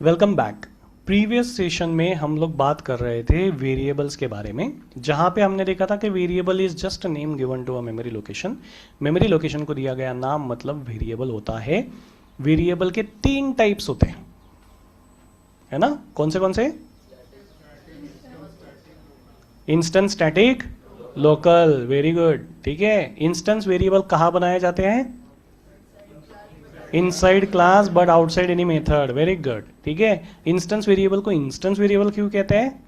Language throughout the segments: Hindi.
Welcome back. प्रीवियस सेशन में हम लोग बात कर रहे थे वेरिएबल्स के बारे में, जहां पे हमने देखा था कि variable is just a name given to a memory location. Memory location को दिया गया नाम मतलब वेरिएबल होता है। वेरिएबल के तीन टाइप्स होते हैं, है ना? कौन से? Instance, static, local. Very good, ठीक है। इंस्टेंस वेरिएबल कहाँ बनाए जाते हैं? Inside class but outside any method. Very good, ठीक है। इंस्टेंस वेरिएबल को इंस्टेंस वेरिएबल क्यों कहते हैं?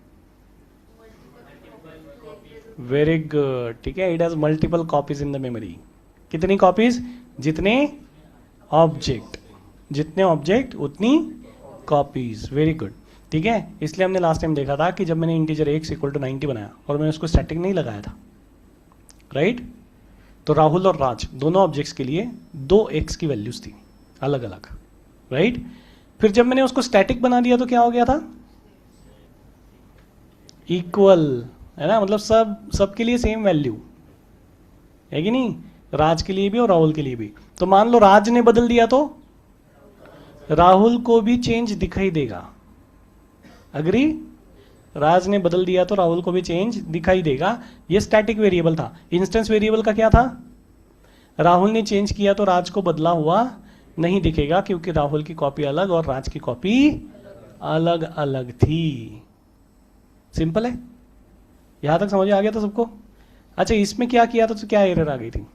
वेरी गुड, ठीक है। It has multiple copies in the memory. कितनी कॉपीज? जितने ऑब्जेक्ट उतनी कॉपीज। वेरी गुड, ठीक है। इसलिए हमने लास्ट टाइम देखा था कि जब मैंने इंटीजर x इक्वल टू 90 बनाया और मैंने उसको स्टैटिक नहीं लगाया था, राइट? तो राहुल और राज दोनों ऑब्जेक्ट्स के लिए दो x की वैल्यूज थी अलग अलग, राइट? फिर जब मैंने उसको स्टैटिक बना दिया तो क्या हो गया था? इक्वल, है ना? मतलब सबके लिए सेम वैल्यू है कि नहीं? राज के लिए भी और राहुल के लिए भी। तो मान लो राज ने बदल दिया तो राहुल को भी चेंज दिखाई देगा। अग्री? राज ने बदल दिया तो राहुल को भी चेंज दिखाई देगा। ये स्टैटिक वेरिएबल था। इंस्टेंस वेरिएबल का क्या था? राहुल ने चेंज किया तो राज को बदला हुआ नहीं दिखेगा, क्योंकि राहुल की कॉपी अलग और राज की कॉपी अलग अलग थी। सिंपल है। यहां तक समझ आ गया था सबको? अच्छा, इसमें क्या किया था तो क्या एरर आ गई थी?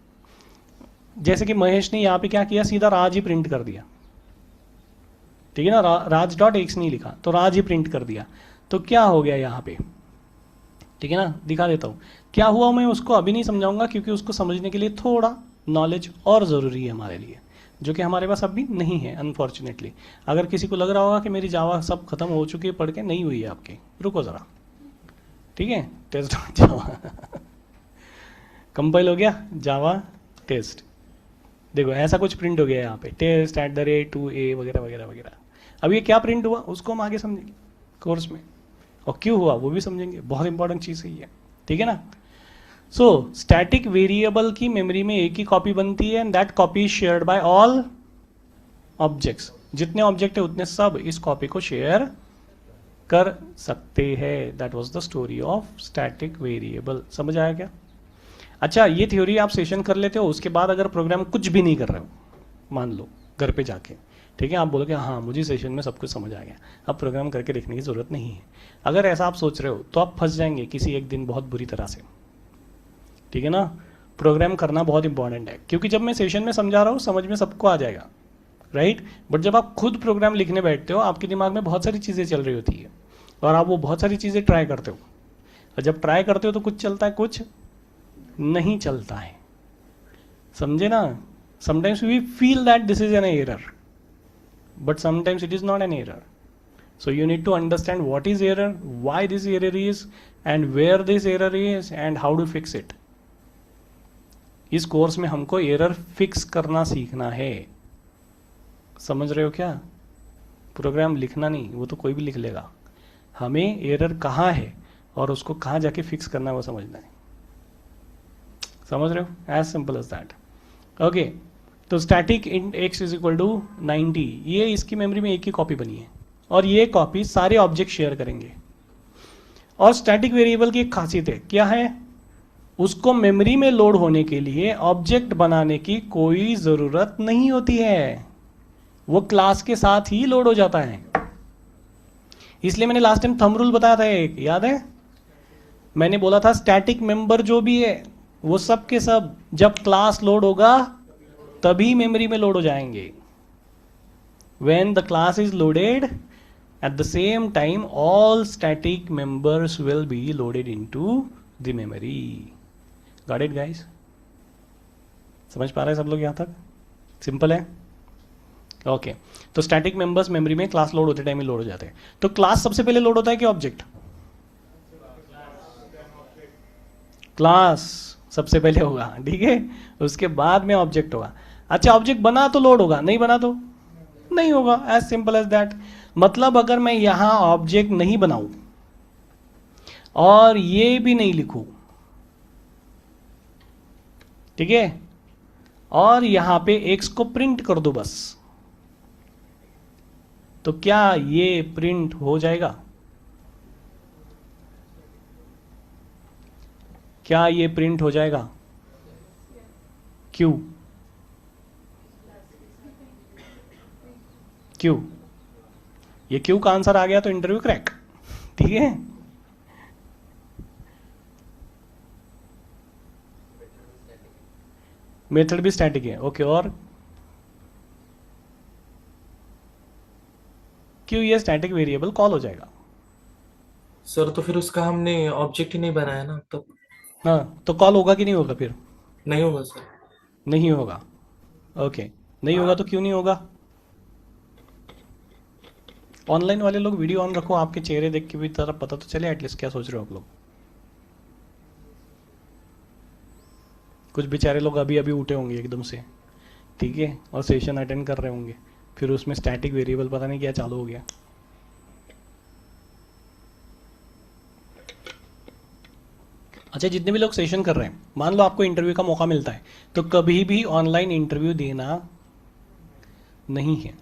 जैसे कि महेश ने यहां पे क्या किया, सीधा राज ही प्रिंट कर दिया, ठीक है ना? राज डॉट एक्स नहीं लिखा तो राज ही प्रिंट कर दिया। तो क्या हो गया यहां पे, ठीक है ना? दिखा देता हूं क्या हुआ। मैं उसको अभी नहीं समझाऊंगा, क्योंकि उसको समझने के लिए थोड़ा नॉलेज और ज़रूरी है हमारे लिए, जो कि हमारे पास अभी नहीं है अनफॉर्चुनेटली। अगर किसी को लग रहा होगा कि मेरी जावा सब खत्म हो चुकी है, पढ़ के, नहीं हुई है आपकी, रुको ज़रा, ठीक है? टेस्ट जावा कंपाइल हो गया, जावा टेस्ट। देखो ऐसा कुछ प्रिंट हो गया यहाँ पे, टेस्ट @2a वगैरह वगैरह वगैरह। अब ये क्या प्रिंट हुआ उसको हम आगे समझेंगे कोर्स में, और क्यों हुआ वो भी समझेंगे। बहुत इंपॉर्टेंट चीज़ है ये, ठीक है ना? सो स्टैटिक वेरिएबल की मेमोरी में एक ही कॉपी बनती है, and that copy is shared by all objects. जितने ऑब्जेक्ट है उतने सब इस कॉपी को शेयर कर सकते हैं। That was the story of static variable. समझ आया क्या? अच्छा, ये थ्योरी आप सेशन कर लेते हो, उसके बाद अगर प्रोग्राम कुछ भी नहीं कर रहे हो, मान लो घर पे जाके, ठीक है, आप बोलोगे हाँ मुझे सेशन में सब कुछ समझ आ गया, अब प्रोग्राम करके देखने की ज़रूरत नहीं है। अगर ऐसा आप सोच रहे हो तो आप फंस जाएंगे किसी एक दिन बहुत बुरी तरह से, ठीक है ना? प्रोग्राम करना बहुत इंपॉर्टेंट है, क्योंकि जब मैं सेशन में समझा रहा हूँ समझ में सबको आ जाएगा, राइट? बट जब आप खुद प्रोग्राम लिखने बैठते हो, आपके दिमाग में बहुत सारी चीज़ें चल रही होती है, और आप वो बहुत सारी चीज़ें ट्राई करते हो, और जब ट्राई करते हो तो कुछ चलता है, कुछ नहीं चलता है। समझे ना? Sometimes we feel that this is an error, but sometimes it is not an error. So you need to understand what is error, why this error is, and where this error is, and how to fix it. इस कोर्स में हमको एरर फिक्स करना सीखना है। समझ रहे हो क्या? प्रोग्राम लिखना नहीं, वो तो कोई भी लिख लेगा। हमें एरर कहाँ है और उसको कहाँ जाके फिक्स करना है वो समझना है। समझ रहे हो? As simple as that. Okay, तो static int x is equal to 90, ये इसकी मेमोरी में एक ही कॉपी बनी है, और ये कॉपी सारे ऑब्जेक्ट शेयर करेंगे। और स्टैटिक वेरिएबल की एक खासियत है, क्या है? उसको मेमोरी में लोड होने के लिए ऑब्जेक्ट बनाने की कोई ज़रूरत नहीं होती है, वो क्लास के साथ ही लोड हो जाता है। इसलिए मैंने लास्ट टाइम थंब रूल बताया था एक, याद है? मैंने बोला था स्टैटिक मेंबर जो भी है वो सब के सब जब क्लास लोड होगा तभी मेमोरी में लोड हो जाएंगे। When the class is loaded, at the same time all static members will be loaded into the memory. Got it guys? समझ पा रहे हैं सब लोग यहाँ तक? सिंपल है, ओके। तो स्टैटिक मेंबर्स मेमोरी में क्लास लोड होते टाइम ही लोड हो जाते हैं। तो क्लास सबसे पहले लोड होता है कि ऑब्जेक्ट? क्लास सबसे पहले होगा, ठीक है, उसके बाद में ऑब्जेक्ट होगा। अच्छा, ऑब्जेक्ट बना तो लोड होगा, नहीं बना तो नहीं होगा। As simple as that. मतलब अगर मैं यहां ऑब्जेक्ट नहीं बनाऊं और ये भी नहीं लिखूं, ठीक है, और यहां पे x को प्रिंट कर दो बस, तो क्या ये प्रिंट हो जाएगा? क्या ये प्रिंट हो जाएगा? क्यों? क्यों? ये क्यों का आंसर आ गया तो इंटरव्यू क्रैक। ठीक है, मेथड भी स्टैटिक है। ओके, और क्यों ये स्टैटिक वेरिएबल कॉल हो जाएगा? सर तो फिर उसका हमने ऑब्जेक्ट ही नहीं बनाया ना, तो हाँ, तो कॉल होगा कि नहीं होगा फिर? नहीं होगा सर। नहीं होगा। ओके, नहीं होगा तो क्यों नहीं होगा? ऑनलाइन वाले लोग वीडियो ऑन रखो, आपके चेहरे देख के भी तरफ पता तो चले एटलीस्ट क्या सोच रहे हो आप लोग। कुछ बेचारे लोग अभी अभी उठे होंगे एकदम से, ठीक है, और सेशन अटेंड कर रहे होंगे, फिर उसमें स्टैटिक वेरिएबल पता नहीं क्या चालू हो गया। अच्छा, जितने भी लोग सेशन कर रहे हैं, मान लो आपको इंटरव्यू का मौका मिलता है, तो कभी भी ऑनलाइन इंटरव्यू देना नहीं है।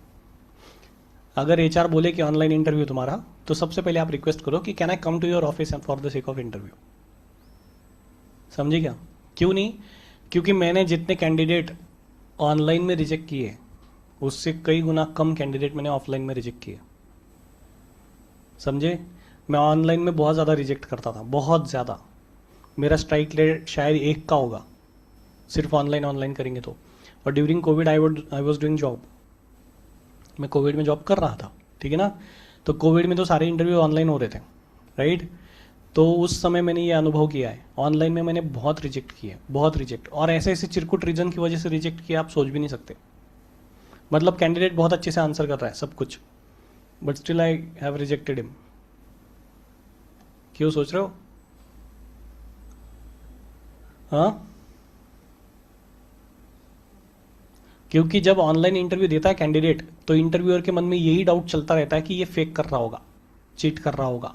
अगर एचआर बोले कि ऑनलाइन इंटरव्यू तुम्हारा, तो सबसे पहले आप रिक्वेस्ट करो कि can I come to your office for the sake of interview. समझे क्या? क्यों नहीं? क्योंकि मैंने जितने कैंडिडेट ऑनलाइन में रिजेक्ट किए, उससे कई गुना कम कैंडिडेट मैंने ऑफलाइन में रिजेक्ट किए। समझे? मैं ऑनलाइन में बहुत ज़्यादा रिजेक्ट करता था, बहुत ज़्यादा। मेरा स्ट्राइक रेट शायद 1 का होगा, सिर्फ ऑनलाइन ऑनलाइन करेंगे तो। और during Covid I was doing job, मैं कोविड में जॉब कर रहा था, ठीक है ना। तो कोविड में तो सारे इंटरव्यू ऑनलाइन हो रहे थे, राइट। तो उस समय मैंने ये अनुभव किया है, ऑनलाइन में मैंने बहुत रिजेक्ट किए, बहुत रिजेक्ट, और ऐसे ऐसे चिरकुट रीजन की वजह से रिजेक्ट किया आप सोच भी नहीं सकते। मतलब कैंडिडेट बहुत अच्छे से आंसर कर रहा है सब कुछ, but still I have rejected him. क्यों सोच रहे हो? हाँ, क्योंकि जब ऑनलाइन इंटरव्यू देता है कैंडिडेट, तो इंटरव्यूअर के मन में यही डाउट चलता रहता है कि ये फेक कर रहा होगा, चीट कर रहा होगा।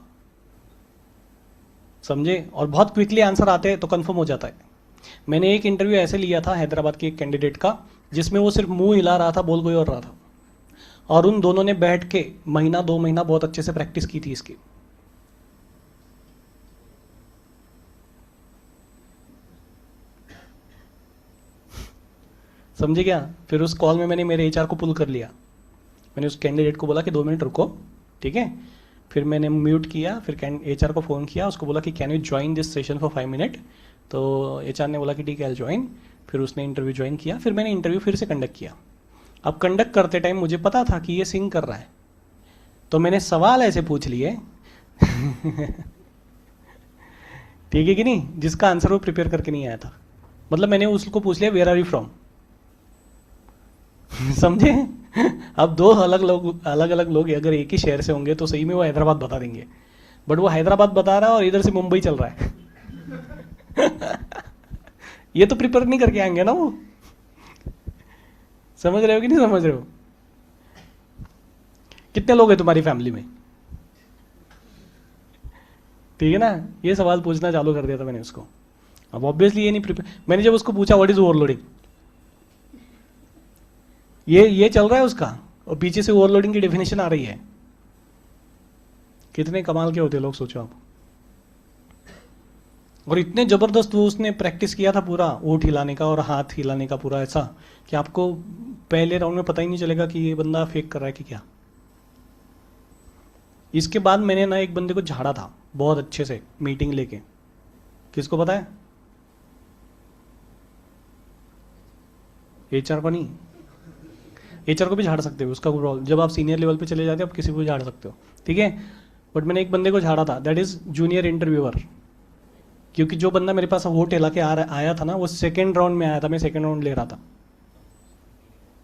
समझे? और बहुत क्विकली आंसर आते हैं तो कंफर्म हो जाता है। मैंने एक इंटरव्यू ऐसे लिया था हैदराबाद के एक कैंडिडेट का, जिसमें वो सिर्फ मुंह हिला रहा था, बोल कोई और रहा था, और उन दोनों ने बैठ के महीना 2 महीना बहुत अच्छे से प्रैक्टिस की थी इसकी। समझे क्या? फिर उस कॉल में मैंने मेरे एचआर को पुल कर लिया। मैंने उस कैंडिडेट को बोला कि 2 मिनट रुको, ठीक है। फिर मैंने म्यूट किया, फिर एचआर को फ़ोन किया, उसको बोला कि can you join this session for 5 minute. तो एचआर ने बोला कि ठीक है, आई ज्वाइन। फिर उसने इंटरव्यू ज्वाइन किया, फिर मैंने इंटरव्यू फिर से कंडक्ट किया। अब कंडक्ट करते टाइम मुझे पता था कि ये सिंग कर रहा है, तो मैंने सवाल ऐसे पूछ लिए ठीक है कि नहीं, जिसका आंसर वो प्रिपेयर करके नहीं आया था। मतलब मैंने उसको पूछ लिया वेयर आर यू फ्रॉम। समझे? अब दो अलग अलग लोग अगर एक ही शहर से होंगे तो सही में वो हैदराबाद बता देंगे, बट वो हैदराबाद बता रहा है और इधर से मुंबई चल रहा है। ये तो प्रिपेयर नहीं करके आएंगे ना वो। समझ रहे हो कि नहीं समझ रहे हो? कितने लोग हैं तुम्हारी फैमिली में? ठीक है ना। ये सवाल पूछना चालू कर दिया था मैंने उसको। अब ऑब्वियसली ये नहीं प्रिपेयर, मैंने जब उसको पूछा व्हाट इज ओवरलोडिंग, ये चल रहा है उसका, और पीछे से ओवरलोडिंग की डेफिनेशन आ रही है। कितने कमाल के होते लोग, सोचो आप। और इतने जबरदस्त वो उसने प्रैक्टिस किया था पूरा, ओठ हिलाने का और हाथ हिलाने का पूरा, ऐसा कि आपको पहले राउंड में पता ही नहीं चलेगा कि ये बंदा फेक कर रहा है कि क्या। इसके बाद मैंने ना एक बंदे को झाड़ा था बहुत अच्छे से मीटिंग लेके। किसको पता है? एचआर को नहीं, एचआर को भी झाड़ सकते हो, उसका कोई प्रॉब्लम, जब आप सीनियर लेवल पे चले जाते हो आप किसी को भी झाड़ सकते हो, ठीक है। बट मैंने एक बंदे को झाड़ा था, दैट इज जूनियर इंटरव्यूअर। क्योंकि जो बंदा मेरे पास वोट हिला के आया था ना, वो सेकेंड राउंड में आया था, मैं सेकेंड राउंड ले रहा था।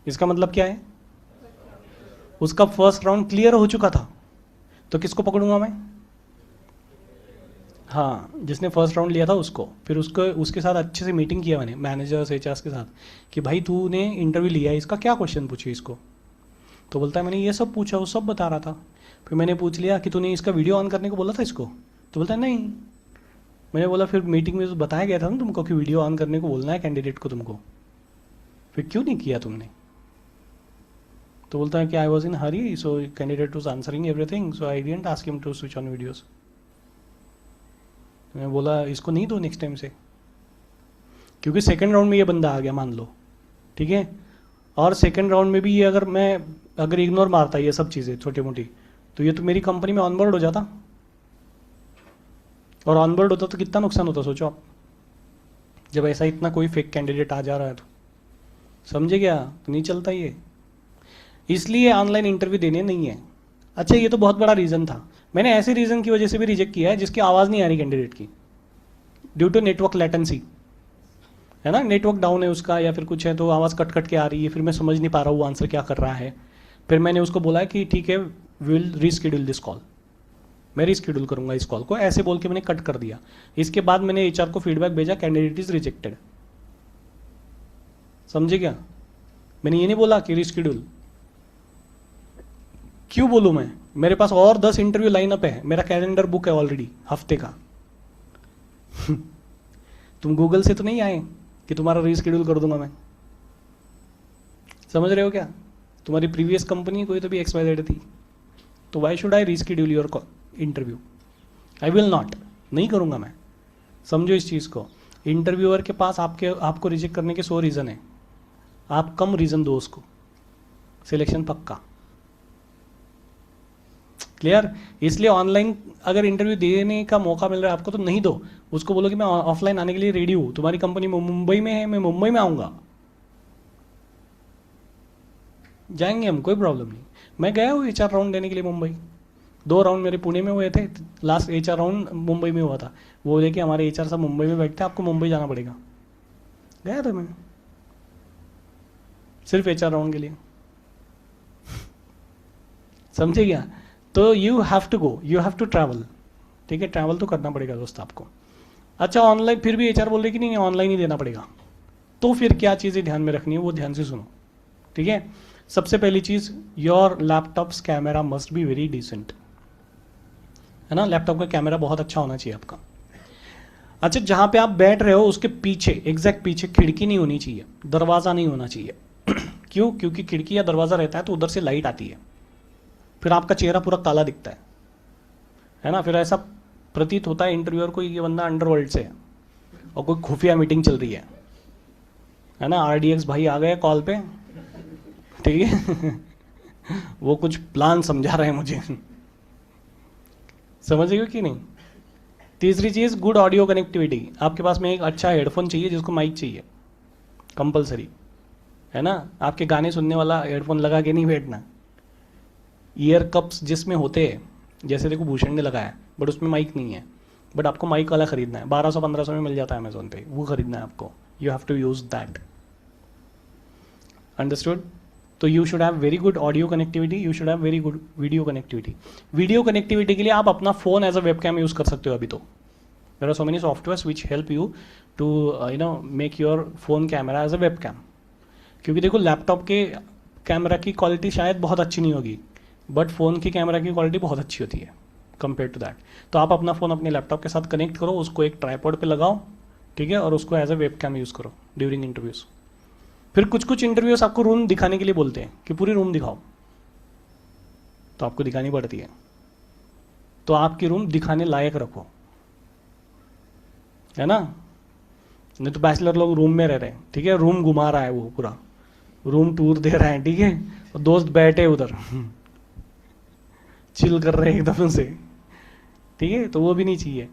इसका मतलब क्या है? उसका फर्स्ट राउंड क्लियर हो चुका था, तो किसको पकड़ूंगा मैं? हाँ, जिसने फर्स्ट राउंड लिया था उसको। फिर उसको उसके साथ अच्छे से मीटिंग किया मैंने, मैनेजर्स एचआर के साथ, कि भाई तूने इंटरव्यू लिया है, इसका क्या क्वेश्चन पूछे इसको। तो बोलता है मैंने ये सब पूछा, वो सब बता रहा था। फिर मैंने पूछ लिया कि तूने इसका वीडियो ऑन करने को बोला था इसको, तो बोलता है नहीं। मैंने बोला फिर मीटिंग में तो बताया गया था ना तुमको कि वीडियो ऑन करने को बोलना है कैंडिडेट को तुमको, फिर क्यों नहीं किया तुमने? तो बोलता है कि I was in hurry, so candidate was answering everything, so I didn't ask him to switch on videos. मैं बोला इसको नहीं दो नेक्स्ट टाइम से, क्योंकि सेकंड राउंड में ये बंदा आ गया मान लो, ठीक है, और सेकंड राउंड में भी ये अगर इग्नोर मारता ये सब चीज़ें छोटी मोटी, तो ये तो मेरी कंपनी में ऑनबोर्ड हो जाता, और ऑनबोर्ड होता तो कितना नुकसान होता सोचो आप, जब ऐसा इतना कोई फेक कैंडिडेट आ जा रहा है तो। समझे क्या? तो नहीं चलता ये, इसलिए ऑनलाइन इंटरव्यू देने नहीं है। अच्छा, ये तो बहुत बड़ा रीज़न था। मैंने ऐसे रीज़न की वजह से भी रिजेक्ट किया है जिसकी आवाज़ नहीं आ रही कैंडिडेट की, ड्यू टू नेटवर्क लेटेंसी, है ना, नेटवर्क डाउन है उसका या फिर कुछ है, तो आवाज़ कट कट के आ रही है, फिर मैं समझ नहीं पा रहा हूँ आंसर क्या कर रहा है। फिर मैंने उसको बोला कि ठीक है, we will reschedule this call, मैं रीस्केड्यूल करूँगा इस कॉल को, ऐसे बोल के मैंने कट कर दिया। इसके बाद मैंने एचआर को फीडबैक भेजा, कैंडिडेट इज रिजेक्टेड। समझे क्या? मैंने ये नहीं बोला कि रीस्केड्यूल, क्यों बोलूँ मैं, मेरे पास और 10 इंटरव्यू लाइन अप है, मेरा कैलेंडर बुक है ऑलरेडी हफ्ते का। तुम गूगल से तो नहीं आए कि तुम्हारा रीस्केड्यूल कर दूंगा मैं, समझ रहे हो क्या? तुम्हारी प्रीवियस कंपनी कोई तो भी XYZ थी, तो why should I reschedule your interview? I will not, नहीं करूंगा मैं। समझो इस चीज़ को, इंटरव्यूअर के पास आपको रिजेक्ट करने के 100 रीज़न है, आप कम रीज़न दो उसको, सिलेक्शन पक्का। क्लियर? इसलिए ऑनलाइन अगर इंटरव्यू देने का मौका मिल रहा है आपको तो नहीं दो, उसको बोलो कि मैं ऑफलाइन आने के लिए रेडी हूँ, तुम्हारी कंपनी मुंबई में है, मैं मुंबई में आऊँगा, जाएंगे हम, कोई प्रॉब्लम नहीं। मैं गया हूँ HR राउंड देने के लिए मुंबई, 2 राउंड मेरे पुणे में हुए थे, लास्ट HR राउंड मुंबई में हुआ था। वो बोले कि हमारे HR साहब मुंबई में बैठते हैं, आपको मुंबई जाना पड़ेगा। गया था मैं सिर्फ HR राउंड के लिए। समझे क्या? तो you have to go, you have to travel, ठीक है, ट्रैवल तो करना पड़ेगा दोस्त आपको। अच्छा, ऑनलाइन फिर भी HR बोल रहे कि नहीं ऑनलाइन ही देना पड़ेगा, तो फिर क्या चीज़ें ध्यान में रखनी है वो ध्यान से सुनो, ठीक है। सबसे पहली चीज़, your laptop's camera must be very decent, है ना, लैपटॉप का कैमरा बहुत अच्छा होना चाहिए आपका। अच्छा, जहाँ पे आप बैठ रहे हो उसके पीछे, एग्जैक्ट पीछे खिड़की नहीं होनी चाहिए, दरवाज़ा नहीं होना चाहिए। क्यों? क्योंकि खिड़की या दरवाज़ा रहता है तो उधर से लाइट आती है, फिर आपका चेहरा पूरा काला दिखता है ना, फिर ऐसा प्रतीत होता है इंटरव्यूअर को ये बंदा अंडरवर्ल्ड से है और कोई खुफिया मीटिंग चल रही है ना, RDX भाई आ गए कॉल पे, ठीक है। वो कुछ प्लान समझा रहे हैं मुझे, समझ गए कि नहीं। तीसरी चीज़, गुड ऑडियो कनेक्टिविटी। आपके पास में एक अच्छा हेडफोन चाहिए जिसको माइक चाहिए, कंपलसरी, है ना। आपके गाने सुनने वाला हेडफोन लगा के नहीं बैठना। ईयर कप्स जिसमें होते हैं, जैसे देखो भूषण ने लगाया, बट उसमें माइक नहीं है, बट आपको माइक वाला खरीदना है, 1200-1500 में मिल जाता है अमेजोन पे, वो खरीदना है आपको। You have to use that, understood. तो you should have very good audio connectivity, you should have very good video connectivity. Video connectivity के लिए आप अपना phone as a webcam use कर सकते हो। अभी तो there are so many softwares which help you to make your phone camera as a webcam. क्योंकि देखो लैपटॉप के कैमरा की क्वालिटी शायद बहुत अच्छी नहीं होगी, बट फ़ोन की कैमरा की क्वालिटी बहुत अच्छी होती है कंपेयर टू दैट। तो आप अपना फ़ोन अपने लैपटॉप के साथ कनेक्ट करो, उसको एक ट्राइपॉड पे लगाओ, ठीक है, और उसको एज अ वेबकैम यूज़ करो ड्यूरिंग इंटरव्यूज़। फिर कुछ कुछ इंटरव्यूज़ आपको रूम दिखाने के लिए बोलते हैं कि पूरी रूम दिखाओ, तो आपको दिखानी पड़ती है, तो आपकी रूम दिखाने लायक रखो, है ना। नहीं तो बैचलर लोग रूम में रह रहे हैं, ठीक है, रूम घुमा रहा है, वो पूरा रूम टूर दे रहा है, ठीक है, और दोस्त बैठे उधर चिल कर रहे हैं एकदम से, ठीक है, तो वो भी नहीं चाहिए।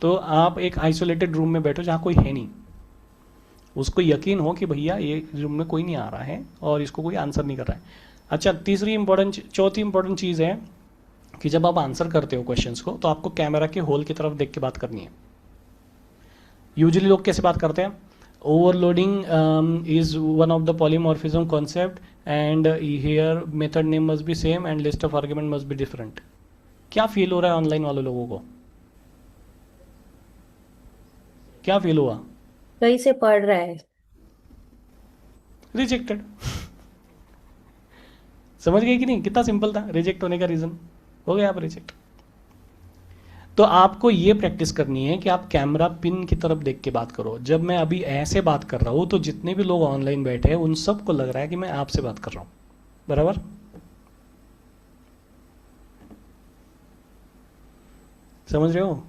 तो आप एक आइसोलेटेड रूम में बैठो जहाँ कोई है नहीं, उसको यकीन हो कि भैया ये रूम में कोई नहीं आ रहा है और इसको कोई आंसर नहीं कर रहा है। अच्छा, चौथी इंपॉर्टेंट चीज़ है कि जब आप आंसर करते हो क्वेश्चंस को, तो आपको कैमरा के होल की तरफ देख के बात करनी है। यूजुअली लोग कैसे बात करते हैं, overloading is one of the polymorphism concept and here method name must be same and list of argument must be different. क्या फील हो रहा है ऑनलाइन वाले लोगों को? क्या फील हुआ? कहीं से पढ़ रहा है। रिजेक्टेड। समझ गए कि नहीं? कितना सिंपल था रिजेक्ट होने का रीजन, हो गया आप रिजेक्ट। तो आपको ये प्रैक्टिस करनी है कि आप कैमरा पिन की तरफ देख के बात करो। जब मैं अभी ऐसे बात कर रहा हूँ तो जितने भी लोग ऑनलाइन बैठे हैं उन सबको लग रहा है कि मैं आपसे बात कर रहा हूँ, बराबर। समझ रहे हो?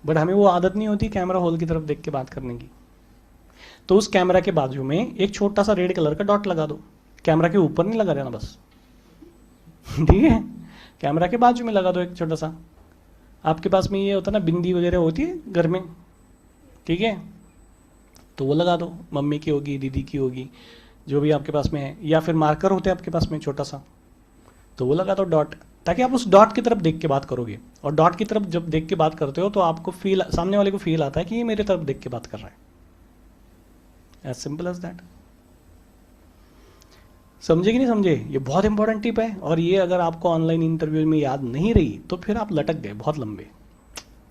बट हमें वो आदत नहीं होती कैमरा होल की तरफ देख के बात करने की। तो उस कैमरा के बाजू में एक छोटा सा रेड कलर का डॉट लगा दो। कैमरा के ऊपर नहीं लगा रहना बस। ठीक है, कैमरा के बाजू में लगा दो एक छोटा सा। आपके पास में ये होता है ना, बिंदी वगैरह होती है घर में, ठीक है, तो वो लगा दो। मम्मी की होगी, दीदी की होगी, जो भी आपके पास में है, या फिर मार्कर होते हैं आपके पास में छोटा सा, तो वो लगा दो डॉट, ताकि आप उस डॉट की तरफ देख के बात करोगे। और डॉट की तरफ जब देख के बात करते हो तो आपको फील, सामने वाले को फील आता है कि ये मेरे तरफ देख के बात कर रहा है। As simple as that. समझे कि नहीं समझे? ये बहुत इंपॉर्टेंट टिप है, और ये अगर आपको ऑनलाइन इंटरव्यू में याद नहीं रही तो फिर आप लटक गए बहुत लंबे।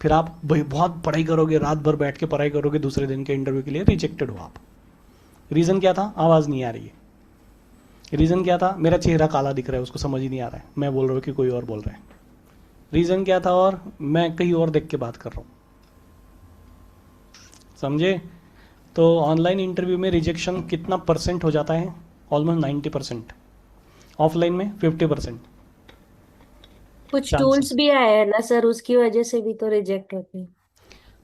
फिर आप बहुत पढ़ाई करोगे, रात भर बैठ के पढ़ाई करोगे, दूसरे दिन के इंटरव्यू के लिए रिजेक्टेड हो आप। रीज़न क्या था? आवाज़ नहीं आ रही है। रीज़न क्या था? मेरा चेहरा काला दिख रहा है, उसको समझ ही नहीं आ रहा है, मैं बोल रहा हूँ कि कोई और बोल रहा है। रीज़न क्या था? और मैं कहीं और देख के बात कर रहा हूँ। समझे? तो ऑनलाइन इंटरव्यू में रिजेक्शन कितना परसेंट हो जाता है? ऑलमोस्ट 90%। ऑफलाइन में 50%। कुछ टूल्स भी आए हैं ना सर, उसकी वजह से भी तो रिजेक्ट होते हैं।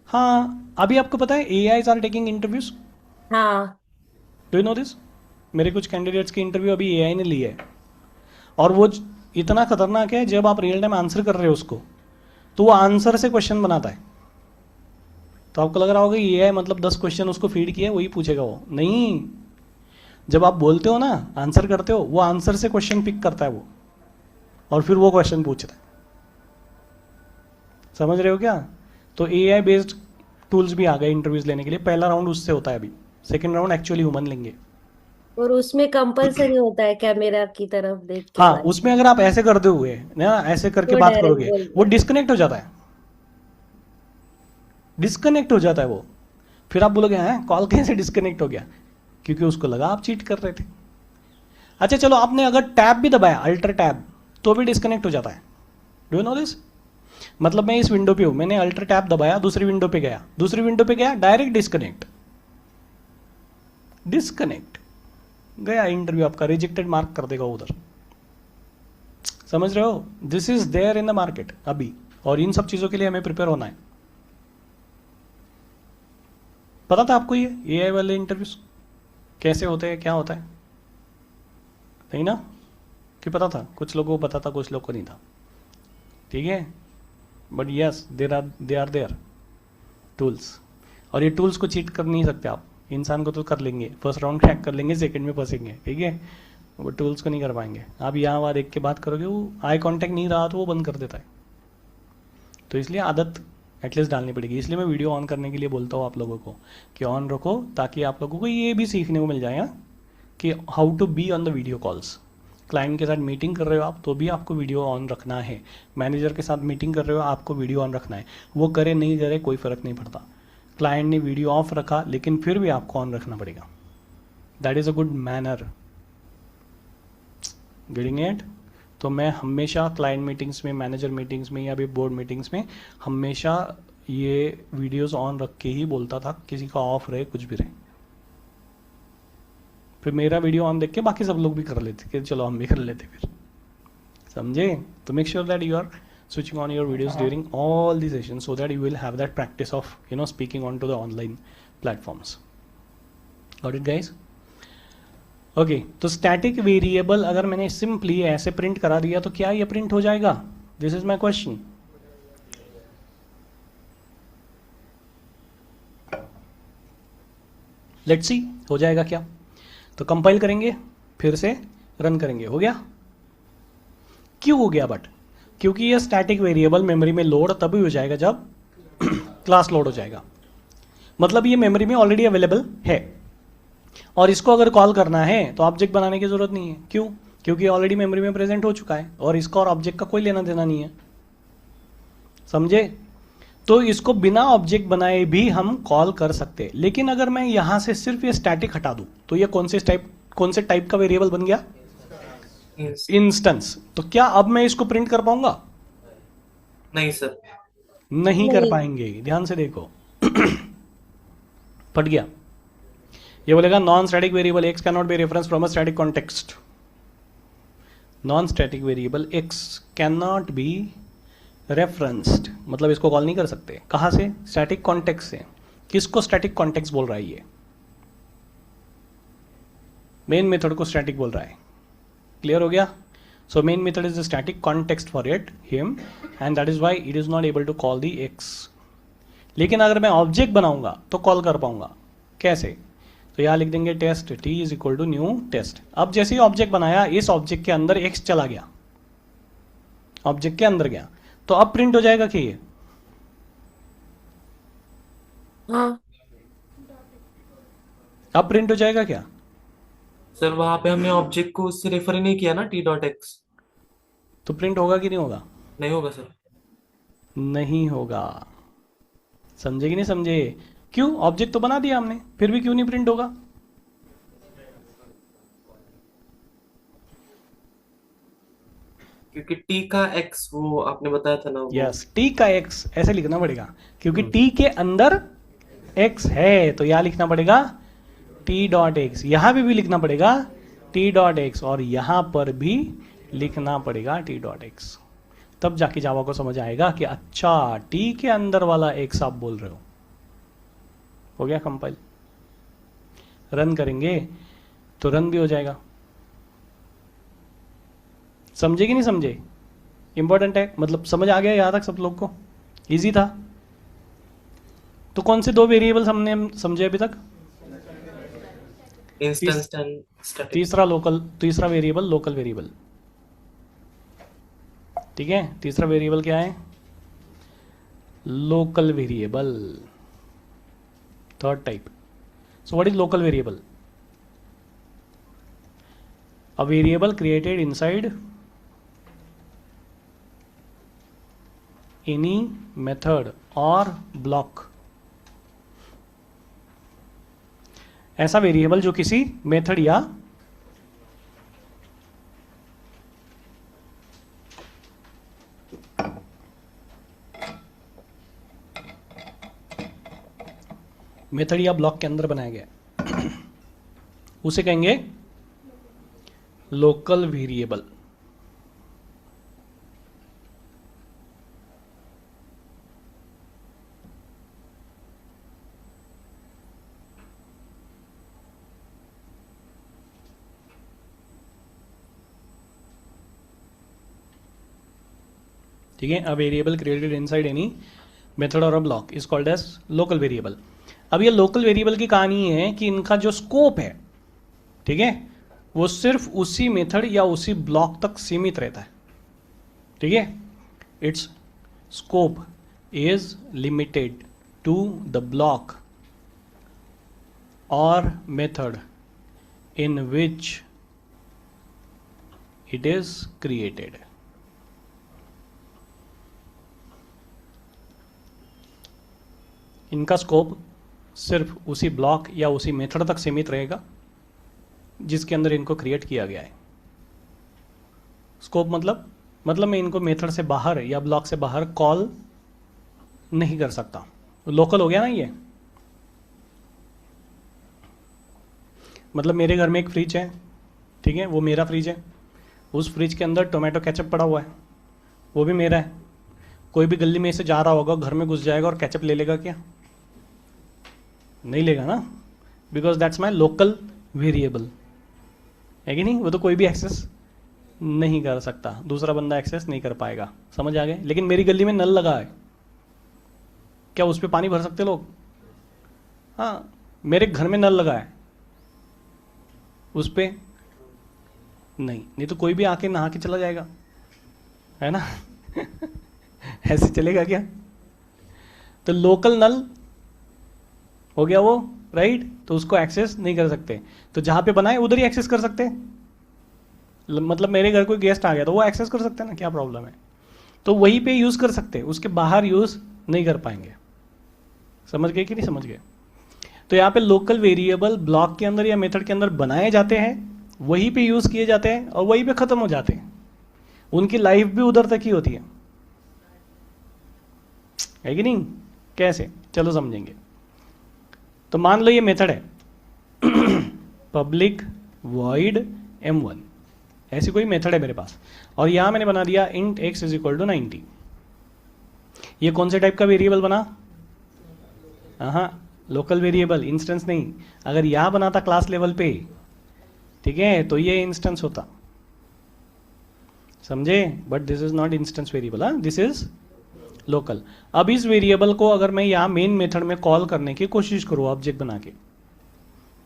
हाँ, अभी आपको पता है AIs आर टेकिंग इंटरव्यूज। हाँ। Do you know this? मेरे कुछ कैंडिडेट्स की इंटरव्यू अभी AI ने ली है, और वो इतना खतरनाक है, जब आप रियल टाइम आंसर कर रहे हो उसको, तो वो आंसर से क्वेश्चन बनाता है। तो आपको लग रहा होगा AI मतलब 10 क्वेश्चन उसको फीड किया वही पूछेगा, वो नहीं। जब आप बोलते हो ना, आंसर करते हो, वो आंसर से क्वेश्चन पिक करता है वो, और फिर वो क्वेश्चन पूछता है। समझ रहे हो क्या? तो AI बेस्ड टूल्स भी आ गए इंटरव्यूज लेने के लिए। पहला राउंड उससे होता है अभी, सेकंड राउंड एक्चुअली ह्यूमन लेंगे। और उसमें कंपलसरी होता है कैमरा की तरफ देख के हाँ, बात। उसमें अगर आप ऐसे करते हुए ना, ऐसे करके वो बात डायरेक्ट करोगे, बोलते वो हैं। डिस्कनेक्ट हो जाता है। डिस्कनेक्ट हो जाता है वो। फिर आप बोलोगे हैं कॉल कैसे डिस्कनेक्ट हो गया? क्योंकि उसको लगा आप चीट कर रहे थे। अच्छा चलो, आपने अगर टैब भी दबाया, अल्टर टैब, तो भी डिस्कनेक्ट हो जाता है। Do you know this? मतलब मैं इस विंडो पे हूं, मैंने अल्टर टैब दबाया, दूसरी विंडो पे गया, दूसरी विंडो पे गया, डायरेक्ट डिस्कनेक्ट। डिस्कनेक्ट गया इंटरव्यू आपका, रिजेक्टेड मार्क कर देगा उधर। समझ रहे हो? This is there in the market अभी, और इन सब चीजों के लिए हमें प्रिपेयर होना है। पता था आपको ये AI वाले इंटरव्यूज कैसे होते हैं, क्या होता है? नहीं ना? कि पता था? कुछ लोगों को पता था, कुछ लोगों को नहीं था। ठीक है, but yes they are there tools. और ये टूल्स को चीट कर नहीं सकते आप। इंसान को तो कर लेंगे, फर्स्ट राउंड क्रैक कर लेंगे, सेकंड में फंसेंगे, ठीक है, वो टूल्स को नहीं कर पाएंगे। आप यहाँ वहाँ देख के बात करोगे, वो आई कांटेक्ट नहीं रहा तो वो बंद कर देता है। तो इसलिए आदत एटलीस्ट डालनी पड़ेगी। इसलिए मैं वीडियो ऑन करने के लिए बोलता हूँ आप लोगों को कि ऑन रखो, ताकि आप लोगों को ये भी सीखने को मिल जाएगा कि how to be on the video calls. Client के साथ मीटिंग कर रहे हो आप, तो भी आपको वीडियो ऑन रखना है। मैनेजर के साथ मीटिंग कर रहे हो, आपको वीडियो ऑन रखना है। वो करे नहीं करे कोई फ़र्क नहीं पड़ता। क्लाइंट ने वीडियो ऑफ रखा, लेकिन फिर भी आपको ऑन रखना पड़ेगा। That is a good manner. Getting it? तो मैं हमेशा क्लाइंट मीटिंग्स में, मैनेजर मीटिंग्स में, या भी बोर्ड मीटिंग्स में हमेशा ये वीडियोस ऑन रख के ही बोलता था, किसी का ऑफ रहे कुछ भी रहे। फिर मेरा वीडियो ऑन देख के बाकी सब लोग भी कर लेते कि चलो हम भी कर लेते फिर। समझे? तो make sure that you are switching on your videos during all the sessions, so that you will have that practice of speaking onto the online platforms. Got it guys? Okay, तो स्टैटिक वेरिएबल अगर मैंने सिंपली ऐसे प्रिंट करा दिया तो क्या ये प्रिंट हो जाएगा? This is my question. Let's see हो जाएगा क्या। तो कंपाइल करेंगे, फिर से रन करेंगे। हो गया? क्यों हो गया? बट क्योंकि ये स्टैटिक वेरिएबल मेमोरी में लोड तभी हो जाएगा जब क्लास लोड हो जाएगा। मतलब ये मेमोरी में ऑलरेडी अवेलेबल है, और इसको अगर कॉल करना है तो ऑब्जेक्ट बनाने की जरूरत नहीं है। क्यों? क्योंकि ऑलरेडी मेमोरी में प्रेजेंट हो चुका है, और इसका और ऑब्जेक्ट का कोई लेना देना नहीं है। समझे? तो इसको बिना ऑब्जेक्ट बनाए भी हम कॉल कर सकते हैं। लेकिन अगर मैं यहां से सिर्फ ये स्टैटिक हटा दूं तो ये कौन से टाइप का वेरिएबल बन गया? इंस्टेंस। तो क्या अब मैं इसको प्रिंट कर पाऊंगा? नहीं सर। नहीं कर नहीं। पाएंगे। ध्यान से देखो। फट गया। ये बोलेगा non static variable x can not be reference from a static context. Non static variable x can not be referenced, मतलब इसको कॉल नहीं कर सकते। कहाँ से? स्टैटिक कॉन्टेक्स्ट से। किसको स्टैटिक कॉन्टेक्स्ट बोल रहा है? ये मेन मेथड को स्टैटिक बोल रहा है। क्लियर हो गया? So main method is the static context for it him and that is why it is not able to call the x। लेकिन अगर मैं ऑब्जेक्ट बनाऊंगा तो कॉल कर पाऊंगा। कैसे? तो यहाँ लिख देंगे test t is equal to new test. अब जैसे ही ऑब्जेक्ट बनाया, इस ऑब्जेक्ट के अंदर x चला गया, ऑब्जेक्ट के अंदर गया, तो अब प्रिंट हो जाएगा कि ये हाँ अब प्रिंट हो जाएगा क्या? सर वहां पे हमने ऑब्जेक्ट को उससे रेफर ही नहीं किया ना, टी डॉट एक्स। तो प्रिंट होगा कि नहीं होगा? नहीं होगा सर। नहीं होगा। समझे कि नहीं समझे? क्यों? ऑब्जेक्ट तो बना दिया हमने, फिर भी क्यों नहीं प्रिंट होगा? क्योंकि टी का एक्स वो आपने बताया था ना, वो यस, टी का एक्स ऐसे लिखना पड़ेगा क्योंकि टी के अंदर एक्स है, तो यहां लिखना पड़ेगा टी डॉट एक्स। यहां भी लिखना पड़ेगा टी डॉट एक्स और यहां पर भी लिखना पड़ेगा टी डॉट एक्स। तब जाके जावा को समझ आएगा कि अच्छा टी के अंदर वाला एक्स आप बोल रहे हो गया कंपाइल। रन करेंगे तो रन भी हो जाएगा। समझे कि नहीं समझे? इंपॉर्टेंट है, मतलब समझ आ गया यहां तक सब लोग को? इजी था। तो कौन से दो वेरिएबल्स हमने समझे अभी तक? Instance and static. तीसरा वेरिएबल लोकल वेरिएबल। ठीक है, तीसरा वेरिएबल क्या है? Local variable, third type. So what is local variable? A variable created inside any method और ब्लॉक। ऐसा वेरिएबल जो किसी मेथड या ब्लॉक के अंदर बनाया गया उसे कहेंगे लोकल वेरिएबल। ठीक है, a variable created inside any method और a block is called as local variable. अब ये लोकल वेरिएबल की कहानी है कि इनका जो स्कोप है, ठीक है, वो सिर्फ उसी मेथड या उसी ब्लॉक तक सीमित रहता है। ठीक है, its scope is limited to the block और method in which it is created. इनका स्कोप सिर्फ उसी ब्लॉक या उसी मेथड तक सीमित रहेगा जिसके अंदर इनको क्रिएट किया गया है। स्कोप मतलब मैं इनको मेथड से बाहर या ब्लॉक से बाहर कॉल नहीं कर सकता। लोकल हो गया ना ये। मतलब मेरे घर में एक फ्रिज है, ठीक है, वो मेरा फ्रिज है। उस फ्रिज के अंदर टोमेटो केचप पड़ा हुआ है, वो भी मेरा है। कोई भी गली में से जा रहा होगा, घर में घुस जाएगा और केचप ले लेगा क्या? नहीं लेगा ना, because that's my local variable, है कि नहीं? वो तो कोई भी एक्सेस नहीं कर सकता, दूसरा बंदा एक्सेस नहीं कर पाएगा। समझ आ गए? लेकिन मेरी गली में नल लगा है, क्या उस पर पानी भर सकते लोग? हाँ, मेरे घर में नल लगा है, उस पर नहीं तो कोई भी आके नहा के चला जाएगा, है ना? ऐसे चलेगा क्या? तो लोकल नल हो गया वो, राइट? तो उसको एक्सेस नहीं कर सकते। तो जहां पे बनाए उधर ही एक्सेस कर सकते हैं। मतलब मेरे घर कोई गेस्ट आ गया तो वो एक्सेस कर सकते हैं ना, क्या प्रॉब्लम है? तो वहीं पे यूज कर सकते हैं, उसके बाहर यूज नहीं कर पाएंगे। समझ गए कि नहीं समझ गए? तो यहाँ पे लोकल वेरिएबल ब्लॉक के अंदर या मेथड के अंदर बनाए जाते हैं, वहीं पे यूज किए जाते हैं और वहीं पे खत्म हो जाते हैं। उनकी लाइफ भी उधर तक ही होती है कि नहीं? कैसे? चलो समझेंगे। तो मान लो ये मेथड है पब्लिक वॉइड m1, ऐसी कोई मेथड है मेरे पास, और यहां मैंने बना दिया int x is equal to 90। ये कौन से टाइप का वेरिएबल बना? हाँ, लोकल वेरिएबल, इंस्टेंस नहीं। अगर यहां बना था क्लास लेवल पे, ठीक है, तो ये इंस्टेंस होता, समझे? But this is not instance variable, this is local. अब इस वेरिएबल को अगर मैं यहां मेन मेथड में कॉल करने की कोशिश करूं ऑब्जेक्ट बना के,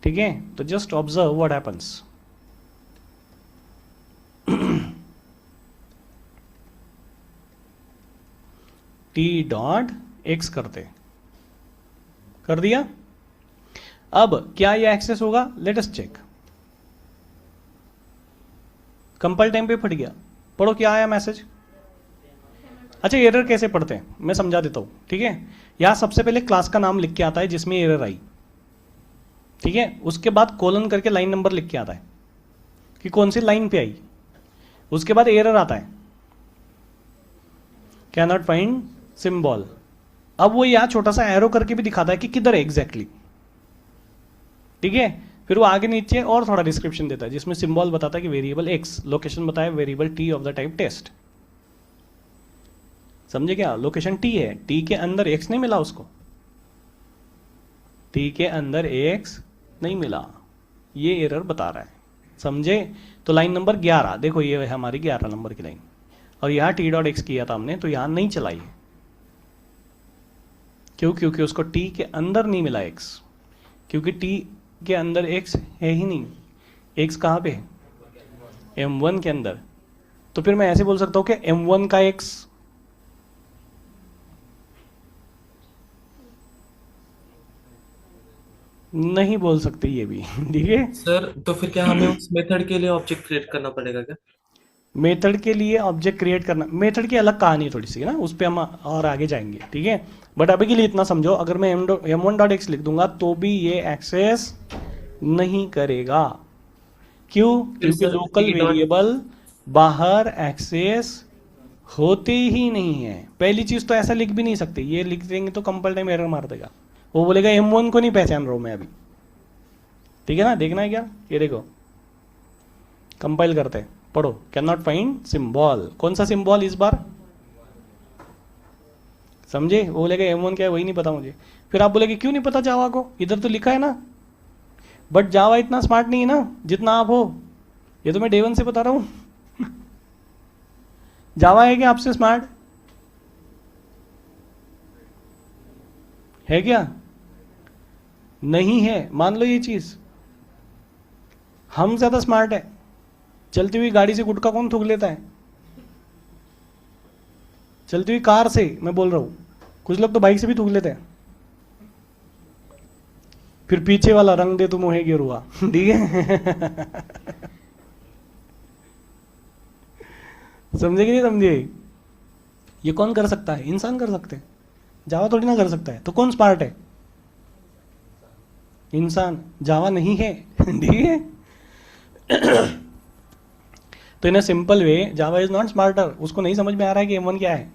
ठीक है, तो just observe what happens. T dot X करते, कर दिया। अब क्या ये एक्सेस होगा? Let us check. Compile time पे फट गया, पढ़ो क्या आया मैसेज। अच्छा, एरर कैसे पढ़ते हैं मैं समझा देता हूं, ठीक है। यहां सबसे पहले क्लास का नाम लिख के आता है जिसमें एरर आई, ठीक है। उसके बाद कोलन करके लाइन नंबर लिख के आता है कि कौन सी लाइन पे आई। उसके बाद एरर आता है, कैन नॉट फाइंड सिंबल। अब वो यहां छोटा सा एरो करके भी दिखाता है कि किधर है एग्जैक्टली, ठीक है। फिर वो आगे नीचे और थोड़ा डिस्क्रिप्शन देता है जिसमें सिंबल बताता है कि वेरिएबल एक्स, लोकेशन बताया variable T of the type test. समझे क्या? लोकेशन टी है, टी के अंदर एक्स नहीं मिला उसको, टी के अंदर एक्स नहीं मिला, ये एरर बता रहा है, समझे? तो लाइन नंबर 11 देखो, ये है हमारी 11 नंबर की लाइन, और यहां टी डॉट एक्स किया था हमने, तो यहां नहीं चलाई है। क्यों? क्योंकि उसको टी के अंदर नहीं मिला एक्स, क्योंकि टी के अंदर एक्स है ही नहीं। एक्स कहां पे है? M1 के अंदर। तो फिर मैं ऐसे बोल सकता हूं कि M1 का एक्स, नहीं बोल सकते ये भी, ठीक है। सर तो फिर क्या हमें उस मेथड के लिए ऑब्जेक्ट क्रिएट करना पड़ेगा क्या? मेथड के लिए ऑब्जेक्ट क्रिएट करना, मेथड की अलग कहानी है थोड़ी सी ना, उस पर हम और आगे जाएंगे, ठीक है। बट अभी के लिए इतना समझो, अगर मैं m1.x लिख दूंगा तो भी ये एक्सेस नहीं करेगा। क्यों? क्योंकि sir local T dot variable बाहर एक्सेस होते ही नहीं है। पहली चीज तो ऐसा लिख भी नहीं सकते, ये लिख देंगे तो कंपाइल टाइम एरर मार देगा, वो बोलेगा M1 को नहीं पहचान रहा हूं मैं अभी, ठीक है ना। देखना है क्या? ये देखो, कंपाइल करते हैं, पढ़ो, कैन नॉट फाइंड सिंबल। कौन सा सिंबल इस बार? समझे? वो बोलेगा M1 क्या है वही नहीं पता मुझे। फिर आप बोलेगे क्यों नहीं पता जावा को, इधर तो लिखा है ना। बट जावा इतना स्मार्ट नहीं है ना जितना आप हो, ये तो मैं डे 1 से बता रहा हूं। जावा है क्या आपसे स्मार्ट? है क्या? नहीं है, मान लो ये चीज। हम ज्यादा स्मार्ट है। चलती हुई गाड़ी से गुटखा कौन थूक लेता है? चलती हुई कार से मैं बोल रहा हूं, कुछ लोग तो बाइक से भी थूक लेते हैं। फिर पीछे वाला रंग दे तो मोहे गिरुआ, ठीक है। समझे कि नहीं समझे? ये कौन कर सकता है? इंसान कर सकते हैं, जावा थोड़ी ना कर सकता है। तो कौन स्मार्ट है? इंसान, जावा नहीं है, ठीक है। तो in simple way Java is not smarter. उसको नहीं समझ में आ रहा है कि M1 क्या है,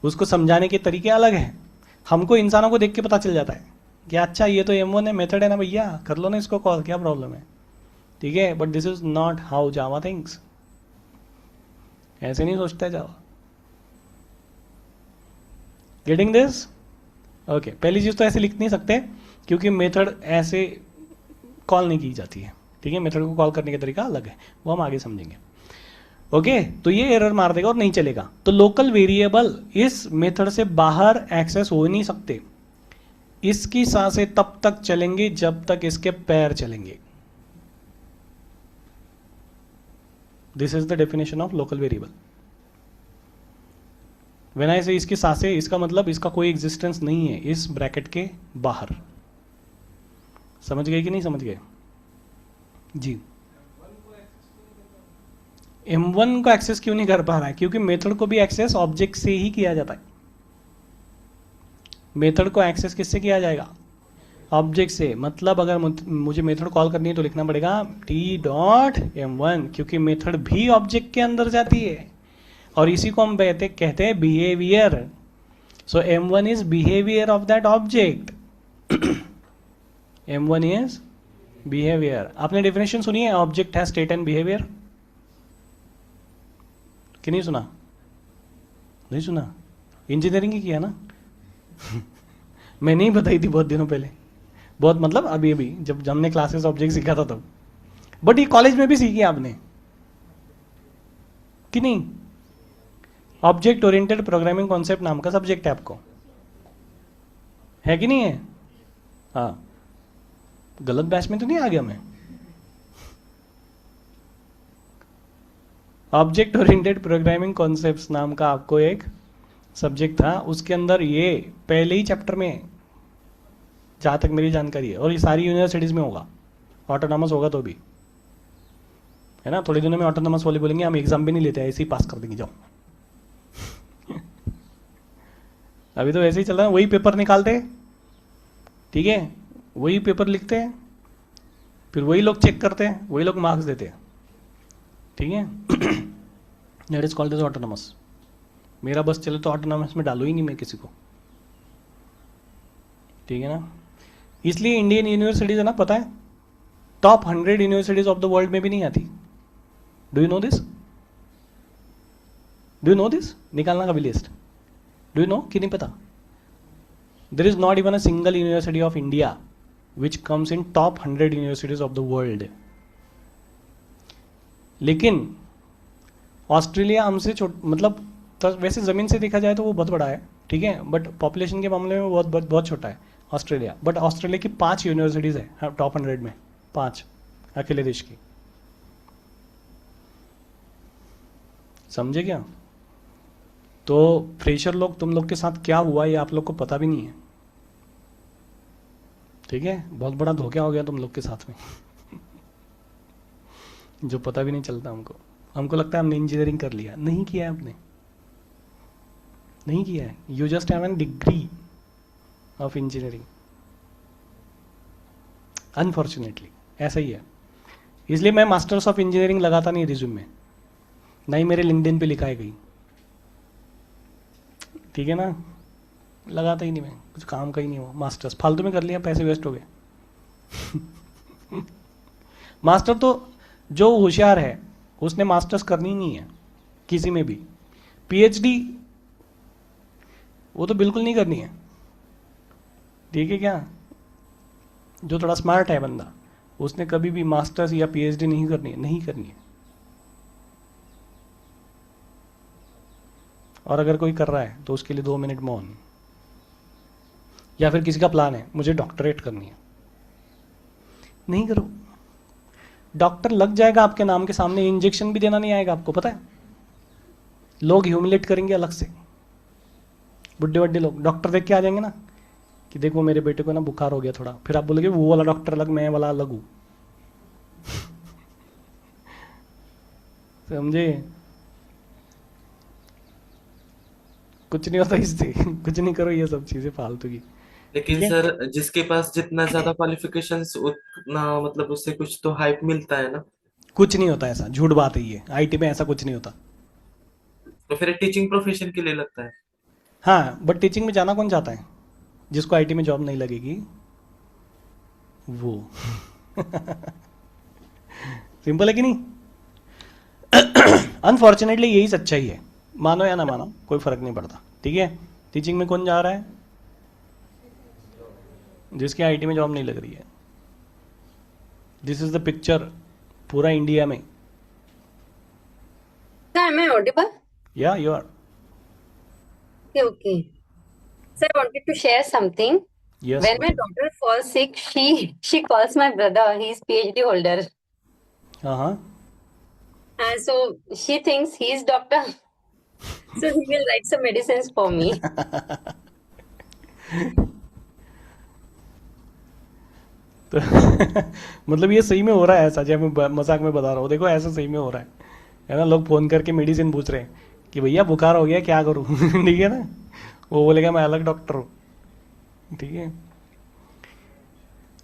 उसको समझाने के तरीके अलग हैं। हमको इंसानों को देख के पता चल जाता है कि अच्छा ये तो M1 है, मेथड है ना भैया, कर लो ना इसको कॉल, क्या प्रॉब्लम है, ठीक है। But this is not how Java thinks, ऐसे नहीं सोचता है जावा। Getting this? ओके, पहली चीज तो ऐसे लिख नहीं सकते क्योंकि मेथड ऐसे कॉल नहीं की जाती है, ठीक है। मेथड को कॉल करने का तरीका अलग है, वो हम आगे समझेंगे। ओके, तो ये एरर मार देगा और नहीं चलेगा। तो लोकल वेरिएबल इस मेथड से बाहर एक्सेस हो नहीं सकते। इसकी सांसें तब तक चलेंगी जब तक इसके पैर चलेंगे। This is the definition of local variable. When I से इसकी सांसें, इसका मतलब इसका कोई एग्जिस्टेंस नहीं है इस ब्रैकेट के बाहर। समझ गए कि नहीं समझ गए? जी। M1 को एक्सेस क्यों नहीं कर पा रहा है? क्योंकि मेथड को भी एक्सेस ऑब्जेक्ट से ही किया जाता है। मेथड को एक्सेस किससे किया जाएगा? ऑब्जेक्ट से। मतलब अगर मुझे मेथड कॉल करनी है तो लिखना पड़ेगा t.m1, क्योंकि मेथड भी ऑब्जेक्ट के अंदर जाती है और इसी को हम कहते हैं behaviour. So M1 is behaviour of that object. M1 is behaviour. आपने डेफिनेशन सुनी है, ऑब्जेक्ट है स्टेट एंड बिहेवियर? कि नहीं सुना? नहीं सुना? इंजीनियरिंग ही किया ना? मैंने ही बताई थी बहुत दिनों पहले, बहुत मतलब अभी अभी जब हमने क्लासेस ऑब्जेक्ट सीखा था तब। बट ये कॉलेज में भी सीखी आपने कि नहीं? ऑब्जेक्ट ओरिएंटेड प्रोग्रामिंग कॉन्सेप्ट नाम का सब्जेक्ट है आपको, है कि नहीं है? हाँ, गलत बैच में तो नहीं आ गया मैं? ऑब्जेक्ट ओरिएंटेड प्रोग्रामिंग कॉन्सेप्ट्स नाम का आपको एक सब्जेक्ट था, उसके अंदर ये पहले ही चैप्टर में, जहाँ तक मेरी जानकारी है, और ये सारी यूनिवर्सिटीज़ में होगा, ऑटोनॉमस होगा तो भी, है ना? थोड़े दिनों में ऑटोनॉमस वाले बोलेंगे हम एग्जाम भी नहीं लेते, ऐसे ही पास कर देंगे, जाओ। अभी तो ऐसे ही चल रहा है, वही पेपर निकालते, ठीक है, वही पेपर लिखते हैं, फिर वही लोग चेक करते हैं, वही लोग मार्क्स देते हैं, ठीक है। That is called as autonomous. मेरा बस चले तो ऑटोनॉमस में डालो ही नहीं मैं किसी को, ठीक है ना। इसलिए इंडियन यूनिवर्सिटीज है ना, पता है top 100 universities of the world में भी नहीं आती। Do you know this? Do you know this? निकालना कभी लिस्ट। डू यू नो कि नहीं पता? There is not even a single university of India which comes in top 100 universities of the world. लेकिन ऑस्ट्रेलिया हमसे मतलब तो वैसे ज़मीन से देखा जाए तो वो बहुत बड़ा है, ठीक है, बट पॉपुलेशन के मामले में बहुत बहुत बहुत छोटा है ऑस्ट्रेलिया। बट ऑस्ट्रेलिया की 5 यूनिवर्सिटीज़ है टॉप 100 में, 5 अकेले देश की। समझे क्या? तो फ्रेशर लोग, तुम लोग के साथ क्या हुआ ये आप लोग को पता भी नहीं है, ठीक है। बहुत बड़ा धोखा हो गया तुम लोग के साथ में जो पता भी नहीं चलता हमको। हमको लगता है हमने इंजीनियरिंग कर लिया, नहीं किया है आपने, नहीं किया है। You just have an degree of engineering, unfortunately ऐसा ही है। इसलिए मैं मास्टर्स ऑफ इंजीनियरिंग लगाता नहीं रिज्यूम में, ना ही मेरे लिंक्डइन पे लिखा है कहीं, ठीक है ना, लगाता ही नहीं मैं, कुछ काम का ही नहीं हुआ। मास्टर्स फालतू में कर लिया, पैसे वेस्ट हो गए मास्टर तो जो होशियार है उसने मास्टर्स करनी ही नहीं है किसी में भी। पीएचडी वो तो बिल्कुल नहीं करनी है, ठीक है क्या। जो थोड़ा स्मार्ट है बंदा उसने कभी भी मास्टर्स या पीएचडी नहीं करनी है, नहीं करनी है। और अगर कोई कर रहा है तो उसके लिए 2 मिनट मौन। या फिर किसी का प्लान है मुझे डॉक्टरेट करनी है, नहीं करो। डॉक्टर लग जाएगा आपके नाम के सामने, इंजेक्शन भी देना नहीं आएगा आपको, पता है। लोग ह्यूमिलेट करेंगे अलग से, बुड्ढे बड्ढे लोग डॉक्टर देख के आ जाएंगे ना कि देखो मेरे बेटे को ना बुखार हो गया थोड़ा, फिर आप बोलोगे वो वाला डॉक्टर अलग, मैं वाला अलग हूँ समझे? कुछ नहीं होता इससे कुछ नहीं करो ये सब चीजें फालतू की। लेकिन सर जिसके पास जितना ज्यादा क्वालिफिकेशंस उतना मतलब उससे कुछ तो हाइप मिलता है ना। कुछ नहीं होता ऐसा, झूठ बात है ये, आईटी में ऐसा कुछ नहीं होता। तो फिर टीचिंग प्रोफेशन के लिए लगता है। हाँ, बट टीचिंग में जाना कौन चाहता है? जिसको आईटी में जॉब नहीं लगेगी वो सिंपल है कि नहीं? अनफॉर्चुनेटली यही सच्चाई है, मानो या ना मानो कोई फर्क नहीं पड़ता, ठीक है। टीचिंग में कौन जा रहा है? जिसकी आईटी में जॉब नहीं लग रही है। दिस इज द पिक्चर पूरा इंडिया में। Sir, am I audible? या you are. Okay, okay. Sir, I wanted to share something. Yes. When my daughter falls sick, she calls my brother. He's PhD holder. हाँ हाँ। And so she thinks he's doctor. So he will write some medicines for me. तो मतलब ये सही में हो रहा है ऐसा, जब मैं मजाक में बता रहा हूँ, देखो ऐसा सही में हो रहा है ना। लोग फोन करके मेडिसिन पूछ रहे हैं कि भैया बुखार हो गया क्या करूँ ठीक है ना, वो बोलेगा मैं अलग डॉक्टर हूँ, ठीक है।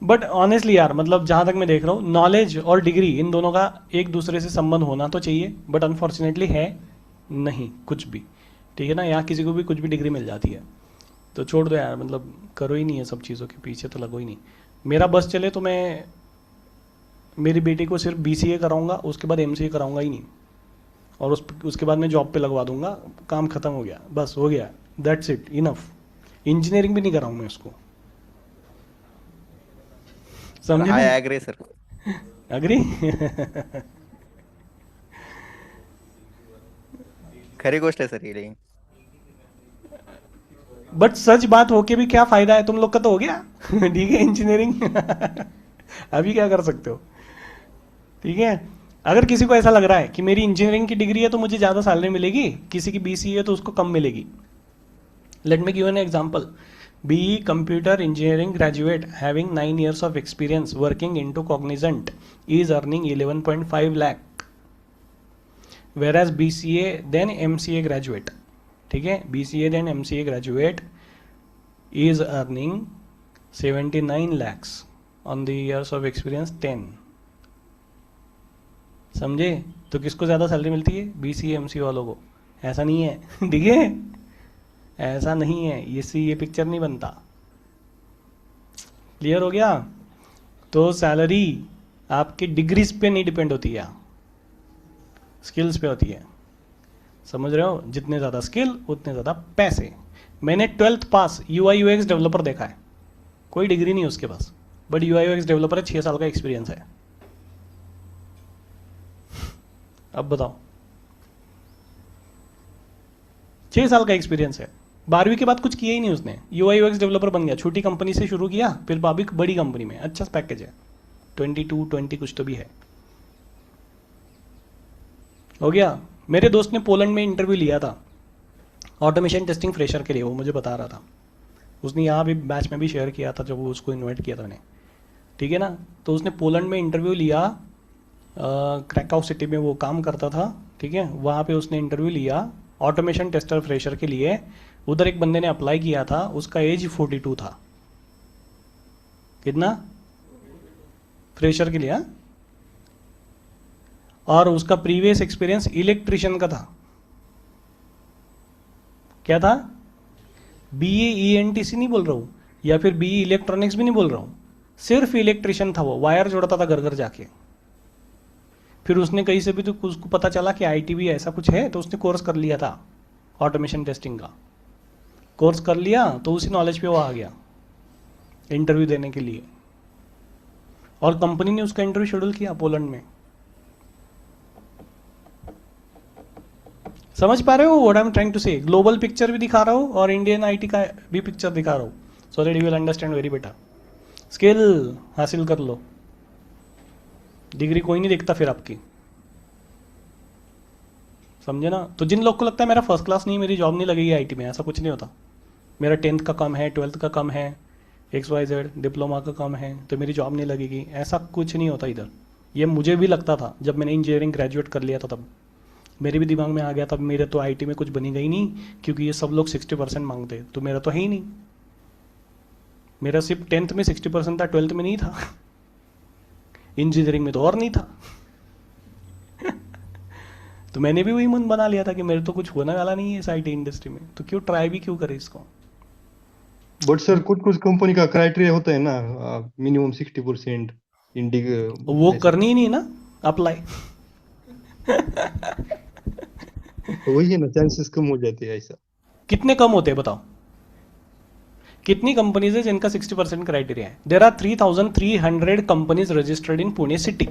बट ऑनेस्टली यार, मतलब जहाँ तक मैं देख रहा हूँ, नॉलेज और डिग्री इन दोनों का एक दूसरे से संबंध होना तो चाहिए, बट अनफॉर्चुनेटली है नहीं कुछ भी, ठीक है ना। यहाँ किसी को भी कुछ भी डिग्री मिल जाती है, तो छोड़ दो यार, मतलब करो ही नहीं है सब चीज़ों के पीछे, तो लगो ही नहीं। मेरा बस चले तो मैं मेरी बेटी को सिर्फ बीसीए कराऊंगा, उसके बाद एमसीए कराऊंगा ही नहीं, और उसके बाद मैं जॉब पे लगवा दूंगा, काम खत्म हो गया, बस हो गया, दैट्स इट, इनफ। इंजीनियरिंग भी नहीं कराऊँ मैं उसको, समझे आई ना? Agree sir. अग्री? खरी गोष्ट है सर ये, लेकिन बट सच बात होके भी क्या फायदा है, तुम लोग का तो हो गया ठीक है इंजीनियरिंग अभी क्या कर सकते हो? ठीक है, अगर किसी को ऐसा लग रहा है कि मेरी इंजीनियरिंग की डिग्री है तो मुझे ज़्यादा सैलरी मिलेगी, किसी की बीसी है तो उसको कम मिलेगी, let me give an example. BE computer engineering graduate having 9 years of experience working into Cognizant is earning 11.5 lakh, whereas BCA then MCA graduate, ठीक है, BCA then MCA graduate is earning 79 lakhs on the years of experience 10। समझे? तो किसको ज़्यादा सैलरी मिलती है? BCA MCA वालों को। ऐसा नहीं है ठीक है, ऐसा नहीं है, ये पिक्चर नहीं बनता। क्लियर हो गया? तो सैलरी आपकी डिग्रीज पे नहीं डिपेंड होती है, स्किल्स पे होती है, समझ रहे हो? जितने ज़्यादा स्किल उतने ज़्यादा पैसे। मैंने 12th पास UI UX डेवलपर देखा है, कोई डिग्री नहीं उसके पास, बट UI UX डेवलपर है, 6 साल का एक्सपीरियंस है। अब बताओ, 6 साल का एक्सपीरियंस है, 12वीं के बाद कुछ किया ही नहीं उसने, UI UX डेवलपर बन गया, छोटी कंपनी से शुरू किया, फिर अभी बड़ी कंपनी में अच्छा पैकेज है, 22-20 कुछ तो भी है, हो गया। मेरे दोस्त ने पोलैंड में इंटरव्यू लिया था ऑटोमेशन टेस्टिंग फ्रेशर के लिए, वो मुझे बता रहा था, उसने यहाँ भी बैच में भी शेयर किया था जब वो उसको इन्वाइट किया था मैंने, ठीक है ना। तो उसने पोलैंड में इंटरव्यू लिया, क्रैकाउ सिटी में वो काम करता था, ठीक है, वहाँ पे उसने इंटरव्यू लिया ऑटोमेशन टेस्टर फ्रेशर के लिए। उधर एक बंदे ने अप्लाई किया था, उसका एज 42 था। कितना? फ्रेशर के लिए, हाँ? और उसका प्रीवियस एक्सपीरियंस इलेक्ट्रिशियन का था। क्या था? BE ENTC नहीं बोल रहा हूँ, या फिर BE इलेक्ट्रॉनिक्स भी नहीं बोल रहा हूँ, सिर्फ इलेक्ट्रिशियन था वो, वायर जोड़ता था घर घर जाके। फिर उसने कहीं से भी तो उसको पता चला कि ITB ऐसा कुछ है, तो उसने कोर्स कर लिया था ऑटोमेशन टेस्टिंग का, कोर्स कर लिया, तो उसी नॉलेज पे वो आ गया इंटरव्यू देने के लिए, और कंपनी ने उसका इंटरव्यू शेड्यूल किया पोलैंड में। समझ पा रहे हो what I am trying to say? Global picture भी दिखा रहा हूँ और इंडियन IT का भी पिक्चर दिखा रहा हूँ, so that you will understand very better. Skill हासिल कर लो, डिग्री कोई नहीं देखता फिर आपकी, समझे ना। तो जिन लोग को लगता है मेरा फर्स्ट क्लास नहीं, मेरी जॉब नहीं लगेगी IT में, ऐसा कुछ नहीं होता। मेरा 10th का कम है, 12th का कम है, XYZ डिप्लोमा का कम है, तो मेरी जॉब नहीं लगेगी, ऐसा कुछ नहीं होता इधर। ये मुझे भी लगता था जब मैंने इंजीनियरिंग ग्रेजुएट कर लिया था, तब मेरे भी दिमाग में आ गया, तब मेरे तो IT में कुछ बनी गई नहीं, क्योंकि ये सब लोग 60% मांगते, तो मेरा तो है ही नहीं। मेरा सिर्फ 10th में 60% था, 12th में नहीं था, इंजीनियरिंग में तो और नहीं था तो मैंने भी वही मन बना लिया था कि मेरे तो कुछ होने वाला नहीं है इस IT इंडस्ट्री में, तो क्यों ट्राई भी क्यों करे इसको। बट सर कुछ कुछ कंपनी का क्राइटेरिया होता है ना, मिनिमम 60% वो करनी ही नहीं ना अप्लाई वही है ना, चांसेस कम हो जाते हैं ऐसा। कितने कम होते हैं बताओ? कितनी कंपनीज है जिनका 60% क्राइटेरिया है? There are 3,300 companies registered in Pune city,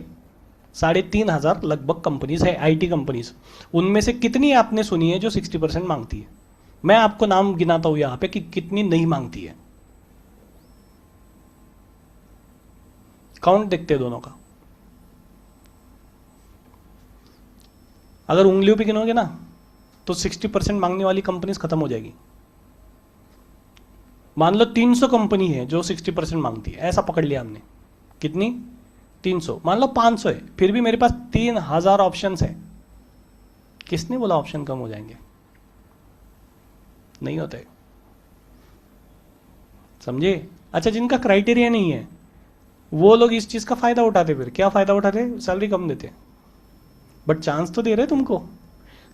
3,500 लगभग कंपनीज है IT कंपनीज। उनमें से कितनी आपने सुनी है जो 60% मांगती है? मैं आपको नाम गिनाता हूं यहां पे कि कितनी नहीं मांगती है। काउंट देखते हैं दोनों का, अगर उंगलियों पे गिनोगे ना तो 60% मांगने वाली कंपनीज खत्म हो जाएगी। मान लो 300 कंपनी है जो 60% मांगती है, ऐसा पकड़ लिया हमने। कितनी? 300। मान लो 500 है, फिर भी मेरे पास 3,000 ऑप्शंस है। किसने बोला ऑप्शन कम हो जाएंगे? नहीं होते, समझे? अच्छा, जिनका क्राइटेरिया नहीं है वो लोग इस चीज का फायदा उठाते, फिर क्या फायदा उठाते? सैलरी कम देते, बट चांस तो दे रहे तुमको,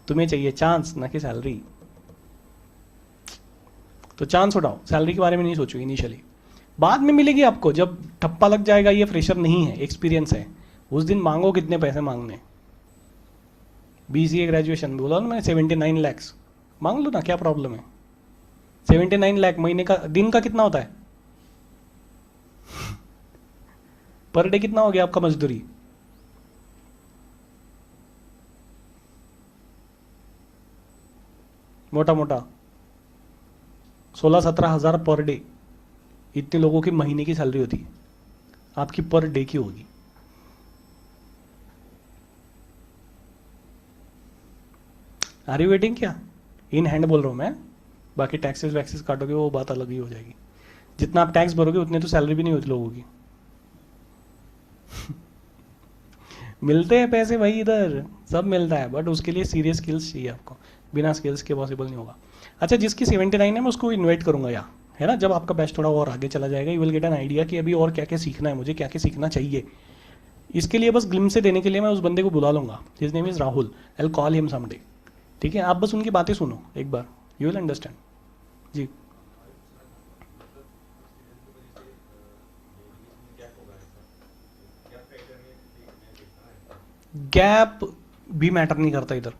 तुम्हें चाहिए चांस ना कि सैलरी। तो चांस उठाओ, सैलरी के बारे में नहीं सोचो इनिशियली, बाद में मिलेगी आपको जब ठप्पा लग जाएगा, ये फ्रेशर नहीं है एक्सपीरियंस है, उस दिन मांगो कितने पैसे मांगने, BCA ग्रेजुएशन बोला ना मैंने, 79 लैक्स मांग लो ना, क्या प्रॉब्लम है? 79 लाख महीने का, दिन का कितना होता है? पर डे कितना हो गया आपका मजदूरी? मोटा मोटा 16-17 हज़ार पर डे। इतने लोगों की महीने की सैलरी होती है, आपकी पर डे की होगी। आर यू वेटिंग क्या? इन हैंड बोल रहा हूँ मैं, बाकी टैक्सेस वैक्सेस काटोगे वो बात अलग ही हो जाएगी। जितना आप टैक्स भरोगे उतने तो सैलरी भी नहीं होती लोगों की। मिलते हैं पैसे भाई, इधर सब मिलता है, बट उसके लिए सीरियस स्किल्स चाहिए आपको, बिना स्किल्स के पॉसिबल नहीं होगा। अच्छा, जिसकी 79 है मैं उसको इन्वाइट करूंगा यहाँ, है ना? जब आपका बैच थोड़ा और आगे चला जाएगा, you will get an idea कि अभी और क्या क्या सीखना है मुझे, क्या क्या सीखना चाहिए। इसके लिए बस ग्लिम्स से देने के लिए मैं उस बंदे को बुला लूंगा, his name is Rahul, I will call him someday. ठीक है, आप बस उनकी बातें सुनो एक बार, यू विल अंडरस्टैंड। जी, गैप भी मैटर नहीं करता इधर।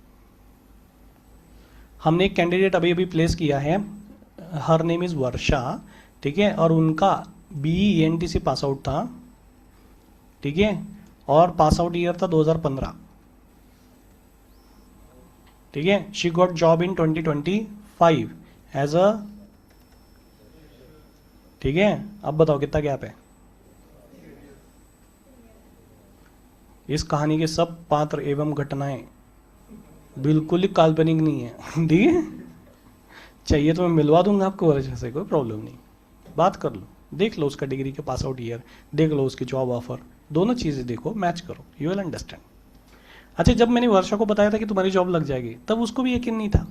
हमने एक कैंडिडेट अभी अभी प्लेस किया है, हर नेम इज वर्षा, ठीक है, और उनका BE ENT से पास आउट था, ठीक है, और पास आउट ईयर था 2015, ठीक है। She got job in 2025 as a, ठीक है। अब बताओ कितना गैप है? इस कहानी के सब पात्र एवं घटनाएं बिल्कुल ही काल्पनिक नहीं है, ठीक है। चाहिए तो मैं मिलवा दूंगा आपको वर्षा से, कोई प्रॉब्लम नहीं, बात कर लो, देख लो उसका डिग्री के पास आउट ईयर, देख लो उसकी जॉब ऑफर, दोनों चीज़ें देखो, मैच करो, यू विल अंडरस्टैंड। अच्छा, जब मैंने वर्षा को बताया था कि तुम्हारी जॉब लग जाएगी, तब उसको भी यकीन नहीं था,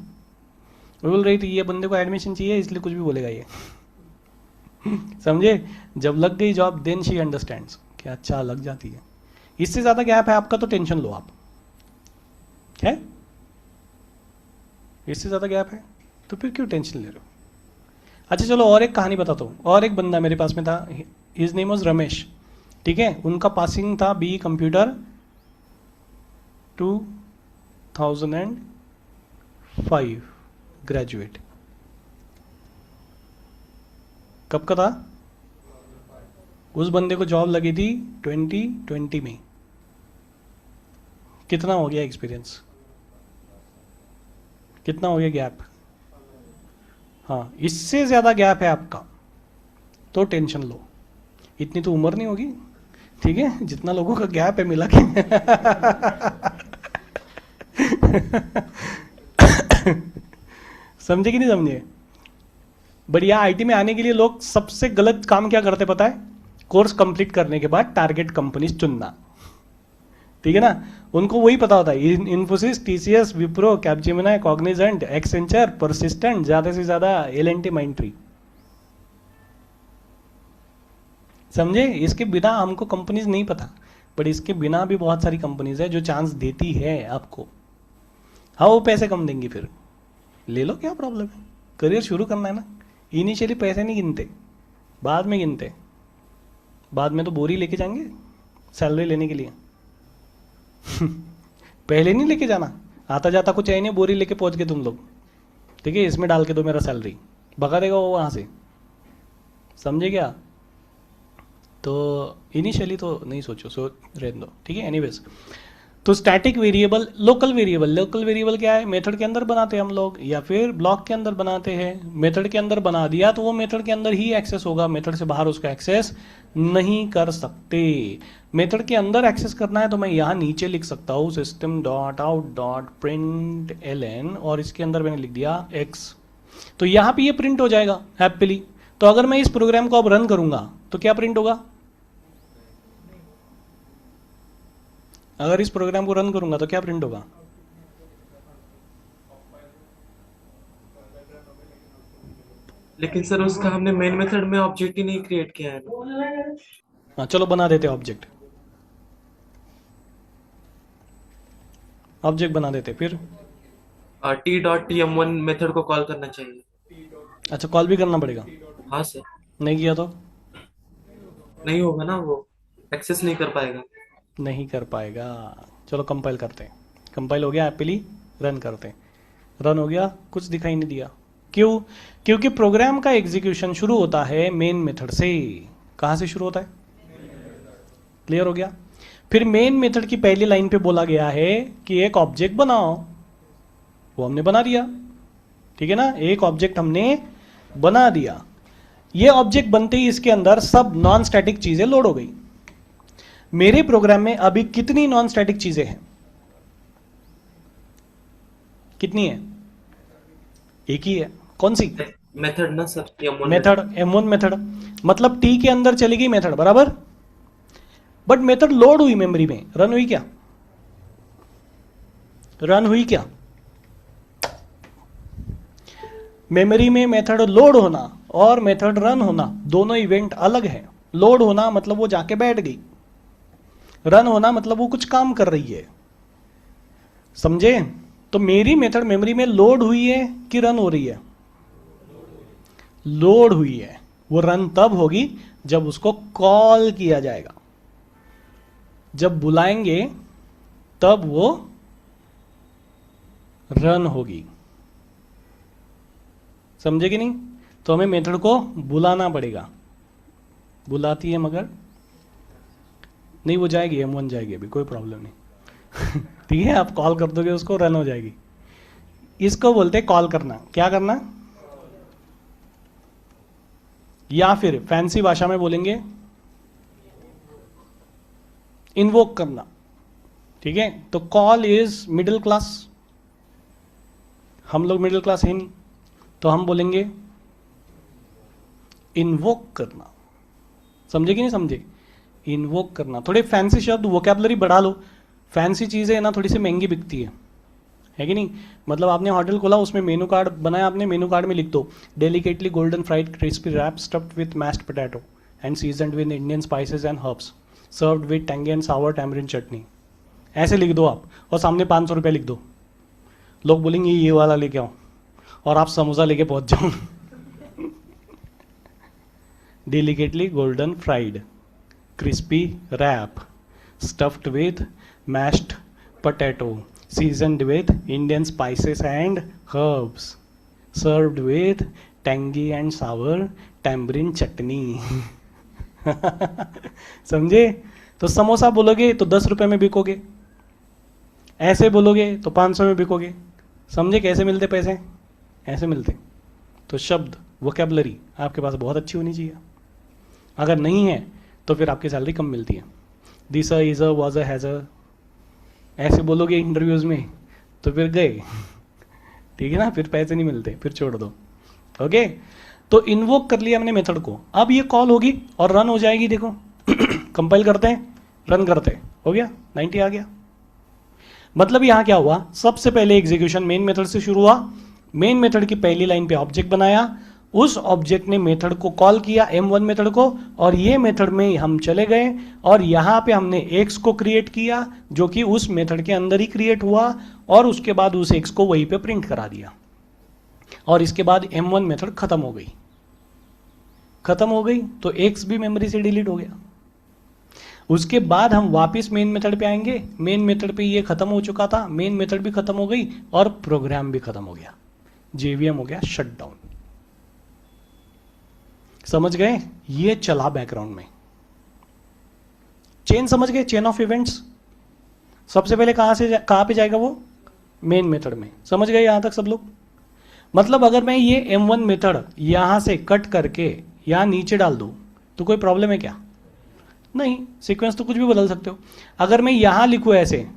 वो बोल रही थी ये बंदे को एडमिशन चाहिए इसलिए कुछ भी बोलेगा ये। समझे? जब लग गई जॉब देन शी अंडरस्टैंड्स कि अच्छा लग जाती है। इससे ज़्यादा गैप है आपका तो टेंशन लो आप, है? इससे ज़्यादा गैप है तो फिर क्यों टेंशन ले रहे हो? अच्छा चलो, और एक कहानी बताता हूँ। और एक बंदा मेरे पास में था, हिज नेम वाज रमेश, ठीक है। उनका पासिंग था BE कंप्यूटर 2005 ग्रेजुएट। कब का था? उस बंदे को जॉब लगी थी 2020 में। कितना हो गया एक्सपीरियंस? कितना हो गया गैप? हाँ, इससे ज़्यादा गैप है आपका तो टेंशन लो। इतनी तो उम्र नहीं होगी, ठीक है, जितना लोगों का गैप है मिला के। समझे कि नहीं समझे? बढ़िया, IT में आने के लिए लोग सबसे गलत काम क्या करते पता है? कोर्स कंप्लीट करने के बाद टारगेट कंपनीज चुनना, ठीक है ना। उनको वही पता होता है, Infosys, TCS, Wipro, Capgemini, Cognizant, Accenture, persistent, ज्यादा से ज्यादा L&T, माइंट्री। समझे? इसके बिना हमको कंपनीज नहीं पता, बट इसके बिना भी बहुत सारी कंपनीज है जो चांस देती है आपको। हाँ, वो पैसे कम देंगी, फिर ले लो, क्या प्रॉब्लम है? करियर शुरू करना है ना। इनिशियली पैसे नहीं गिनते, बाद में गिनते। बाद में तो बोरी लेके जाएंगे सैलरी लेने के लिए। पहले नहीं लेके जाना, आता जाता कुछ है नहीं, बोरी लेके पहुंच गए तुम लोग, ठीक है, इसमें डाल के दो मेरा सैलरी, भगा देगा वो वहां से। समझे क्या? तो इनिशियली तो नहीं सोचो, रहने दो, ठीक है। एनीवेज, तो static variable, local variable. Local variable क्या है? मेथड के अंदर बनाते हैं हम लोग या फिर ब्लॉक के अंदर बनाते हैं। मेथड के अंदर बना दिया तो वो मेथड के अंदर ही एक्सेस होगा, मेथड से बाहर उसका एक्सेस नहीं कर सकते। मेथड के अंदर एक्सेस करना है तो मैं यहाँ नीचे लिख सकता हूँ system.out.println, और इसके अंदर मैंने लिख दिया x, तो यहाँ पे ये प्रिंट हो जाएगा हैप्पीली। तो अगर मैं इस प्रोग्राम को अब रन करूंगा तो क्या प्रिंट होगा? अगर इस प्रोग्राम को रन करूंगा तो क्या प्रिंट होगा? लेकिन सर उसका हमने मेन मेथड में ऑब्जेक्ट ही नहीं क्रिएट किया है ना। हाँ, चलो बना देते ऑब्जेक्ट, ऑब्जेक्ट बना देते फिर। T.tm1 मेथड को कॉल करना चाहिए। अच्छा, कॉल भी करना पड़ेगा? हाँ सर, नहीं किया तो नहीं होगा ना, वो एक्सेस नहीं कर पाएगा। नहीं कर पाएगा। चलो कंपाइल करते हैं, कंपाइल हो गया हैप्पीली, रन करते हैं। रन हो गया, कुछ दिखाई नहीं दिया। क्यों? क्योंकि प्रोग्राम का एग्जीक्यूशन शुरू होता है मेन मेथड से। कहाँ से शुरू होता है? क्लियर हो गया? फिर मेन मेथड की पहली लाइन पे बोला गया है कि एक ऑब्जेक्ट बनाओ, वो हमने बना दिया, ठीक है ना, एक ऑब्जेक्ट हमने बना दिया। ये ऑब्जेक्ट बनते ही इसके अंदर सब नॉन स्टैटिक चीजें लोड हो गई। मेरे प्रोग्राम में अभी कितनी नॉन स्टैटिक चीजें हैं? कितनी है? एक ही है। कौन सी? मेथड ना सर, मेथड, M1 मेथड, मतलब टी के अंदर चली गई मेथड, बराबर। बट मेथड लोड हुई मेमोरी में, रन हुई क्या? रन हुई क्या? मेमोरी में मेथड लोड होना और मेथड रन होना दोनों इवेंट अलग है। लोड होना मतलब वो जाके बैठ गई, रन होना मतलब वो कुछ काम कर रही है। समझे? तो मेरी मेथड मेमोरी में लोड हुई है कि रन हो रही है? लोड हुई है। वो रन तब होगी जब उसको कॉल किया जाएगा, जब बुलाएंगे तब वो रन होगी। समझे कि नहीं? तो हमें मेथड को बुलाना पड़ेगा। बुलाती है मगर नहीं, वो जाएगी, M1 जाएगी, अभी कोई प्रॉब्लम नहीं। ठीक है, आप कॉल कर दोगे उसको, रन हो जाएगी। इसको बोलते हैं कॉल करना। क्या करना? या फिर फैंसी भाषा में बोलेंगे इन्वोक करना। ठीक है, तो कॉल इज मिडिल क्लास, हम लोग मिडिल क्लास है नहीं, तो हम बोलेंगे इन्वोक करना। समझे कि नहीं समझे? इन्वोक करना। थोड़े फैंसी शब्द, वोकैबुलरी बढ़ा लो। फैंसी चीजें ना थोड़ी सी महंगी बिकती है कि नहीं? मतलब आपने होटल खोला, उसमें मेनू कार्ड बनाया आपने, मेनू कार्ड में लिख दो delicately golden fried crispy wrap stuffed with mashed potato and seasoned with Indian spices and herbs served with tangy and sour tamarind chutney. ऐसे लिख दो आप, और सामने 500 रुपये लिख दो। लोग बोलेंगे ये वाला लेके आओ, और आप समोसा लेके पहुंच जाओ। Delicately golden fried crispy wrap stuffed with mashed potato seasoned with Indian spices and herbs, served with tangy and sour tamarind chutney। समझे? तो समोसा बोलोगे तो 10 रुपए में बिकोगे, ऐसे बोलोगे तो 500 में बिकोगे। समझे कैसे मिलते पैसे? ऐसे मिलते। तो शब्द, वोकैबुलरी आपके पास बहुत अच्छी होनी चाहिए। अगर नहीं है तो फिर आपकी सैलरी कम मिलती है। This is a, was a, has a, ऐसे बोलोगे इंटरव्यूज में तो फिर गए। ठीक है ना, फिर पैसे नहीं मिलते, फिर छोड़ दो। ओके, तो इन्वोक कर लिया हमने मेथड को। अब ये कॉल होगी और रन हो जाएगी। देखो कंपाइल करते हैं, रन करते हैं, हो गया, 90 आ गया। मतलब यहां क्या हुआ? सबसे पहले एग्जीक्यूशन मेन मेथड से शुरू हुआ। मेन मेथड की पहली लाइन पे ऑब्जेक्ट बनाया, उस ऑब्जेक्ट ने मेथड को कॉल किया, M1 मेथड को, और ये मेथड में हम चले गए और यहां पे हमने x को क्रिएट किया जो कि उस मेथड के अंदर ही क्रिएट हुआ, और उसके बाद उस x को वहीं पे प्रिंट करा दिया। और इसके बाद M1 मेथड खत्म हो गई। खत्म हो गई तो x भी मेमोरी से डिलीट हो गया। उसके बाद हम वापस मेन मेथड पे आएंगे। मेन मेथड पे ये खत्म हो चुका था, मेन मेथड भी खत्म हो गई और प्रोग्राम भी खत्म हो गया। JVM हो गया शट डाउन। समझ गए? ये चला बैकग्राउंड में। चेन समझ गए? Chain of events. सबसे पहले कहां पे जाएगा वो? मेन मेथड में। समझ गए यहां तक सब लोग? मतलब अगर मैं ये M1 मेथड यहां से कट करके यहां नीचे डाल दूं तो कोई प्रॉब्लम है क्या? नहीं, सीक्वेंस तो कुछ भी बदल सकते हो। अगर मैं यहां लिखूं ऐसे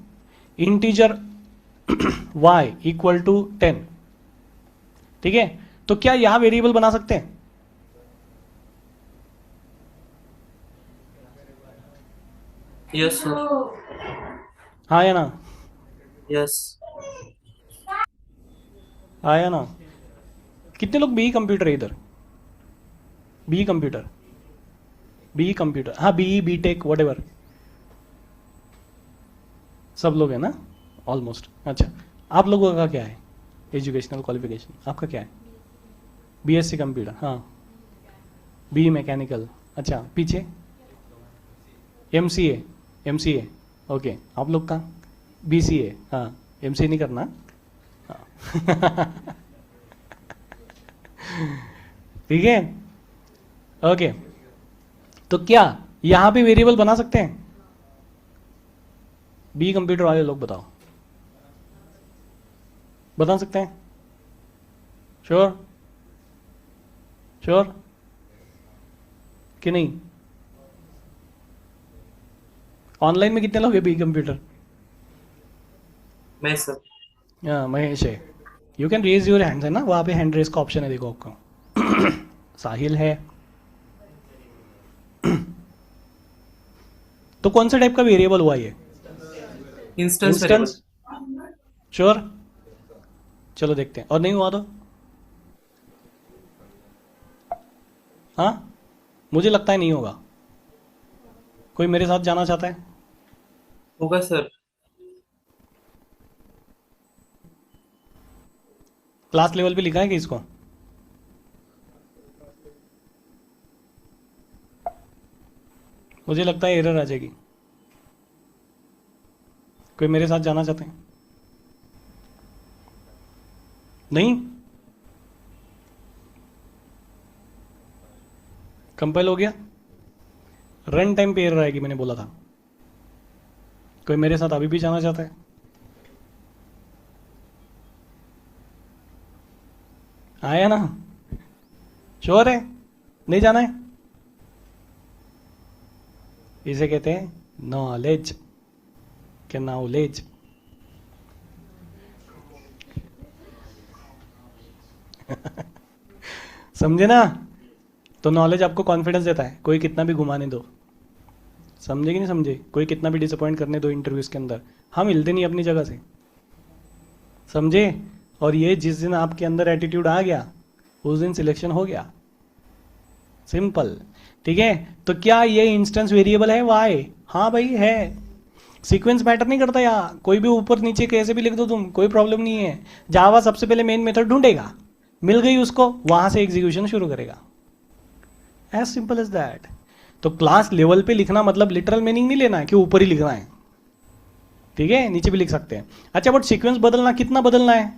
इंटीजर y इक्वल टू 10, ठीक है, तो क्या यहां वेरिएबल बना सकते हैं? यस सर, हाँ या ना? यस। हाँ या ना? कितने लोग BE कंप्यूटर है इधर? BE कंप्यूटर, BE कंप्यूटर, हाँ BE BTech व्हाटएवर, सब लोग है ना ऑलमोस्ट। अच्छा, आप लोगों का क्या है एजुकेशनल क्वालिफिकेशन? आपका क्या है? BSc कंप्यूटर, हाँ। BE मैकेनिकल, अच्छा। पीछे MCA, ओके। आप लोग का BCA, हाँ। MC नहीं करना। हाँ। ठीक है, ओके। तो क्या यहां पे वेरिएबल बना सकते हैं? बी कंप्यूटर वाले लोग बताओ, बता सकते हैं? श्योर? श्योर कि नहीं? ऑनलाइन में कितने लोग हैं बी कंप्यूटर? मैं सर। हाँ, महेश है। You can raise your hands, है ना, वहां पे हैंड रेज का ऑप्शन है, देखो आपको। साहिल है। तो कौन सा टाइप का वेरिएबल हुआ ये? Instance instance? श्योर? चलो देखते हैं। और नहीं हुआ तो? हाँ, मुझे लगता है नहीं होगा। कोई मेरे साथ जाना चाहता है? होगा सर। क्लास लेवल पे लिखा है कि इसको? मुझे लगता है एरर आ जाएगी। कोई मेरे साथ जाना चाहते हैं? नहीं? कंपाइल हो गया? रन टाइम पे एरर आएगी, मैंने बोला था। कोई मेरे साथ अभी भी जाना चाहता है? आया ना? श्योर है? नहीं जाना है? इसे कहते हैं नॉलेज के नॉलेज। समझे ना? तो नॉलेज आपको कॉन्फिडेंस देता है, कोई कितना भी घुमाने दो। समझे कि नहीं समझे? कोई कितना भी डिसअपॉइंट करने दो इंटरव्यूज के अंदर, हम हिलते नहीं अपनी जगह से। समझे? और ये जिस दिन आपके अंदर एटीट्यूड आ गया उस दिन सिलेक्शन हो गया। सिंपल। ठीक है, तो क्या ये इंस्टेंस वेरिएबल है वाई? हाँ भाई है। सीक्वेंस मैटर नहीं करता यार, कोई भी ऊपर नीचे कैसे भी लिख दो तुम, कोई प्रॉब्लम नहीं है। जावा सबसे पहले मेन मेथड ढूंढेगा, मिल गई उसको, वहां से एग्जीक्यूशन शुरू करेगा। As simple as that. तो क्लास लेवल पे लिखना मतलब लिटरल मीनिंग नहीं लेना है कि ऊपर ही लिखना है। ठीक है, नीचे भी लिख सकते हैं। अच्छा, बट सीक्वेंस बदलना कितना बदलना है?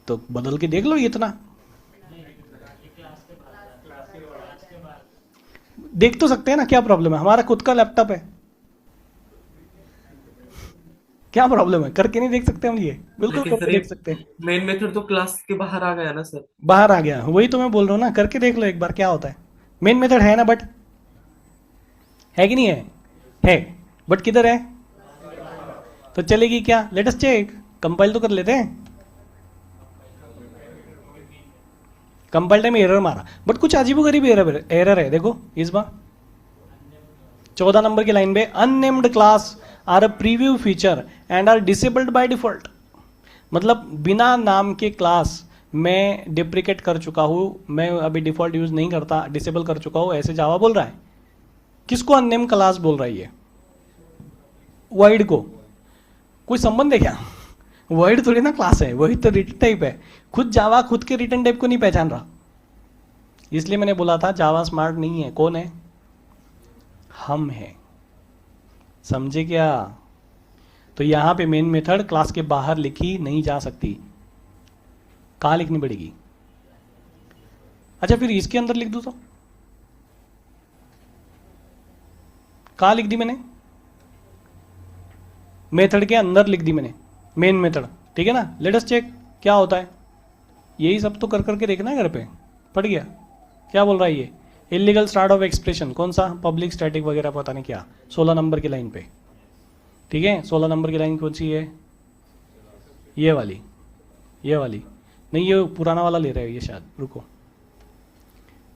तो बदल के देख लो इतना। देख तो सकते हैं ना, क्या प्रॉब्लम है? हमारा खुद का लैपटॉप है, क्या प्रॉब्लम है? करके नहीं देख सकते हम ये? बिल्कुल लेकिन करके सर देख ये सकते हैं। मेन मेथड तो क्लास के बाहर आ गया ना सर। बाहर आ गया, वही तो मैं बोल रहा हूँ ना, करके देख लो एक बार क्या होता है। मेन मेथड है ना, बट है कि नहीं है? है, बट किधर है? तो चलेगी क्या? Late us check. कंपाइल तो कर लेते हैं। कंपाइल टाइम एरर मारा, बट कुछ अजीबोगरीब एरर है। देखो इस बार 14 नंबर की लाइन पे, unnamed class are a preview feature and are disabled by default. मतलब बिना नाम के क्लास मैं डिप्रिकेट कर चुका हूं, मैं अभी डिफॉल्ट यूज नहीं करता, डिसेबल कर चुका हूं, ऐसे जावा बोल रहा है। किसको अननेम क्लास बोल रहा है ये? वाइड को। कोई संबंध है क्या? वर्ड थोड़ी ना क्लास है, वही तो रिटर्न टाइप है। खुद जावा खुद के रिटर्न टाइप को नहीं पहचान रहा। इसलिए मैंने बोला था जावा स्मार्ट नहीं है। कौन है? हम हैं। समझे क्या? तो यहां पे मेन मेथड क्लास के बाहर लिखी नहीं जा सकती, कहां लिखनी पड़ेगी? अच्छा, फिर इसके अंदर लिख दूं तो? कहां लिख दी मैंने? मेथड के अंदर लिख दी मैंने, मेन मेथड। ठीक है ना? लेट अस चेक क्या होता है। यही सब तो कर करके देखना है घर पे। पढ़ गया? क्या बोल रहा है ये? इलीगल स्टार्ट ऑफ एक्सप्रेशन, कौन सा? पब्लिक स्टैटिक वगैरह पता नहीं क्या, 16 नंबर की लाइन पे। ठीक है, 16 नंबर की लाइन कौन सी है? ये वाली, ये वाली नहीं, ये पुराना वाला ले रहे हो ये शायद, रुको।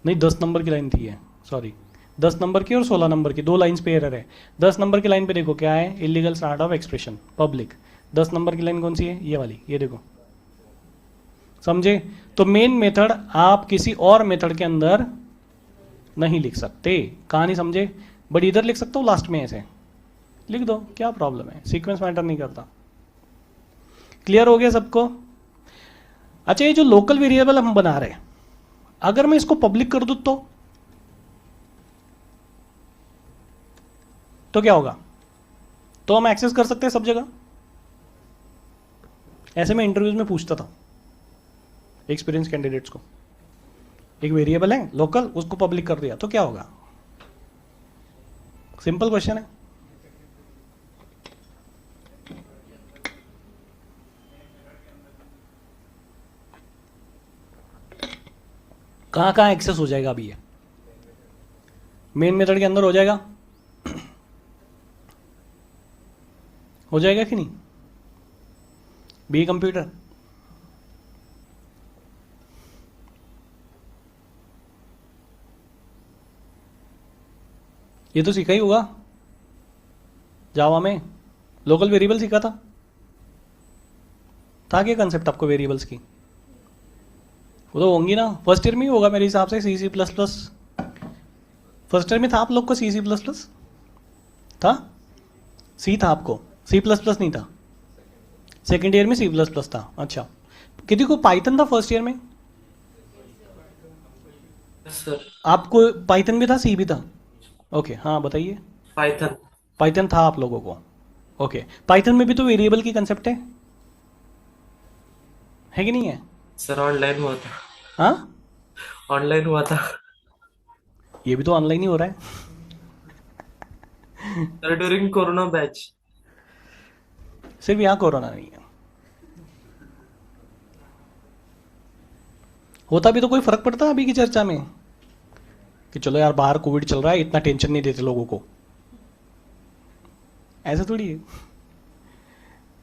नहीं, 10 नंबर की लाइन थी ये, सॉरी। 10 नंबर की और 16 नंबर की दो लाइन्स पे एरर है। 10 नंबर की लाइन पे देखो क्या है, illegal start of expression public. 10 number की लाइन कौन सी है? ये वाली, ये देखो। समझे? तो मेन मेथड आप किसी और मेथड के अंदर नहीं लिख सकते। कहां नहीं समझे? बट इधर लिख सकते हो, लास्ट में ऐसे लिख दो, क्या प्रॉब्लम है? सीक्वेंस मैटर नहीं करता। क्लियर हो गया सबको? अच्छा, ये जो लोकल वेरिएबल हम बना रहे हैं, अगर मैं इसको पब्लिक कर दूं तो क्या होगा? तो हम एक्सेस कर सकते हैं सब जगह? ऐसे मैं इंटरव्यूज में पूछता था एक्सपीरियंस कैंडिडेट्स को, एक वेरिएबल है लोकल, उसको पब्लिक कर दिया तो क्या होगा? सिंपल क्वेश्चन है। कहाँ कहाँ एक्सेस हो जाएगा अभी? ये मेन मेथड के अंदर हो जाएगा, हो जाएगा कि नहीं? बी कंप्यूटर ये तो सीखा ही होगा जावा में, लोकल वेरिएबल सीखा था क्या कंसेप्ट आपको वेरिएबल्स की? वो तो होंगी ना, फर्स्ट ईयर में ही होगा मेरे हिसाब से। C C plus plus first year में था आप लोग को? सी सी प्लस प्लस था? सी था आपको, सी प्लस प्लस नहीं था? सेकेंड ईयर में सी प्लस प्लस था। अच्छा, किसी को पाइथन था फर्स्ट ईयर में? सर आपको पाइथन भी था, सी भी था? ओके, हाँ बताइए। पाइथन। पाइथन था आप लोगों को? ओके, पाइथन में भी तो वेरिएबल की कंसेप्ट है कि नहीं है? सर ऑनलाइन हुआ था, हाँ, ऑनलाइन हुआ था ये भी तो ऑनलाइन ही हो रहा है। Sir during corona batch. सिर्फ यहाँ कोरोना नहीं है, होता भी तो कोई फर्क पड़ता है अभी की चर्चा में कि चलो यार बाहर कोविड चल रहा है, इतना टेंशन नहीं देते लोगों को, ऐसा थोड़ी है।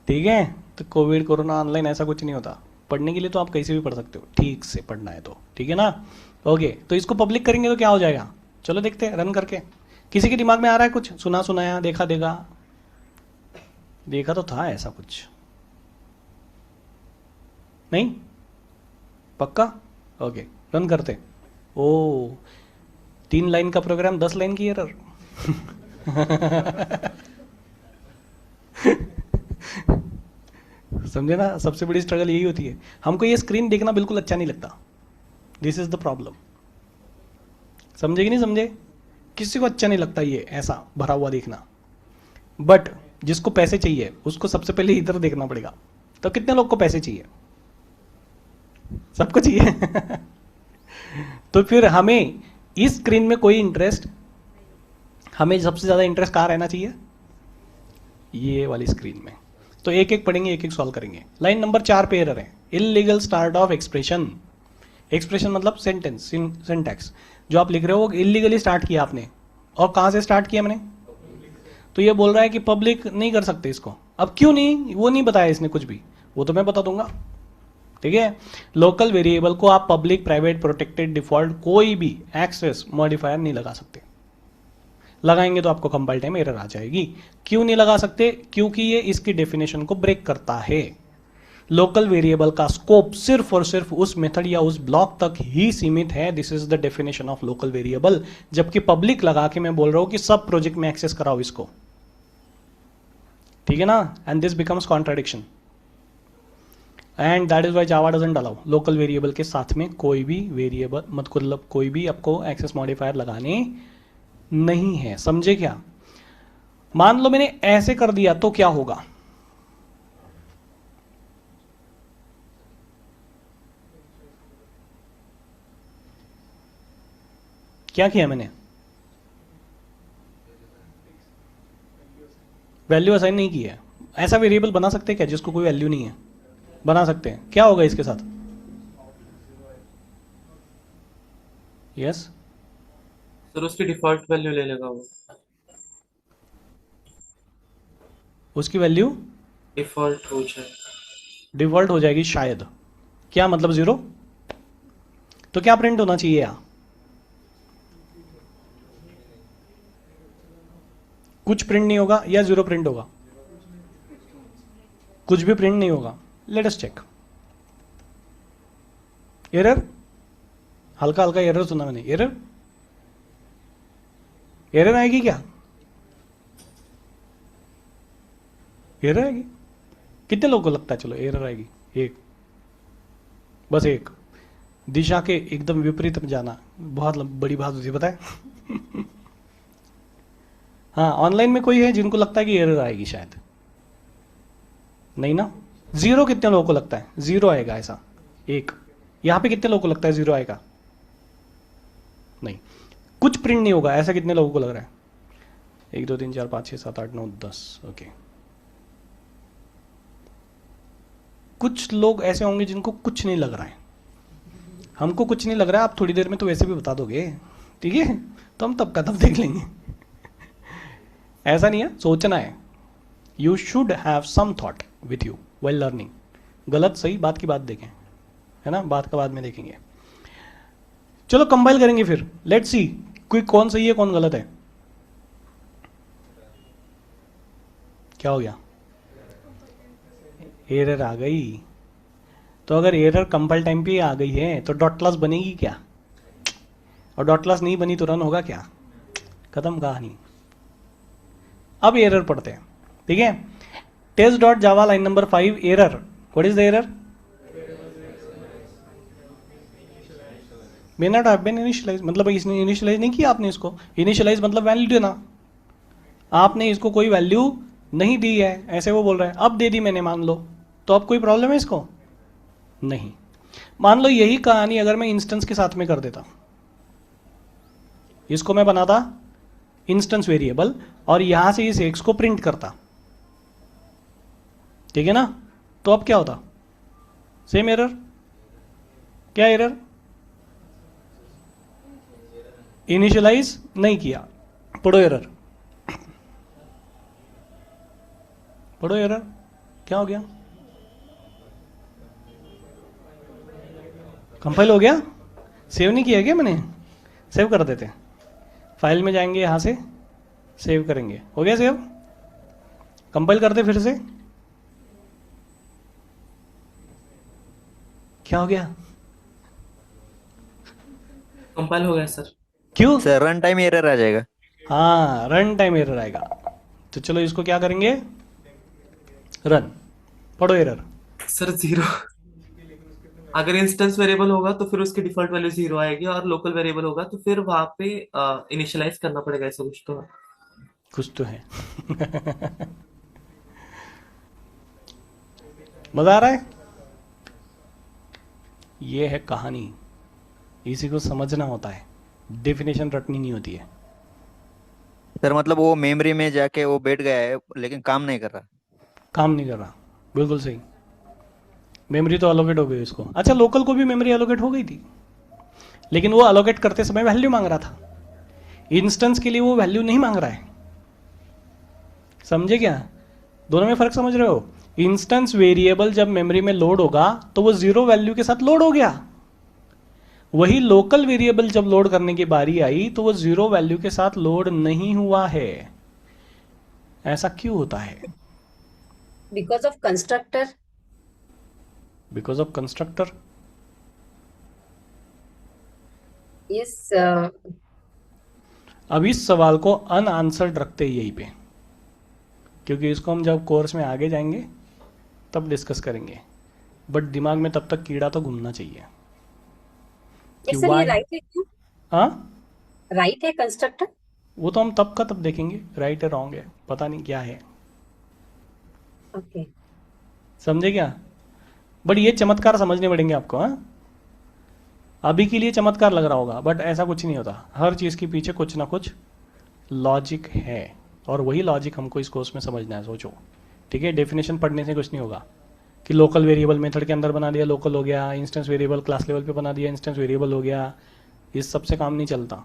ठीक है, तो कोविड कोरोना ऑनलाइन ऐसा कुछ नहीं होता। पढ़ने के लिए तो आप कहीं से भी पढ़ सकते हो, ठीक से पढ़ना है तो, ठीक है ना? ओके, तो इसको पब्लिक करेंगे तो क्या हो जाएगा? चलो देखते हैं रन करके। किसी के दिमाग में आ रहा है कुछ? सुना सुनाया, देखा देखा? देखा तो था ऐसा कुछ? नहीं? पक्का? ओके, रन करते। ओ, 3 लाइन का प्रोग्राम 10 लाइन की एरर। समझे ना, सबसे बड़ी स्ट्रगल यही होती है। हमको ये स्क्रीन देखना बिल्कुल अच्छा नहीं लगता, दिस इज द प्रॉब्लम। समझे कि नहीं समझे? किसी को अच्छा नहीं लगता ये ऐसा भरा हुआ देखना, बट जिसको पैसे चाहिए उसको सबसे पहले इधर देखना पड़ेगा। तो कितने लोग को पैसे चाहिए? सबको चाहिए। तो फिर हमें इस स्क्रीन में कोई इंटरेस्ट, हमें सबसे ज्यादा इंटरेस्ट कहाँ रहना चाहिए? ये वाली स्क्रीन में। तो एक एक पढ़ेंगे, एक एक सॉल्व करेंगे। लाइन नंबर 4 पे एरर है, illegal start of expression. Expression मतलब सेंटेंस, सिंटैक्स। जो आप लिख रहे हो इलीगली स्टार्ट किया आपने, और कहां से स्टार्ट किया मैंने? तो ये बोल रहा है कि पब्लिक नहीं कर सकते इसको। अब क्यों नहीं, वो नहीं बताया इसने कुछ भी, वो तो मैं बता दूंगा। ठीक है, लोकल वेरिएबल को आप पब्लिक, प्राइवेट, प्रोटेक्टेड, डिफॉल्ट कोई भी एक्सेस मॉडिफायर नहीं लगा सकते। लगाएंगे तो आपको कंपाइल टाइम एरर आ जाएगी। क्यों नहीं लगा सकते? क्योंकि ये इसकी डेफिनेशन को ब्रेक करता है। लोकल वेरिएबल का स्कोप सिर्फ और सिर्फ उस मेथड या उस ब्लॉक तक ही सीमित है। This is the definition of local variable. जबकि पब्लिक लगा के मैं बोल रहा हूं कि सब प्रोजेक्ट में एक्सेस कराओ इसको, ठीक है ना? And this becomes contradiction, and that is why Java doesn't allow local variable के साथ में कोई भी वेरिएबल, मतलब कोई भी आपको एक्सेस मॉडिफायर लगाने नहीं है। समझे क्या? मान लो मैंने ऐसे कर दिया तो क्या होगा? क्या किया मैंने? वैल्यू असाइन नहीं की है। ऐसा वेरिएबल बना सकते हैं क्या जिसको कोई वैल्यू नहीं है? बना सकते हैं। क्या होगा इसके साथ? यस, सर उसकी डिफॉल्ट वैल्यू ले लेगा वो, उसकी वैल्यू डिफॉल्ट हो जाए। डिफॉल्ट हो जाएगी शायद। क्या मतलब 0? तो क्या प्रिंट होना चाहिए यहां? कुछ प्रिंट नहीं होगा या 0 प्रिंट होगा? कुछ भी प्रिंट नहीं होगा। Let us check. एरर, हल्का हल्का एरर सुना मैंने। एरर, एरर आएगी क्या? एरर आएगी? कितने लोगों को लगता है चलो एरर आएगी? एक, बस एक। दिशा के एकदम विपरीत में जाना बहुत बड़ी बात होती है, पता है? हाँ, ऑनलाइन में कोई है जिनको लगता है कि एरर आएगी? शायद नहीं ना? जीरो कितने लोगों को लगता है जीरो आएगा? ऐसा एक। यहां पे कितने लोगों को लगता है जीरो आएगा? नहीं, कुछ प्रिंट नहीं होगा। ऐसा कितने लोगों को लग रहा है? 1 2 3 4 5 6 7 8 9 10। ओके, कुछ लोग ऐसे होंगे जिनको कुछ नहीं लग रहा है। हमको कुछ नहीं लग रहा है, आप थोड़ी देर में तो वैसे भी बता दोगे, ठीक है, तो हम तब का तब देख लेंगे। ऐसा नहीं है, सोचना है। You should have some thought with you well learning. गलत सही बात की बात देखें, है ना, बात का बाद में देखेंगे। चलो कंपाइल करेंगे फिर, लेट्स सी कोई कौन सही है कौन गलत है। क्या हो गया? एरर आ गई। तो अगर एरर कंपाइल टाइम पे आ गई है तो डॉट क्लास बनेगी क्या? और डॉट क्लास नहीं बनी तो रन होगा क्या? खत्म कहानी। अब एरर पढ़ते हैं, ठीक है। Test dot Java line number 5 error. What is the error? May not have been initialize, मतलब इसने इनिशियलाइज नहीं किया आपने इसको। इनिशियलाइज मतलब वैल्यू देना। आपने इसको कोई वैल्यू नहीं दी है, ऐसे वो बोल रहा है। अब दे दी मैंने, मान लो, तो अब कोई प्रॉब्लम है इसको? नहीं। मान लो यही कहानी अगर मैं इंस्टेंस के साथ में कर देता, इसको मैं बनाता इंस्टेंस वेरिएबल और यहां से इस एक्स को प्रिंट करता, ठीक है ना, तो अब क्या होता? Same error. क्या एरर? इनिशियलाइज नहीं किया। पढ़ो एरर, पढ़ो एरर। क्या हो गया? कंपाइल हो गया? सेव नहीं किया क्या मैंने? सेव कर देते, फाइल में जाएंगे, यहां से सेव करेंगे। हो गया सेव? कंपाइल करते फिर से। क्या हो गया? कंपाइल हो गया सर। क्यों? सर रन टाइम एरर आ जाएगा। हाँ, रन टाइम एरर आएगा। तो चलो इसको क्या करेंगे? रन। पढ़ो एरर। Sir zero. अगर इंस्टेंस वेरिएबल होगा तो फिर उसकी डिफॉल्ट वैल्यू जीरो आएगी, और लोकल वेरिएबल होगा तो फिर वहां पे इनिशियलाइज करना पड़ेगा, ऐसा कुछ तो है। कुछ तो है। मजा आ रहा है? ये है कहानी, इसी को समझना होता है, डेफिनेशन रटनी नहीं होती है। सर मतलब वो मेमोरी में जाके वो बैठ गया है लेकिन काम नहीं कर रहा। काम नहीं कर रहा, बिल्कुल सही। मेमोरी तो अलोकेट हो गई इसको। अच्छा, लोकल को भी मेमोरी अलोकेट हो गई थी, लेकिन वो अलोकेट करते समय वैल्यू मांग रहा था। इंस्टेंस के लिए वो वैल्यू नहीं मांग रहा है। समझे क्या? दोनों में फर्क समझ रहे हो? इंस्टेंस वेरिएबल जब मेमोरी में लोड होगा तो वो जीरो वैल्यू के साथ लोड हो गया। वही लोकल वेरिएबल जब लोड करने की बारी आई तो वो जीरो वैल्यू के साथ लोड नहीं हुआ है। ऐसा क्यों होता है? Because of constructor. Because of constructor. Yes, अब इस सवाल को अनआंसर्ड रखते हैं यहीं पे, क्योंकि इसको हम जब कोर्स में आगे जाएंगे तब डिस्कस करेंगे। बट दिमाग में तब तक कीड़ा तो घूमना चाहिए कि yes sir, ये why- राइट है क्यों? हाँ, राइट है कंस्ट्रक्टर? वो तो हम तब का तब देखेंगे। राइट है रॉन्ग है पता नहीं क्या है, ओके। समझे क्या? बट ये चमत्कार समझने पड़ेंगे आपको। हाँ, अभी के लिए चमत्कार लग रहा होगा, बट ऐसा कुछ नहीं होता। हर चीज़ के पीछे कुछ ना कुछ लॉजिक है, और वही लॉजिक हमको इस कोर्स में समझना है। सोचो, ठीक है। डेफिनेशन पढ़ने से कुछ नहीं होगा कि लोकल वेरिएबल मेथड के अंदर बना दिया लोकल हो गया, इंस्टेंस वेरिएबल क्लास लेवल पे बना दिया इंस्टेंस वेरिएबल हो गया। इस सबसे काम नहीं चलता।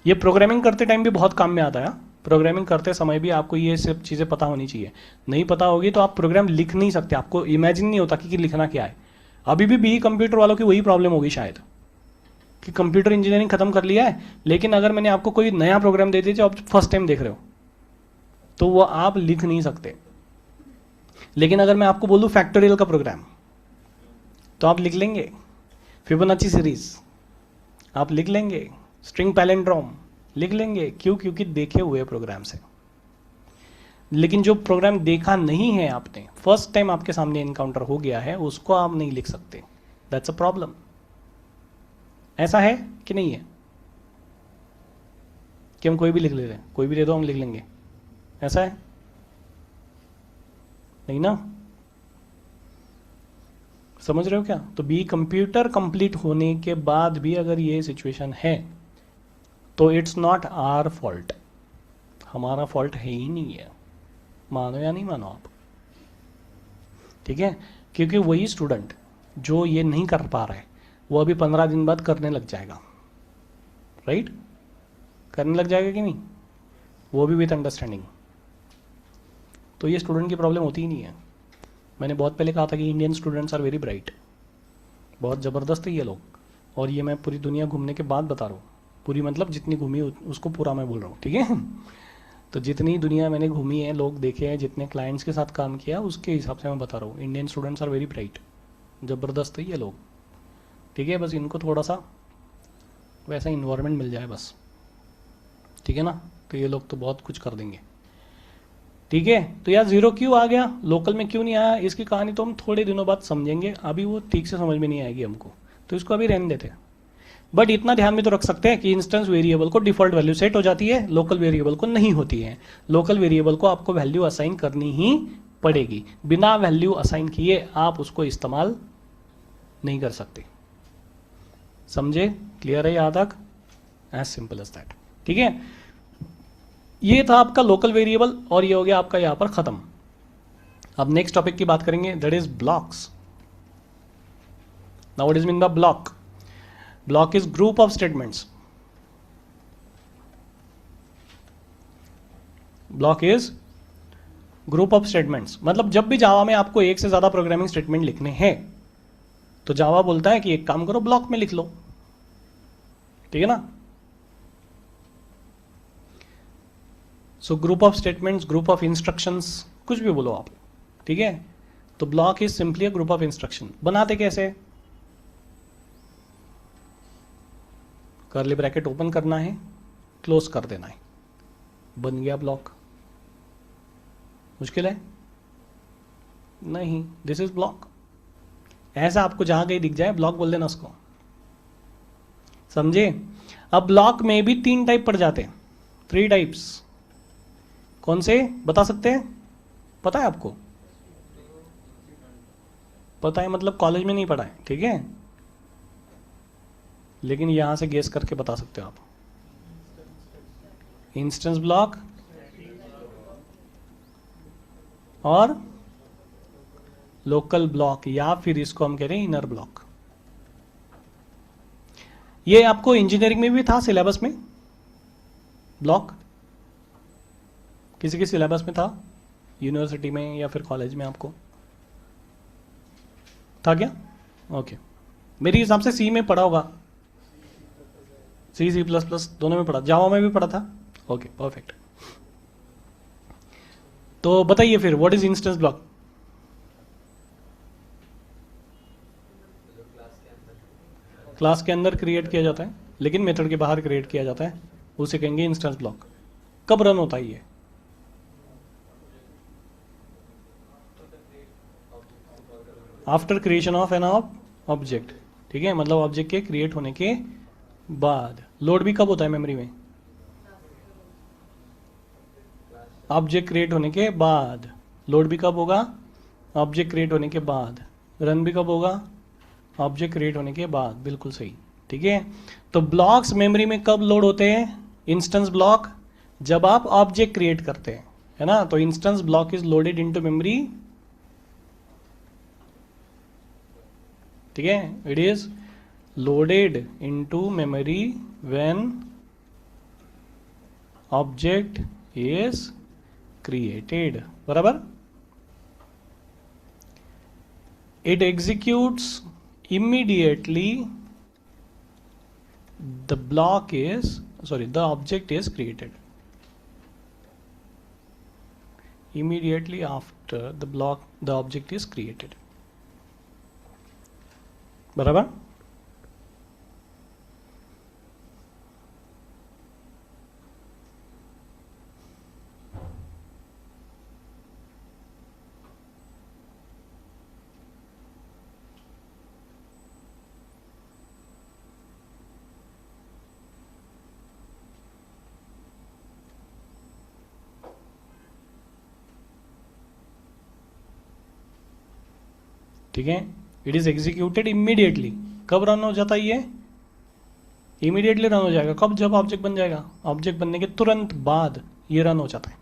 ये प्रोग्रामिंग करते टाइम भी बहुत काम में आता है। प्रोग्रामिंग करते समय भी आपको ये सब चीज़ें पता होनी चाहिए। नहीं पता होगी तो आप प्रोग्राम लिख नहीं सकते, आपको इमेजिन नहीं होता कि लिखना क्या है। अभी भी बीई कंप्यूटर वालों की वही प्रॉब्लम होगी शायद, कि कंप्यूटर इंजीनियरिंग खत्म कर लिया है, लेकिन अगर मैंने आपको कोई नया प्रोग्राम दे दिया जो आप फर्स्ट टाइम देख रहे हो तो वो आप लिख नहीं सकते। लेकिन अगर मैं आपको बोलूँ फैक्टोरियल का प्रोग्राम तो आप लिख लेंगे। फिबोनाची सीरीज आप लिख लेंगे, स्ट्रिंग पैलेंड्रोम लिख लेंगे। क्यों? क्योंकि देखे हुए प्रोग्राम से। लेकिन जो प्रोग्राम देखा नहीं है आपने, फर्स्ट टाइम आपके सामने इनकाउंटर हो गया है, उसको आप नहीं लिख सकते। That's a problem. ऐसा है कि नहीं है कि हम कोई भी लिख लेते हैं, कोई भी दे दो हम लिख लेंगे? ऐसा है नहीं ना? समझ रहे हो क्या? तो बी कंप्यूटर कंप्लीट होने के बाद भी अगर ये सिचुएशन है तो इट्स नॉट आर फॉल्ट, हमारा फॉल्ट है ही नहीं है, मानो या नहीं मानो आप, ठीक है? क्योंकि वही स्टूडेंट जो ये नहीं कर पा रहा है वो अभी 15 दिन बाद करने लग जाएगा, राइट? करने लग जाएगा कि नहीं, वो भी विथ अंडरस्टैंडिंग। तो ये स्टूडेंट की प्रॉब्लम होती ही नहीं है। मैंने बहुत पहले कहा था कि Indian students are very bright, बहुत ज़बरदस्त है ये लोग, और ये मैं पूरी दुनिया घूमने के बाद बता रहा हूँ। पूरी मतलब जितनी घूमी उसको पूरा मैं बोल रहा हूँ, ठीक है? तो जितनी दुनिया मैंने घूमी है, लोग देखे हैं, जितने क्लाइंट्स के साथ काम किया, उसके हिसाब से मैं बता रहा हूँ। Indian students are very bright, ज़बरदस्त है ये लोग, ठीक है? बस इनको थोड़ा सा वैसा इन्वायरमेंट मिल जाए बस, ठीक है ना? तो ये लोग तो बहुत कुछ कर देंगे, ठीक है? तो यार जीरो क्यों आ गया, लोकल में क्यों नहीं आया, इसकी कहानी तो हम थोड़े दिनों बाद समझेंगे, अभी वो ठीक से समझ में नहीं आएगी हमको, तो इसको अभी रहने देते हैं। बट इतना ध्यान में तो रख सकते हैं कि इंस्टेंस वेरिएबल को डिफॉल्ट वैल्यू सेट हो जाती है, लोकल वेरिएबल को नहीं होती है। लोकल वेरिएबल को आपको वैल्यू असाइन करनी ही पड़ेगी, बिना वैल्यू असाइन किए आप उसको इस्तेमाल नहीं कर सकते। समझे? क्लियर है यहाँ तक? एज सिंपल एज दैट, ठीक है? ये था आपका लोकल वेरिएबल और ये हो गया आपका यहां पर खत्म। अब नेक्स्ट टॉपिक की बात करेंगे, that is blocks. Now what is mean by block? Block is group of statements. Block is group of statements, मतलब जब भी जावा में आपको एक से ज्यादा प्रोग्रामिंग स्टेटमेंट लिखने हैं तो जावा बोलता है कि एक काम करो, ब्लॉक में लिख लो, ठीक है ना? So group of statements, group of instructions, कुछ भी बोलो आप, ठीक है? तो block is simply a group of instruction. बनाते कैसे? कर्ली ब्रैकेट ओपन करना है, क्लोज कर देना है, बन गया ब्लॉक। मुश्किल है? नहीं, दिस इज ब्लॉक। ऐसा आपको जहां कहीं दिख जाए ब्लॉक बोल देना उसको, समझे? अब ब्लॉक में भी 3 टाइप पड़ जाते हैं, 3 टाइप्स। कौन से बता सकते हैं? पता है आपको? पता है मतलब कॉलेज में नहीं पढ़ा है, ठीक है? लेकिन यहां से गेस करके बता सकते हो आप। इंस्टेंस ब्लॉक और लोकल ब्लॉक, या फिर इसको हम कह रहे हैं इनर ब्लॉक। ये आपको इंजीनियरिंग में भी था सिलेबस में, ब्लॉक किसी के सिलेबस में था, यूनिवर्सिटी में या फिर कॉलेज में आपको था क्या? ओके, मेरे हिसाब से सी में पढ़ा होगा, सी प्लस प्लस दोनों में पढ़ा, जावा में भी पढ़ा था। Okay perfect. तो बताइए फिर what is instance block? Class के अंदर क्रिएट किया जाता है, लेकिन मेथड के बाहर क्रिएट किया जाता है, उसे कहेंगे इंस्टेंस ब्लॉक। कब रन होता है ये? After creation of an object, ठीक है? मतलब ऑब्जेक्ट के क्रिएट होने के बाद। लोड भी कब होता है मेमोरी में? ऑब्जेक्ट क्रिएट होने के बाद। लोड भी कब होगा? ऑब्जेक्ट क्रिएट होने के बाद। रन भी कब होगा? ऑब्जेक्ट क्रिएट होने के बाद। बिल्कुल सही, ठीक है? तो ब्लॉक्स मेमोरी में कब लोड होते हैं? इंस्टेंस ब्लॉक जब आप ऑब्जेक्ट क्रिएट करते हैं, है ना? तो instance block is loaded into memory, ठीक है? It is loaded into memory when object is created, बराबर? It executes immediately the object is created. Immediately after the object is created, बराबर? ठीक है? It is executed immediately. कब रन हो जाता है ये? इमीडिएटली रन हो जाएगा। कब? जब ऑब्जेक्ट बन जाएगा। ऑब्जेक्ट बनने के तुरंत बाद ये रन हो जाता है।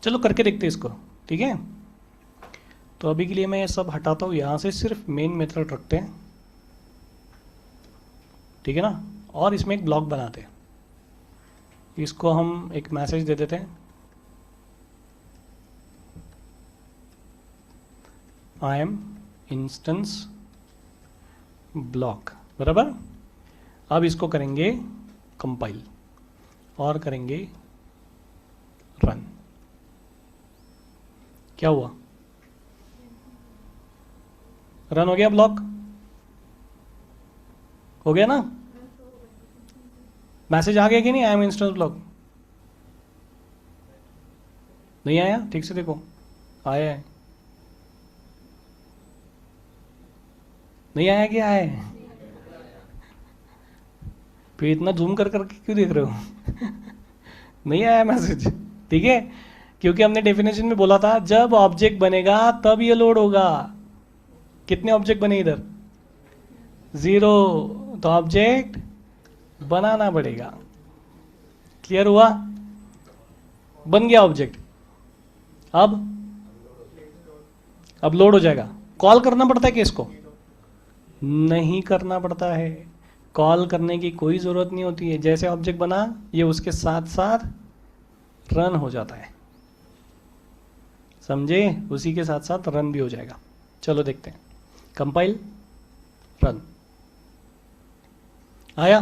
चलो करके देखते हैं इसको, ठीक है। तो अभी के लिए मैं ये सब हटाता हूँ यहाँ से, सिर्फ मेन मेथड रखते हैं, ठीक है ना। और इसमें एक ब्लॉक बनाते हैं, इसको हम एक मैसेज दे देते हैं, आई एम इंस्टेंस ब्लॉक, बराबर। अब इसको करेंगे कंपाइल और करेंगे रन। क्या हुआ? रन हो गया, ब्लॉक हो गया ना। मैसेज आ गया कि नहीं? आई एम इंस्टेंस ब्लॉक नहीं आया? ठीक से देखो, आया है? नहीं आया? क्या है? फिर इतना जूम कर करके क्यों देख रहे हो? नहीं आया मैसेज, ठीक है। क्योंकि हमने डेफिनेशन में बोला था जब ऑब्जेक्ट बनेगा तब ये लोड होगा। कितने ऑब्जेक्ट बने इधर? 0। तो ऑब्जेक्ट बनाना पड़ेगा। क्लियर हुआ? बन गया ऑब्जेक्ट। अब लोड हो जाएगा। कॉल करना पड़ता है कि इसको? नहीं करना पड़ता है। कॉल करने की कोई ज़रूरत नहीं होती है। जैसे ऑब्जेक्ट बना ये उसके साथ साथ रन हो जाता है, समझे? उसी के साथ साथ रन भी हो जाएगा। चलो देखते हैं, कंपाइल रन। आया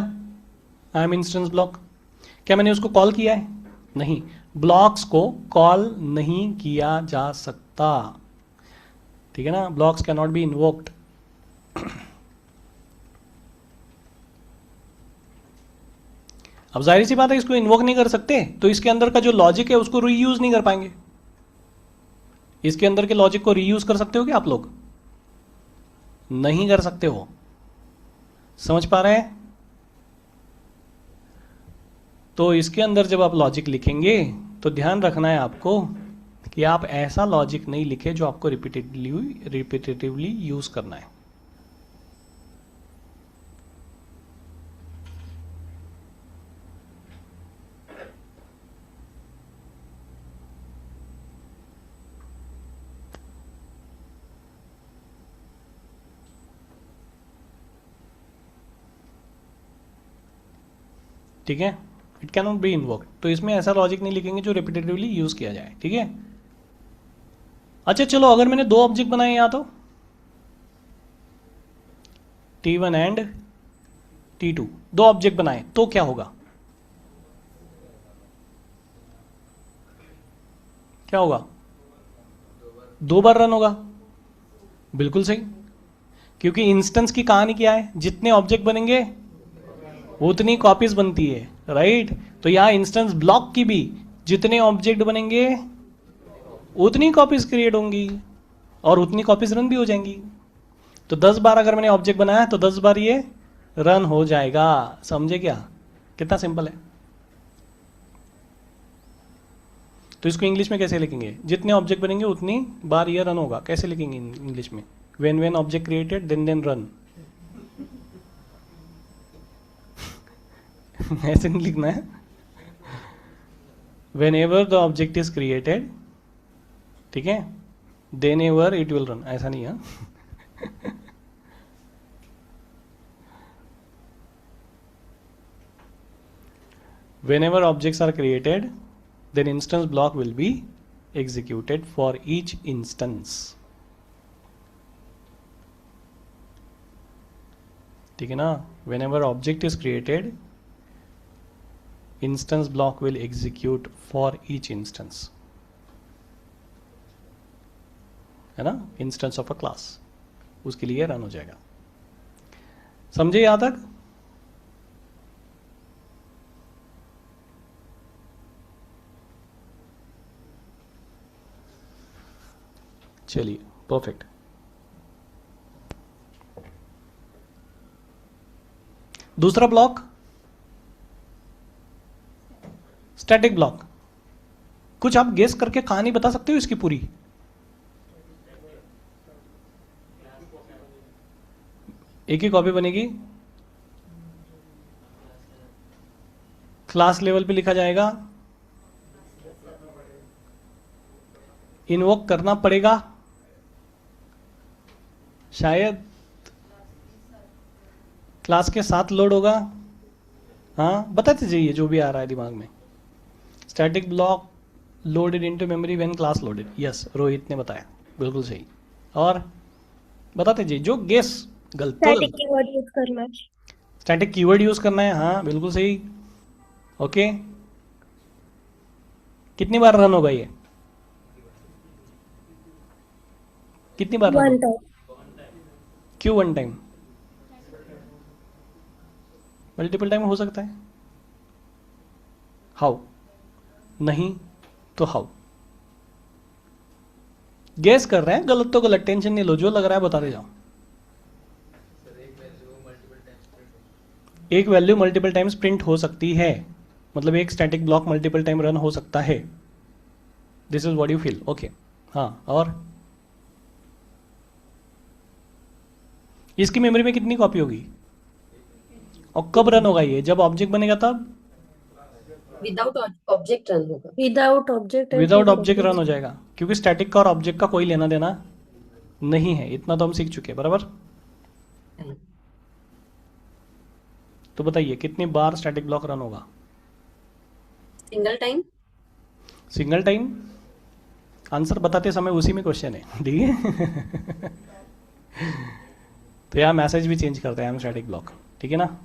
आई एम इंस्टेंस ब्लॉक। क्या मैंने उसको कॉल किया है? नहीं, ब्लॉक्स को कॉल नहीं किया जा सकता, ठीक है ना। Blocks can not be invoked. अब जाहिर सी बात है इसको इन्वोक नहीं कर सकते, तो इसके अंदर का जो लॉजिक है उसको रीयूज नहीं कर पाएंगे। इसके अंदर के लॉजिक को रीयूज कर सकते हो क्या आप लोग? नहीं कर सकते हो। समझ पा रहे हैं? तो इसके अंदर जब आप लॉजिक लिखेंगे तो ध्यान रखना है आपको कि आप ऐसा लॉजिक नहीं लिखे जो आपको रिपीटेटिवली यूज करना है। ठीक है, it can not be invoked. तो इसमें ऐसा लॉजिक नहीं लिखेंगे जो रिपीटेटिवली यूज किया जाए, ठीक है। अच्छा चलो, अगर मैंने दो ऑब्जेक्ट बनाए यहां तो T1 एंड T2, दो ऑब्जेक्ट बनाए तो क्या होगा? क्या होगा? दो बार रन होगा। बिल्कुल सही, क्योंकि इंस्टेंस की कहानी क्या है? जितने ऑब्जेक्ट बनेंगे उतनी कॉपीज बनती है, राइट। तो यहां इंस्टेंस ब्लॉक की भी जितने ऑब्जेक्ट बनेंगे उतनी कॉपीज क्रिएट होंगी और उतनी कॉपीज रन भी हो जाएंगी। तो 10 बार अगर मैंने ऑब्जेक्ट बनाया तो 10 बार ये रन हो जाएगा। समझे क्या? कितना सिंपल है। तो इसको इंग्लिश में कैसे लिखेंगे? जितने ऑब्जेक्ट बनेंगे उतनी बार ये रन होगा। कैसे लिखेंगे इंग्लिश में? When object created then run. ऐसे नहीं लिखना है। Whenever the object is created, ठीक है, then ever it will run, ऐसा नहीं है। Whenever objects are created, then instance block will be executed for each instance, ठीक है ना। Whenever object is created, instance block will execute for each instance, है ना, इंस्टेंस ऑफ अ क्लास, उसके लिए रन हो जाएगा। समझे यहां तक? चलिए, परफेक्ट। दूसरा ब्लॉक स्टैटिक ब्लॉक। कुछ आप गेस करके कहानी बता सकते हो इसकी पूरी? एक ही कॉपी बनेगी, क्लास लेवल पे लिखा जाएगा, इन्वोक करना पड़ेगा शायद, क्लास के साथ लोड होगा। हाँ बताते जाइए जो भी आ रहा है दिमाग में। Static block loaded into memory when class loaded, yes Rohit ने बताया, बिल्कुल सही। और बताते जाइए जो गेस गलत तो स्टैटिक कीवर्ड यूज करना है। स्टैटिक कीवर्ड यूज करना है, हाँ बिल्कुल सही। ओके, कितनी बार रन होगा ये, कितनी बार रन वन होगा? टाइम। क्यों वन टाइम? मल्टीपल टाइम हो सकता है। हाउ? नहीं तो हाउ? गेस कर रहे हैं, गलत तो गलत, टेंशन नहीं लो, जो लग रहा है बताते जाओ। एक वैल्यू मल्टीपल टाइम्स प्रिंट हो सकती है, मतलब एक static block multiple time run हो सकता है। This is what you feel, okay. हाँ, और इसकी मेमोरी में कितनी कॉपी होगी और कब रन होगा ये? जब ऑब्जेक्ट बनेगा तब, विदाउट ऑब्जेक्ट रन होगा। Without object without object run हो जाएगा, क्योंकि स्टैटिक का और ऑब्जेक्ट का कोई लेना देना नहीं है, इतना तो हम सीख चुके हैं बराबर। तो बताइए कितनी बार स्टैटिक ब्लॉक रन होगा? Single time. Single time. Answer बताते समय उसी में क्वेश्चन है, ठीक है। तो यहाँ मैसेज भी चेंज करते हैं हम स्टैटिक ब्लॉक, ठीक है ना।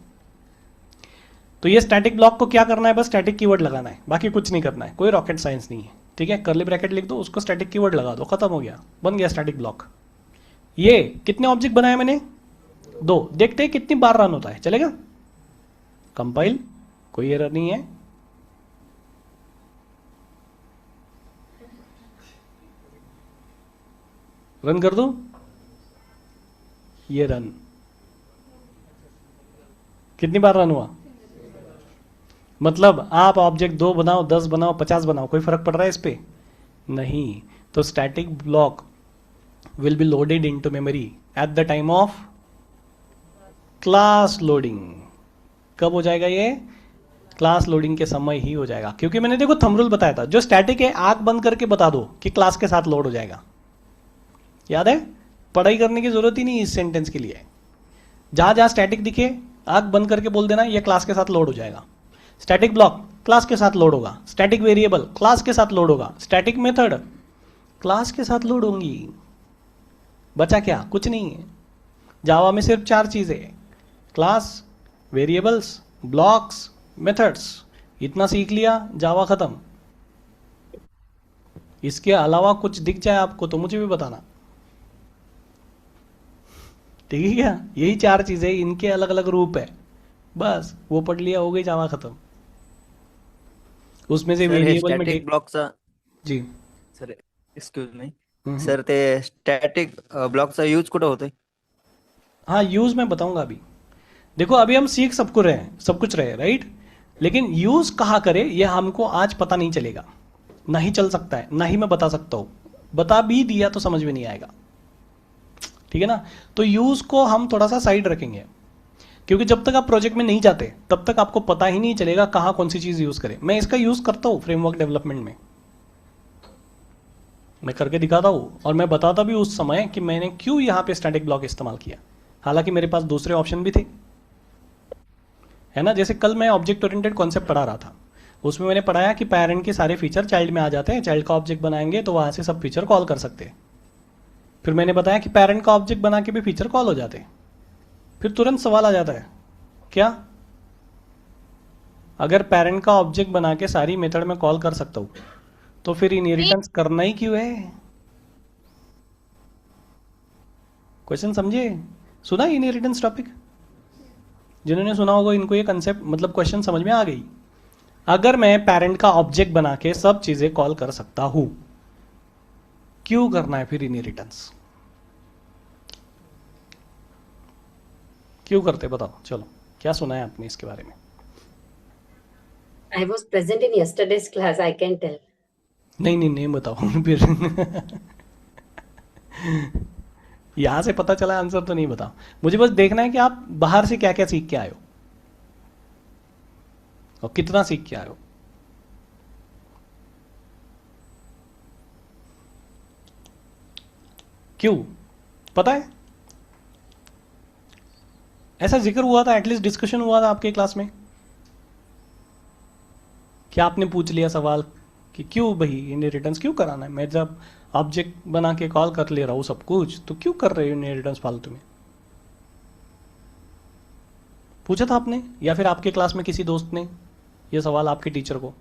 तो ये स्टैटिक ब्लॉक को क्या करना है, बस स्टैटिक कीवर्ड लगाना है, बाकी कुछ नहीं करना है, कोई रॉकेट साइंस नहीं है, ठीक है। कर्ली ब्रैकेट लिख दो, उसको स्टैटिक कीवर्ड लगा दो, खत्म हो गया, बन गया स्टैटिक ब्लॉक। ये कितने ऑब्जेक्ट बनाए मैंने? 2। देखते हैं कितनी बार रन होता है, चलेगा? कंपाइल, कोई एरर नहीं है। रन कर दो, ये रन, कितनी बार रन हुआ? मतलब आप ऑब्जेक्ट 2 बनाओ, 10 बनाओ, 50 बनाओ, कोई फर्क पड़ रहा है इस पे? नहीं। तो static block will be loaded into memory at the time of class loading. कब हो जाएगा ये? क्लास लोडिंग के समय ही हो जाएगा, क्योंकि मैंने देखो थंब रूल बताया था, जो स्टैटिक है आंख बंद करके बता दो कि क्लास के साथ लोड हो जाएगा। याद है? पढ़ाई करने की जरूरत ही नहीं इस सेंटेंस के लिए। जहां जहां स्टैटिक दिखे आंख बंद करके बोल देना ये क्लास के साथ लोड हो जाएगा। स्टैटिक ब्लॉक क्लास के साथ लोड होगा, स्टैटिक वेरिएबल क्लास के साथ लोड होगा, स्टैटिक मेथड क्लास के साथ लोड होंगी। बचा क्या? कुछ नहीं है। जावा में सिर्फ 4 चीजें, क्लास, वेरिएबल्स, ब्लॉक्स, मेथड्स। इतना सीख लिया, जावा खत्म। इसके अलावा कुछ दिख जाए आपको तो मुझे भी बताना, ठीक है क्या? यही 4 चीजें, इनके अलग अलग रूप है, बस वो पढ़ लिया, हो गई जावा खत्म। उसमें से सर हे वेरिएबल में स्टॅटिक ब्लॉकचा जी सर एक्सक्यूज मी हम्म। सर ते स्टॅटिक ब्लॉकचा यूज कुठं होतोय? हाँ, यूज मैं बताऊंगा अभी। देखो अभी हम सीख सब कुछ रहे राइट, लेकिन यूज कहाँ करे ये हमको आज पता नहीं चलेगा, ना ही चल सकता है, ना ही मैं बता सकता हूँ। बता भी दिया तो समझ में नहीं आएगा, ठीक है ना। तो यूज को हम थोड़ा सा साइड रखेंगे, क्योंकि जब तक आप प्रोजेक्ट में नहीं जाते तब तक आपको पता ही नहीं चलेगा कहाँ कौन सी चीज यूज करें। मैं इसका यूज करता हूँ फ्रेमवर्क डेवलपमेंट में, मैं करके दिखाता हूँ, और मैं बताता भी उस समय कि मैंने क्यों यहाँ पे स्टैटिक ब्लॉक इस्तेमाल किया, हालांकि मेरे पास दूसरे ऑप्शन भी थे, है ना। जैसे कल मैं ऑब्जेक्ट ओरिएंटेड कॉन्सेप्ट पढ़ा रहा था, उसमें मैंने पढ़ाया कि पेरेंट के सारे फीचर चाइल्ड में आ जाते हैं, चाइल्ड का ऑब्जेक्ट बनाएंगे तो वहां से सब फीचर कॉल कर सकते हैं। फिर मैंने बताया कि पेरेंट का ऑब्जेक्ट बना के भी फीचर कॉल हो जाते हैं। फिर तुरंत सवाल आ जाता है, क्या अगर पेरेंट का ऑब्जेक्ट बना के सारी मेथड में कॉल कर सकता हूं तो फिर इनहेरिटेंस करना ही क्यों है? क्वेश्चन समझे? सुना इनहेरिटेंस टॉपिक? जिन्होंने सुना होगा इनको ये कंसेप्ट मतलब क्वेश्चन समझ में आ गई। अगर मैं पेरेंट का ऑब्जेक्ट बना के सब चीजें कॉल कर सकता हूं, क्यों करना है फिर इनहेरिटेंस? क्यों करते बताओ, चलो क्या सुना है आपने इसके बारे में? I was present in yesterday's class, I can tell. नहीं बताओ फिर। यहां से पता चला आंसर तो नहीं बताओ, मुझे बस देखना है कि आप बाहर से क्या क्या सीख के आए हो और कितना सीख के आए हो। क्यों पता है, ऐसा जिक्र हुआ था, एटलीस्ट डिस्कशन हुआ था आपके क्लास में, क्या आपने पूछ लिया सवाल कि क्यों भाई इनहेरिटेंस क्यों कराना है, मैं जब ऑब्जेक्ट बना के कॉल कर ले रहा हूं सब कुछ, तो क्यों कर रहे हो इनहेरिटेंस फालतू में? पूछा था आपने, या फिर आपके क्लास में किसी दोस्त ने यह सवाल आपके टीचर को,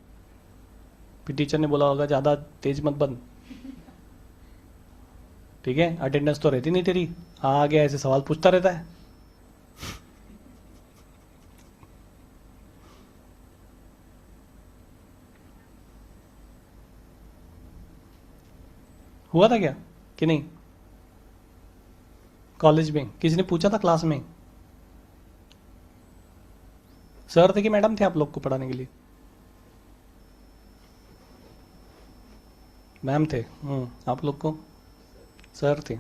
फिर टीचर ने बोला होगा ज़्यादा तेज मत बन, ठीक है, अटेंडेंस तो रहती नहीं तेरी, आ गया ऐसे सवाल पूछता रहता है। हुआ था क्या कि नहीं? कॉलेज में किसी ने पूछा था क्लास में? सर थे कि मैडम थे आप लोग को पढ़ाने के लिए? मैम थे। आप लोग को सर थे।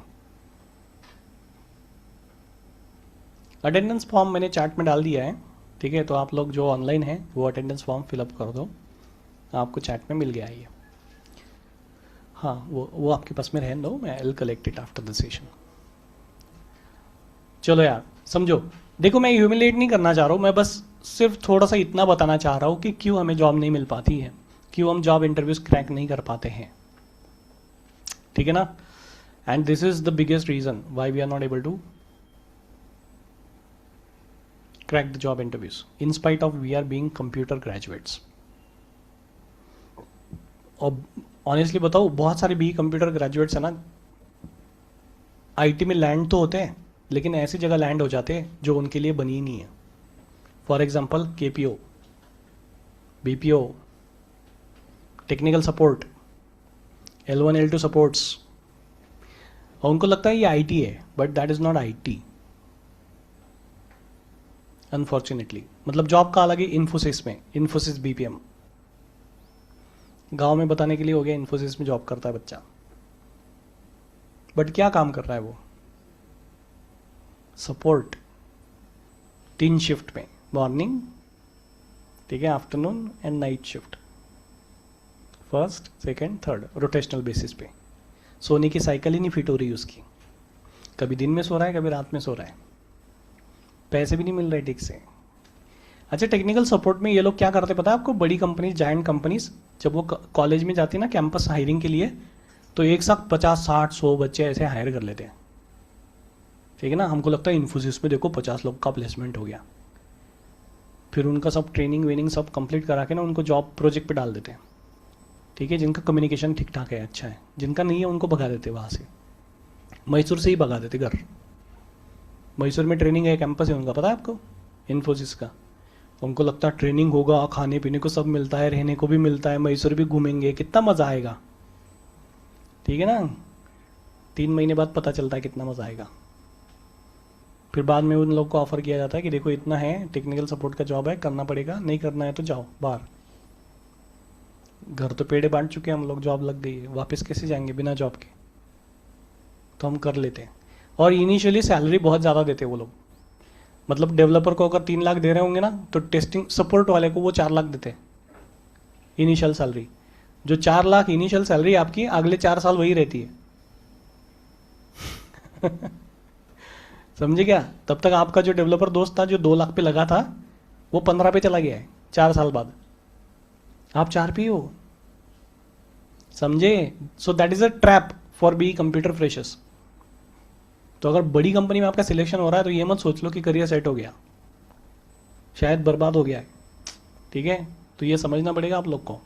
अटेंडेंस फॉर्म मैंने चैट में डाल दिया है, ठीक है, तो आप लोग जो ऑनलाइन हैं वो अटेंडेंस फॉर्म फिलअप कर दो, आपको चैट में मिल गया ये। हाँ वो आपके पास में रहने दो, मैं will collect it after the session. चलो यार समझो, देखो मैं ह्यूमिलेट नहीं करना चाह रहा हूँ, मैं बस सिर्फ थोड़ा सा इतना बताना चाह रहा हूँ कि क्यों हमें जॉब नहीं मिल पाती है, क्यों हम जॉब इंटरव्यूज क्रैक नहीं कर पाते हैं, ठीक है ना? And this is the biggest reason why we are not able to crack the job interviews in spite of we are being computer graduates. और ऑनेस्टली बताओ, बहुत सारे बी कंप्यूटर ग्रेजुएट्स है ना, आईटी में लैंड तो होते हैं लेकिन ऐसी जगह लैंड हो जाते हैं जो उनके लिए बनी ही नहीं है। For example KPO, BPO, technical support, L1 L2 supports, और उनको लगता है ये आईटी है, but that is not IT unfortunately. मतलब जॉब का अलग ही इन्फोसिस में, इन्फोसिस बीपीएम, गांव में बताने के लिए हो गया, इन्फोसिस में जॉब करता है बच्चा, बट क्या काम कर रहा है वो? सपोर्ट, 3 शिफ्ट में, मॉर्निंग, ठीक है, afternoon and night shift, first second third, rotational basis पे। सोने की साइकिल ही नहीं फिट हो रही उसकी, कभी दिन में सो रहा है कभी रात में सो रहा है, पैसे भी नहीं मिल रहे ठीक से। अच्छा, टेक्निकल सपोर्ट में ये लोग क्या करते पता है आपको? बड़ी कंपनीज, जायंट कंपनीज, जब वो कॉलेज में जाती है ना कैंपस हायरिंग के लिए, तो एक साथ 50 60 100 बच्चे ऐसे हायर कर लेते हैं, ठीक है ना? हमको लगता है इन्फोसिस में देखो 50 लोग का प्लेसमेंट हो गया, फिर उनका सब ट्रेनिंग वेनिंग सब कंप्लीट करा के ना उनको जॉब प्रोजेक्ट पे डाल देते हैं, ठीक है, जिनका कम्युनिकेशन ठीक ठाक है, अच्छा है, जिनका नहीं है उनको भगा देते वहाँ से, मैसूर से ही भगा देते घर। मैसूर में ट्रेनिंग है, कैंपस है उनका, पता है आपको, इन्फोसिस का। उनको लगता है ट्रेनिंग होगा, खाने पीने को सब मिलता है, रहने को भी मिलता है, मैसूर भी घूमेंगे, कितना मज़ा आएगा, ठीक है ना? 3 महीने बाद पता चलता है कितना मज़ा आएगा। फिर बाद में उन लोग को ऑफर किया जाता है कि देखो इतना है, टेक्निकल सपोर्ट का जॉब है, करना पड़ेगा, नहीं करना है तो जाओ बाहर। घर तो पेड़े बांट चुके हैं हम लोग, जॉब लग गई है, वापस कैसे जाएंगे बिना जॉब के? तो हम कर लेते हैं, और इनिशियली सैलरी बहुत ज़्यादा देते हैं वो लोग। मतलब डेवलपर को अगर 3 लाख दे रहे होंगे ना, तो टेस्टिंग सपोर्ट वाले को वो 4 लाख देते हैं इनिशियल सैलरी। जो 4 लाख इनिशियल सैलरी आपकी अगले 4 साल वही रहती है। समझे क्या? तब तक आपका जो डेवलपर दोस्त था जो 2 लाख पे लगा था, वो 15 पे चला गया है 4 साल बाद, आप 4 पे हो, समझे? So that is a trap for B computer freshers. तो अगर बड़ी कंपनी में आपका सिलेक्शन हो रहा है तो ये मत सोच लो कि करियर सेट हो गया, शायद बर्बाद हो गया है, ठीक है? तो ये समझना पड़ेगा आप लोग को,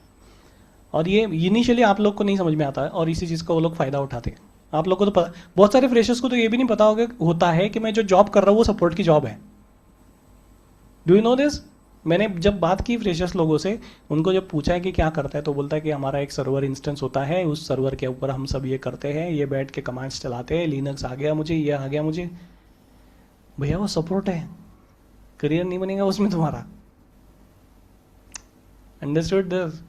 और ये इनिशियली आप लोग को नहीं समझ में आता है, और इसी चीज़ का वो लोग फ़ायदा उठाते हैं। आप लोग को तो पता, बहुत सारे फ्रेशर्स को तो ये भी नहीं पता होता है कि मैं जो जॉब कर रहा हूँ वो सपोर्ट की जॉब है। Do you know this? मैंने जब बात की फ्रेशर्स लोगों से, उनको जब पूछा है कि क्या करता है, तो बोलता है कि हमारा एक सर्वर इंस्टेंस होता है, उस सर्वर के ऊपर हम सब ये करते हैं, ये बैठ के कमांड्स चलाते हैं, लिनक्स आ गया मुझे, ये आ गया मुझे। भैया वो सपोर्ट है, करियर नहीं बनेगा उसमें तुम्हारा। Understood this?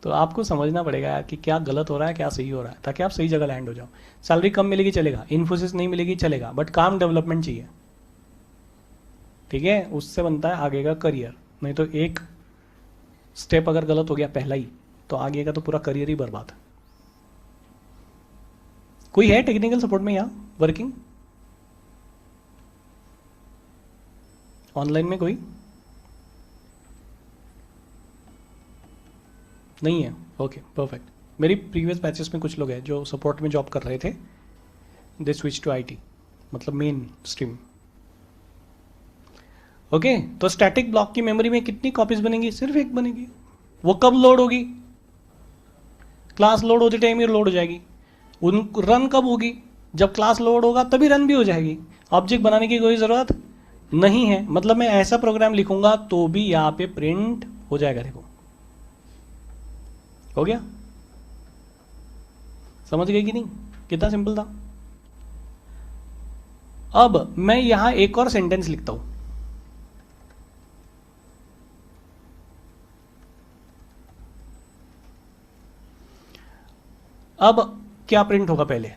तो आपको समझना पड़ेगा यार कि क्या गलत हो रहा है क्या सही हो रहा है, ताकि आप सही जगह लैंड हो जाओ। सैलरी कम मिलेगी चलेगा, इन्फोसिस नहीं मिलेगी चलेगा, बट काम डेवलपमेंट चाहिए। ठीक है, उससे बनता है आगे का करियर। नहीं तो एक स्टेप अगर गलत हो गया पहला ही, तो आगे का तो पूरा करियर ही बर्बाद है। कोई है टेक्निकल सपोर्ट में यहाँ वर्किंग ऑनलाइन में? कोई नहीं है? Okay perfect. मेरी प्रीवियस बैचेस में कुछ लोग हैं जो सपोर्ट में जॉब कर रहे थे, दे स्विच टू आईटी, मतलब मेन स्ट्रीम। ओके, तो स्टैटिक ब्लॉक की मेमोरी में कितनी कॉपीज बनेंगी? सिर्फ एक बनेगी। वो कब लोड होगी? क्लास लोड होते टाइम ही लोड हो जाएगी। उन रन कब होगी? जब क्लास लोड होगा तभी रन भी हो जाएगी। ऑब्जेक्ट बनाने की कोई ज़रूरत नहीं है। मतलब मैं ऐसा प्रोग्राम लिखूंगा तो भी यहाँ पे प्रिंट हो जाएगा। देखो हो गया, समझ गए कि नहीं? कितना सिंपल था। अब मैं यहां एक और सेंटेंस लिखता हूं। अब क्या प्रिंट होगा? पहले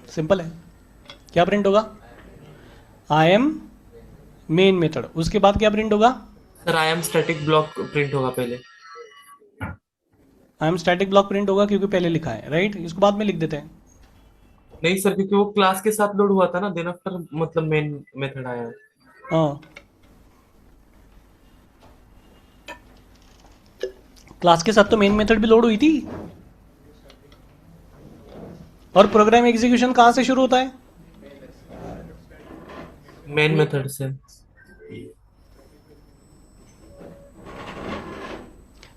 सिंपल है, क्या प्रिंट होगा? I am main method. उसके बाद क्या प्रिंट होगा? Sir I am static block print होगा पहले। आई एम स्टैटिक ब्लॉक प्रिंट होगा क्योंकि पहले लिखा है, राइट? इसको बाद में लिख देते हैं। नहीं सर, क्योंकि वो क्लास के साथ लोड हुआ था ना, देन आफ्टर मतलब मेन मेथड आया है। हाँ, क्लास के साथ तो मेन मेथड भी लोड हुई थी। और प्रोग्राम एग्जीक्यूशन कहां से शुरू होता है? मेन मेथड से।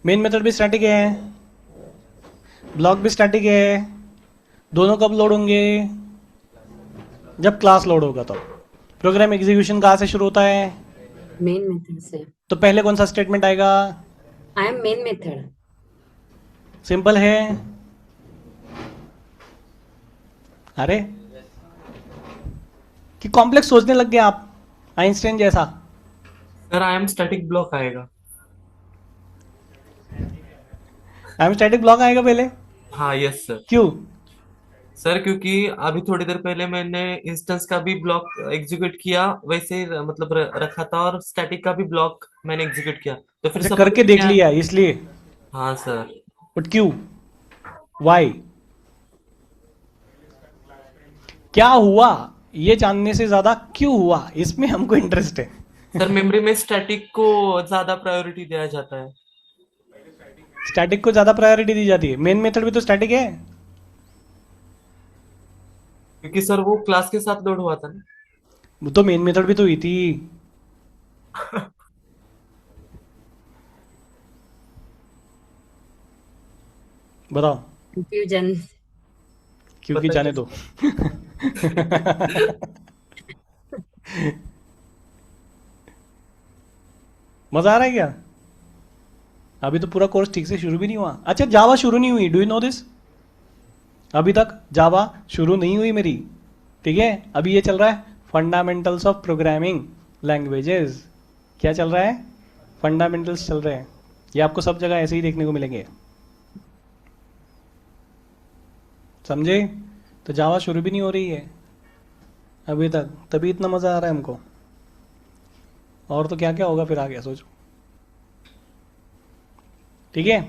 मेन मेथड भी स्टैटिक है, ब्लॉक भी स्टैटिक है। दोनों कब लोड होंगे? जब क्लास लोड होगा तब। प्रोग्राम एग्जीक्यूशन कहां से शुरू होता है? मेन मेथड से। तो पहले कौन सा स्टेटमेंट आएगा? I M main method. Simple है। अरे कि कॉम्प्लेक्स सोचने लग गए आप, आइंस्टाइन जैसा। Sir I am static block आएगा। आई एम स्टैटिक ब्लॉक आएगा पहले? हाँ यस सर। क्यों? सर क्योंकि अभी थोड़ी देर पहले मैंने इंस्टेंस का भी ब्लॉक एग्जीक्यूट किया, वैसे ही मतलब रखा था, और स्टैटिक का भी ब्लॉक मैंने एग्जीक्यूट किया, तो फिर अच्छा, सब करके देख लिया इसलिए। हाँ सर। बट क्यों? वाई? क्या हुआ ये जानने से ज्यादा क्यों हुआ, इसमें हमको इंटरेस्ट है। सर मेमोरी में स्टैटिक को ज्यादा प्रायोरिटी दिया जाता है। स्टैटिक को ज्यादा प्रायोरिटी दी जाती है? मेन मेथड भी तो स्टैटिक है। क्योंकि सर वो क्लास के साथ लोड हुआ था ना। वो तो मेन मेथड भी तो हुई थी। बताओ। कंफ्यूजन। क्योंकि पता जाने नहीं। दो। मजा आ रहा है क्या? अभी तो पूरा कोर्स ठीक से शुरू भी नहीं हुआ। अच्छा, जावा शुरू नहीं हुई, डू यू नो दिस? अभी तक जावा शुरू नहीं हुई मेरी। ठीक है, अभी ये चल रहा है फंडामेंटल्स ऑफ प्रोग्रामिंग लैंग्वेजेस। क्या चल रहा है? फंडामेंटल्स चल रहे हैं। ये आपको सब जगह ऐसे ही देखने को मिलेंगे, समझे? तो जावा शुरू भी नहीं हो रही है अभी तक, तभी इतना मज़ा आ रहा है हमको। और तो क्या क्या होगा फिर आगे, सोचो। ठीक है,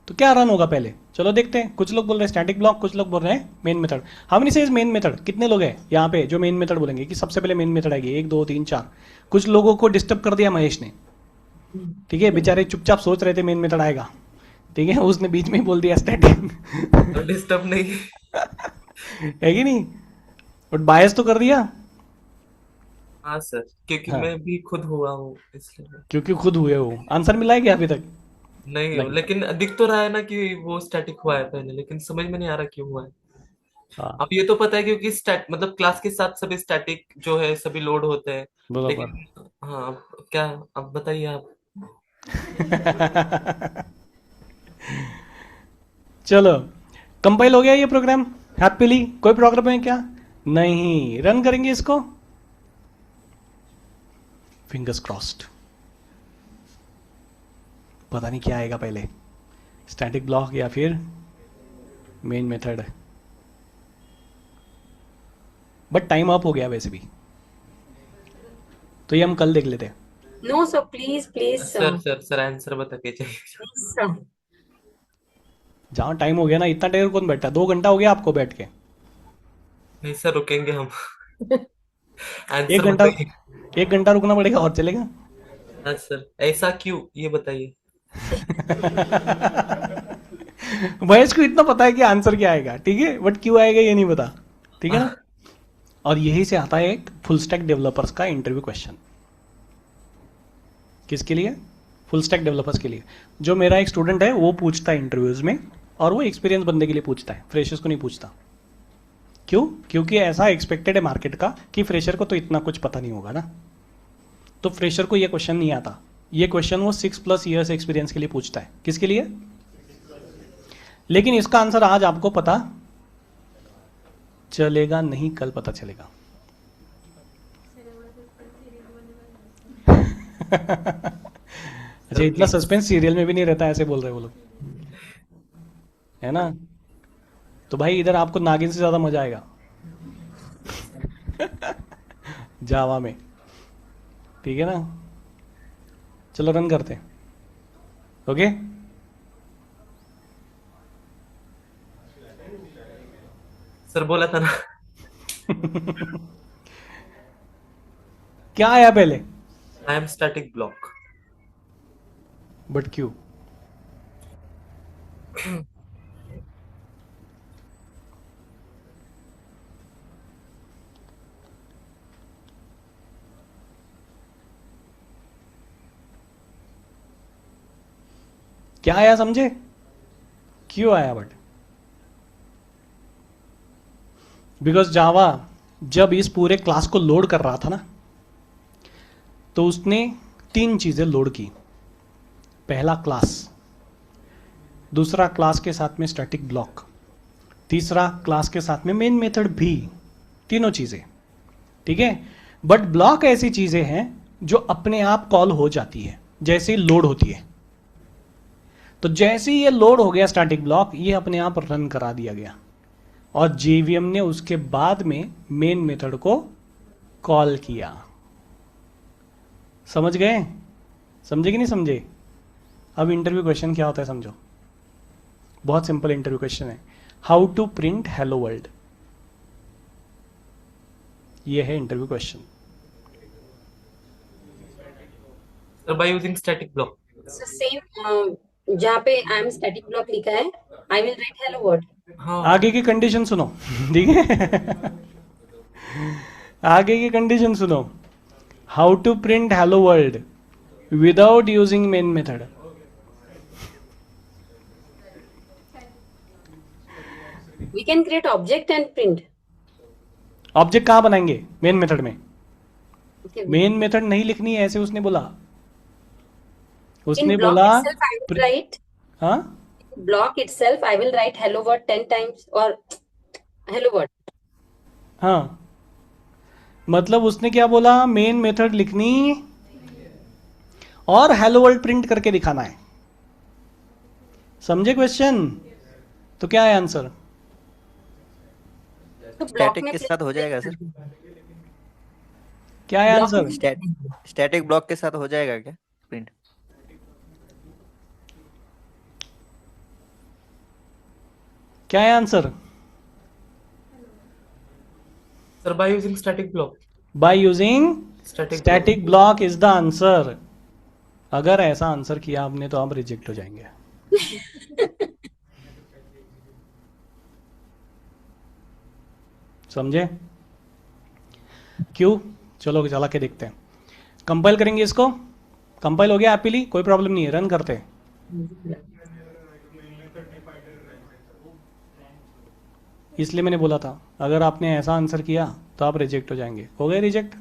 तो क्या रन होगा पहले? चलो देखते हैं। कुछ लोग बोल रहे हैं स्टैटिक ब्लॉक, कुछ लोग बोल रहे हैं main method. How many says main method? कितने लोग हैं यहाँ पे जो मेन मेथड बोलेंगे कि सबसे पहले मेन मेथड आएगी? 1 2 3 4। कुछ लोगों को डिस्टर्ब कर दिया महेश ने। ठीक है, बेचारे चुपचाप सोच रहे थे मेन मेथड आएगा। ठीक है, उसने बीच में ही बोल दिया स्टैटिक। डिस्टर्ब नहीं। है कि नहीं? बट बायस तो कर दिया। हाँ सर, क्योंकि हाँ, मैं भी खुद हुआ हूँ इसलिए। क्योंकि खुद हुए हो। आंसर मिला है क्या अभी तक? नहीं, नहीं। लेकिन दिख तो रहा है ना कि वो स्टैटिक हुआ है पहले, लेकिन समझ में नहीं आ रहा क्यों हुआ है। हाँ अब ये तो पता है क्योंकि स्टैट मतलब क्लास के साथ सभी स्टैटिक जो है सभी लोड होते हैं, बराबर। लेकिन हाँ अब क्या, अब बताइए आप। चलो, कंपाइल हो गया ये प्रोग्राम हैप्पीली? कोई प्रॉब्लम है क्या? नहीं। रन करेंगे इसको, फिंगर्स क्रॉस्ड। पता नहीं क्या आएगा पहले, स्टैटिक ब्लॉक या फिर main method. But time up हो गया वैसे भी, तो ये हम कल देख लेते हैं। No, sir, please, please, sir. Sir answer बता के चाहिए। Please, sir. जहाँ टाइम हो गया ना, इतना देर कौन बैठा, 2 घंटा हो गया आपको बैठ के। नहीं सर, रुकेंगे हम। एक आंसर घंटा, बताइए। 1 घंटा रुकना पड़ेगा और चलेगा। हाँ सर, ऐसा क्यों ये बताइए। महेश को इतना पता है कि आंसर क्या आएगा, ठीक है, बट क्यों आएगा ये नहीं पता, ठीक है ना। और यही से आता है एक फुल स्टैक डेवलपर्स का इंटरव्यू क्वेश्चन। किसके लिए? फुल स्टैक डेवलपर्स के लिए। जो मेरा एक स्टूडेंट है वो पूछता है इंटरव्यूज में, और वो एक्सपीरियंस बंदे के लिए पूछता है, फ्रेशर्स को नहीं पूछता। क्यों? क्योंकि ऐसा एक्सपेक्टेड है मार्केट का कि फ्रेशर को तो इतना कुछ पता नहीं होगा ना, तो फ्रेशर को ये क्वेश्चन नहीं आता। ये क्वेश्चन वो 6+ ईयर्स एक्सपीरियंस के लिए पूछता है। किसके लिए? लेकिन इसका आंसर आज आपको पता चलेगा नहीं, कल पता चलेगा। अच्छा, इतना सस्पेंस सीरियल में भी नहीं रहता, ऐसे बोल रहे वो लोग, है ना। तो भाई इधर आपको नागिन से ज्यादा मजा आएगा जावा में, ठीक है ना। चलो रन करते हैं, ओके। सर बोला था ना। क्या आया पहले? आई एम स्टैटिक ब्लॉक। बट क्यों? क्या आया समझे? क्यों आया? बट बिकॉज जावा जब इस पूरे क्लास को लोड कर रहा था ना, तो उसने 3 चीजें लोड की। पहला क्लास, दूसरा क्लास के साथ में स्टैटिक ब्लॉक, तीसरा क्लास के साथ में मेन मेथड भी, तीनों चीजें, ठीक है। बट ब्लॉक ऐसी चीजें हैं जो अपने आप कॉल हो जाती है जैसे ही लोड होती है। तो जैसे ही ये लोड हो गया स्टैटिक ब्लॉक, ये अपने आप रन करा दिया गया, और जेवीएम ने उसके बाद में मेन मेथड को कॉल किया। समझ गए? समझे कि नहीं समझे? अब इंटरव्यू क्वेश्चन क्या होता है समझो। बहुत सिंपल इंटरव्यू क्वेश्चन है, how to print hello world. ये है interview question. Sir by using static block. So same, जहाँ पे आई एम स्टैटिक ब्लॉक लिखा है, I will write hello word. हाँ आगे की कंडीशन सुनो, ठीक है। आगे की कंडीशन सुनो, how to print hello world without using main method. We can create object and print. Object कहां बनाएंगे? मेन मेथड में। Okay. मेन मेथड नहीं लिखनी है, ऐसे उसने बोला। In उसने block बोला itself, I will write. हाँ, Block itself, I will write hello world 10 times or hello world. हाँ, मतलब उसने क्या बोला, मेन मेथड लिखनी और हेलो वर्ल्ड प्रिंट करके दिखाना है। समझे क्वेश्चन? तो क्या है आंसर? तो block स्टैटिक में के print साथ हो जाएगा सर? क्या है block आंसर? में स्टैटिक ब्लॉक के साथ हो जाएगा क्या प्रिंट? क्या है answer? Sir by using static block. Bye using static static block is the answer. अगर ऐसा आंसर किया आपने तो आप रिजेक्ट हो जाएंगे। समझे? क्यों? चलो चला के देखते हैं। कंपाइल करेंगे इसको। कंपाइल हो गया हैप्पीली, कोई प्रॉब्लम नहीं है, रन करते हैं। इसलिए मैंने बोला था अगर आपने ऐसा आंसर किया तो आप रिजेक्ट हो जाएंगे। हो गए रिजेक्ट?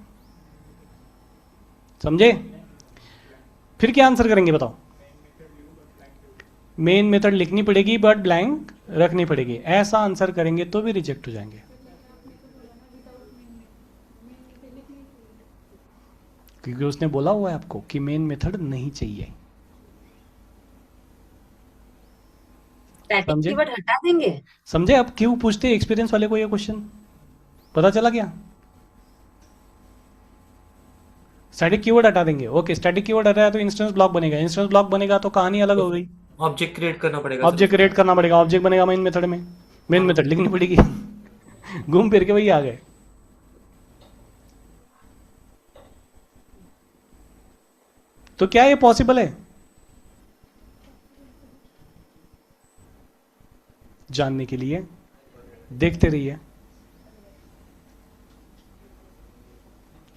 समझे? फिर क्या आंसर करेंगे बताओ? मेन मेथड लिखनी पड़ेगी बट ब्लैंक रखनी पड़ेगी। ऐसा आंसर करेंगे तो भी रिजेक्ट हो जाएंगे, क्योंकि उसने बोला हुआ है आपको कि मेन मेथड नहीं चाहिए। स्टैटिक समझे कीवर्ड हटा देंगे। समझे अब क्यों पूछते हैं एक्सपीरियंस वाले को ये क्वेश्चन? पता चला क्या? स्टैटिक कीवर्ड हटा देंगे। ओके, स्टैटिक कीवर्ड हटाया तो इंस्टेंस ब्लॉक बनेगा। इंस्टेंस ब्लॉक बनेगा तो कहानी अलग हो गई। ऑब्जेक्ट क्रिएट करना पड़ेगा सर ऑब्जेक्ट उसमें। क्रिएट करना पड़ेगा। ऑब्जेक्ट बनेगा मेन मेथड में। मेन मेथड लिखनी पड़ेगी। घूम फिर के वही आ गए। तो क्या ये पॉसिबल है? जानने के लिए देखते रहिए।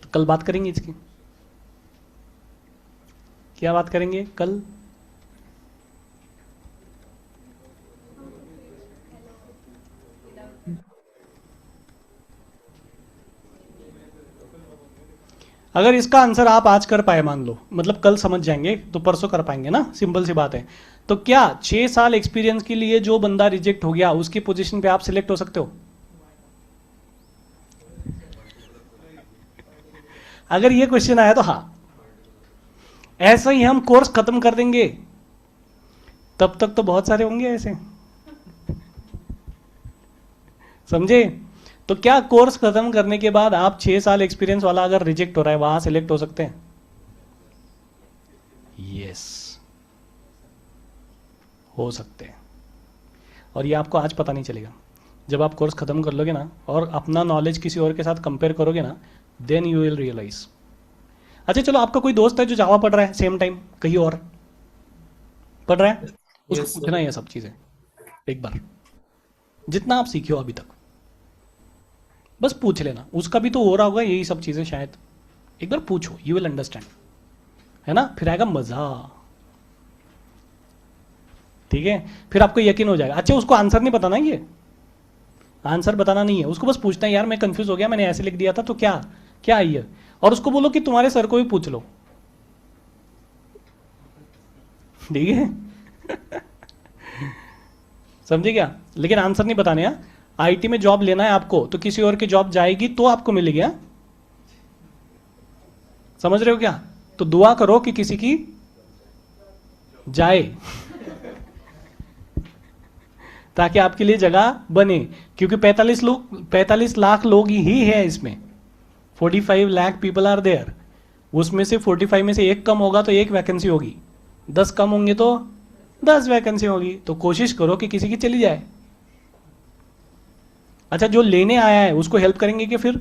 तो कल बात करेंगे इसकी। क्या बात करेंगे कल? अगर इसका आंसर आप आज कर पाए, मान लो मतलब कल समझ जाएंगे तो परसों कर पाएंगे ना, सिंपल सी बात है। तो क्या 6 साल एक्सपीरियंस के लिए जो बंदा रिजेक्ट हो गया उसकी पोजीशन पे आप सिलेक्ट हो सकते हो? अगर ये क्वेश्चन आया तो हाँ। ऐसा ही हम कोर्स खत्म कर देंगे तब तक तो बहुत सारे होंगे ऐसे। समझे? तो क्या कोर्स खत्म करने के बाद आप 6 साल एक्सपीरियंस वाला अगर रिजेक्ट हो रहा है वहां सिलेक्ट हो सकते हैं? यस, हो सकते हैं। और ये आपको आज पता नहीं चलेगा। जब आप कोर्स खत्म कर लोगे ना और अपना नॉलेज किसी और के साथ कंपेयर करोगे ना, देन यू विल रियलाइज। अच्छा चलो, आपका कोई दोस्त है जो जावा पढ़ रहा है सेम टाइम कहीं और पढ़ रहा है, उसको Yes, sir. पूछना ये सब चीजें एक बार, जितना आप सीखे हो अभी तक बस पूछ लेना। उसका भी तो हो रहा होगा यही सब चीजें शायद। एक बार पूछो, यू विल अंडरस्टैंड, है ना? फिर आएगा मजा। ठीक है, फिर आपको यकीन हो जाएगा। अच्छा, उसको आंसर नहीं बताना, ये आंसर बताना नहीं है उसको, बस पूछना है यार मैं कंफ्यूज हो गया, मैंने ऐसे लिख दिया था तो क्या क्या आई है। और उसको बोलो कि तुम्हारे सर को भी पूछ लो। ठीक है? समझे क्या? लेकिन आंसर नहीं बताने। हैं आईटी में जॉब लेना है आपको तो किसी और की जॉब जाएगी तो आपको मिलेगी। हाँ? समझ रहे हो क्या? तो दुआ करो कि किसी की जाए ताकि आपके लिए जगह बने, क्योंकि 45 लाख लोग ही है इसमें। 45 लाख पीपल आर देयर। उसमें से 45 में से एक कम होगा तो एक वैकेंसी होगी, 10 कम होंगे तो 10 वैकेंसी होगी। तो कोशिश करो कि किसी की चली जाए। अच्छा, जो लेने आया है उसको हेल्प करेंगे कि फिर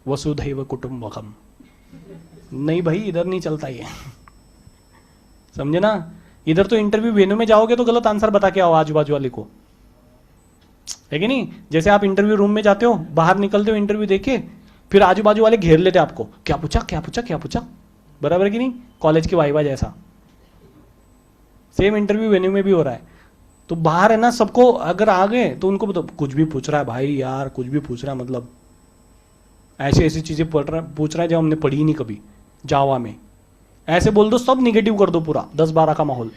वसुधैव कुटुंबकम? नहीं भाई, इधर नहीं चलता ये। समझे ना? इधर तो इंटरव्यू वेन्यू में जाओगे तो गलत आंसर बता के आओ आजू बाजू वाले को, है कि नहीं? जैसे आप इंटरव्यू रूम में जाते हो, बाहर निकलते हो इंटरव्यू देखे, फिर आजू बाजू वाले घेर लेते आपको, क्या पूछा क्या पूछा क्या पूछा। बराबर है कि नहीं? कॉलेज की वाइवा जैसा सेम इंटरव्यू वेन्यू में भी हो रहा है। तो बाहर है ना, सबको अगर आ गए तो उनको बताओ कुछ भी पूछ रहा है भाई यार, कुछ भी पूछ रहा है, मतलब ऐसी ऐसी चीजें पूछ रहा है जो हमने पढ़ी नहीं कभी जावा में। ऐसे बोल दो, सब निगेटिव कर दो पूरा 10-12 का माहौल,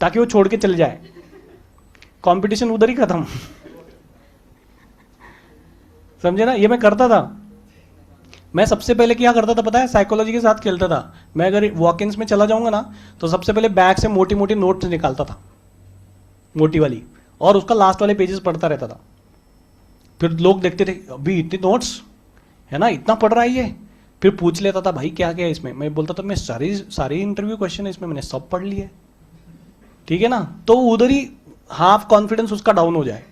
ताकि वो छोड़ के चले जाए। कंपटीशन उधर ही खत्म। समझे ना? ये मैं करता था। मैं सबसे पहले क्या करता था पता है? साइकोलॉजी के साथ खेलता था। मैं अगर वॉक-इन्स में चला जाऊंगा ना तो सबसे पहले बैग से मोटी मोटी नोट्स निकालता था, मोटी वाली, और उसका लास्ट वाले पेजेस पढ़ता रहता था। फिर लोग देखते थे अभी इतने नोट्स है ना, इतना पढ़ रहा है ये। फिर पूछ लेता था भाई क्या क्या है इसमें। मैं बोलता था मैं सारी इंटरव्यू क्वेश्चन है इसमें, मैंने सब पढ़ लिया है। ठीक है ना? तो उधर ही हाफ कॉन्फिडेंस उसका डाउन हो जाए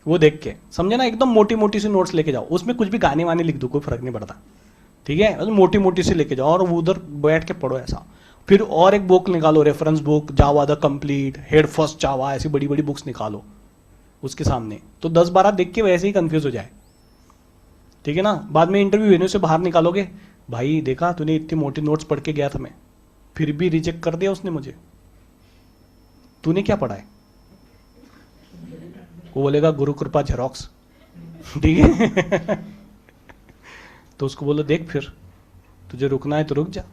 वो देख के। समझे ना? एकदम मोटी मोटी सी नोट्स लेके जाओ, उसमें कुछ भी गाने वाने लिख दो, कोई फर्क नहीं पड़ता। ठीक है? तो मोटी मोटी सी लेके जाओ और उधर बैठ के पढ़ो ऐसा। फिर और एक बुक निकालो, reference book, Java the complete, head first Java, ऐसी बड़ी बड़ी बुक्स निकालो उसके सामने। तो 10-12 देख के वैसे ही कंफ्यूज हो जाए। ठीक है ना? बाद में इंटरव्यू वेन्यू से बाहर निकालोगे, भाई देखा तूने इतनी मोटी नोट्स पढ़ के गया था मैं, फिर भी रिजेक्ट कर दिया उसने मुझे, तूने क्या पढ़ा है? वो बोलेगा गुरु कृपा जेरोक्स। ठीक है? तो उसको बोलो देख फिर तुझे रुकना है तो रुक जा,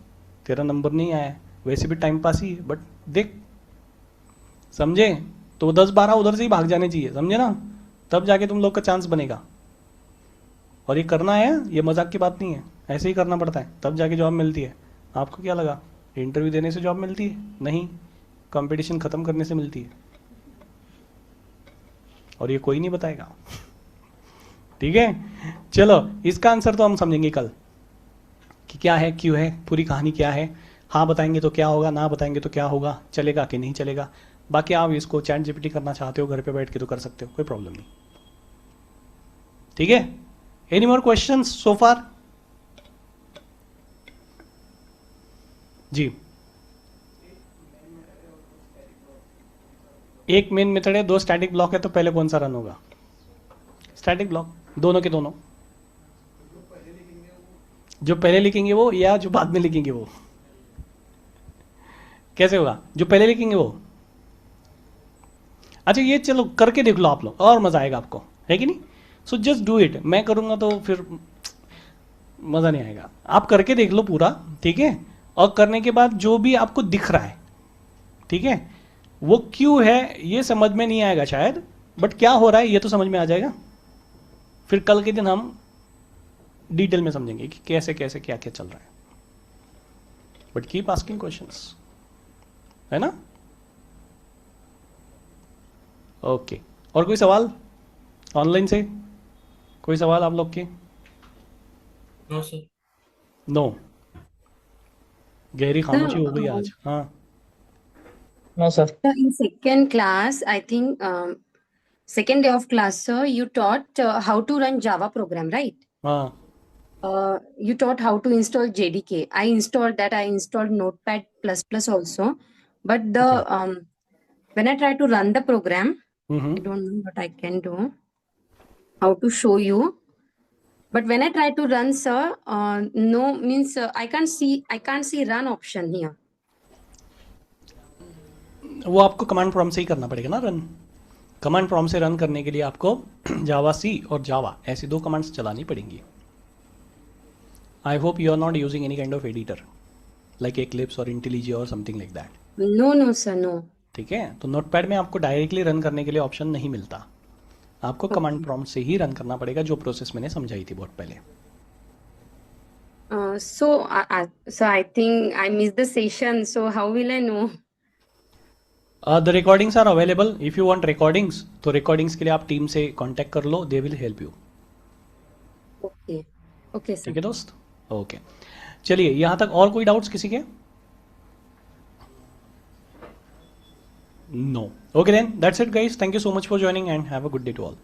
तेरा नंबर नहीं आया है, वैसे भी टाइम पास ही है, बट देख। समझे? तो 10-12 उधर से ही भाग जाने चाहिए। समझे ना? तब जाके तुम लोग का चांस बनेगा। और ये करना है, ये मजाक की बात नहीं है, ऐसे ही करना पड़ता है, तब जाके जॉब मिलती है। आपको क्या लगा इंटरव्यू देने से जॉब मिलती है? नहीं, कंपटीशन खत्म करने से मिलती है, और ये कोई नहीं बताएगा। ठीक है, चलो इसका आंसर तो हम समझेंगे कल कि क्या है, क्यों है, पूरी कहानी क्या है। हाँ बताएंगे तो क्या होगा, ना बताएंगे तो क्या होगा, चलेगा कि नहीं चलेगा। बाकी आप इसको चैट जीपीटी करना चाहते हो घर पे बैठ के तो कर सकते हो, कोई प्रॉब्लम नहीं। ठीक है, एनी मोर क्वेश्चंस सो फार? जी, एक मेन मेथड है, दो स्टैटिक ब्लॉक है, तो पहले कौन सा रन होगा? स्टैटिक ब्लॉक, दोनों के दोनों। जो पहले लिखेंगे वो या जो बाद में लिखेंगे वो? कैसे होगा? जो पहले लिखेंगे वो। अच्छा ये चलो करके देख लो आप लोग, और मजा आएगा आपको, है कि नहीं? So just do it. मैं करूंगा तो फिर मजा नहीं आएगा, आप करके देख लो पूरा, ठीक है? और करने के बाद जो भी आपको दिख रहा है, ठीक है, वो क्यों है ये समझ में नहीं आएगा शायद, बट क्या हो रहा है ये तो समझ में आ जाएगा। फिर कल के दिन हम डिटेल में समझेंगे कि कैसे कैसे क्या क्या चल रहा है। बट कीप आस्किंग क्वेश्चंस, है ना? ओके, और कोई सवाल ऑनलाइन से? कोई सवाल आप लोग के? No sir. नो, गहरी खामोशी हो गई आज। हाँ No, sir. So in second class, I think second day of class, sir, you taught how to run Java program, right? हाँ You taught how to install JDK. I installed that. I installed Notepad++ also. But the when I try to run the program, I don't know what I can do. How to show you? But when I try to run, sir, no means I can't see run option here. वो आपको कमांड प्रॉम्प्ट से ही करना पड़ेगा ना रन। कमांड प्रॉम्प्ट से रन करने के लिए आपको जावा सी और जावा ऐसी दो कमांड्स चलानी पड़ेंगी। I hope you are not using any kind of editor like Eclipse और इंटेलिजी और something like that. No, sir, no. ठीक है, तो नोटपैड में आपको डायरेक्टली रन करने के लिए ऑप्शन नहीं मिलता, आपको कमांड प्रॉम्प्ट से ही रन करना पड़ेगा, जो प्रोसेस मैंने समझाई थी बहुत पहले। So I think I missed the session. So how will I know? The recordings are available, if you want recordings तो रिकॉर्डिंग्स के लिए आप टीम से कांटेक्ट कर लो, they will help you. Okay, okay, sir. ठीक है दोस्त, ओके चलिए यहाँ तक। और कोई डाउट्स किसी के? No, okay then that's it guys, thank you so much for joining and have a good day to all.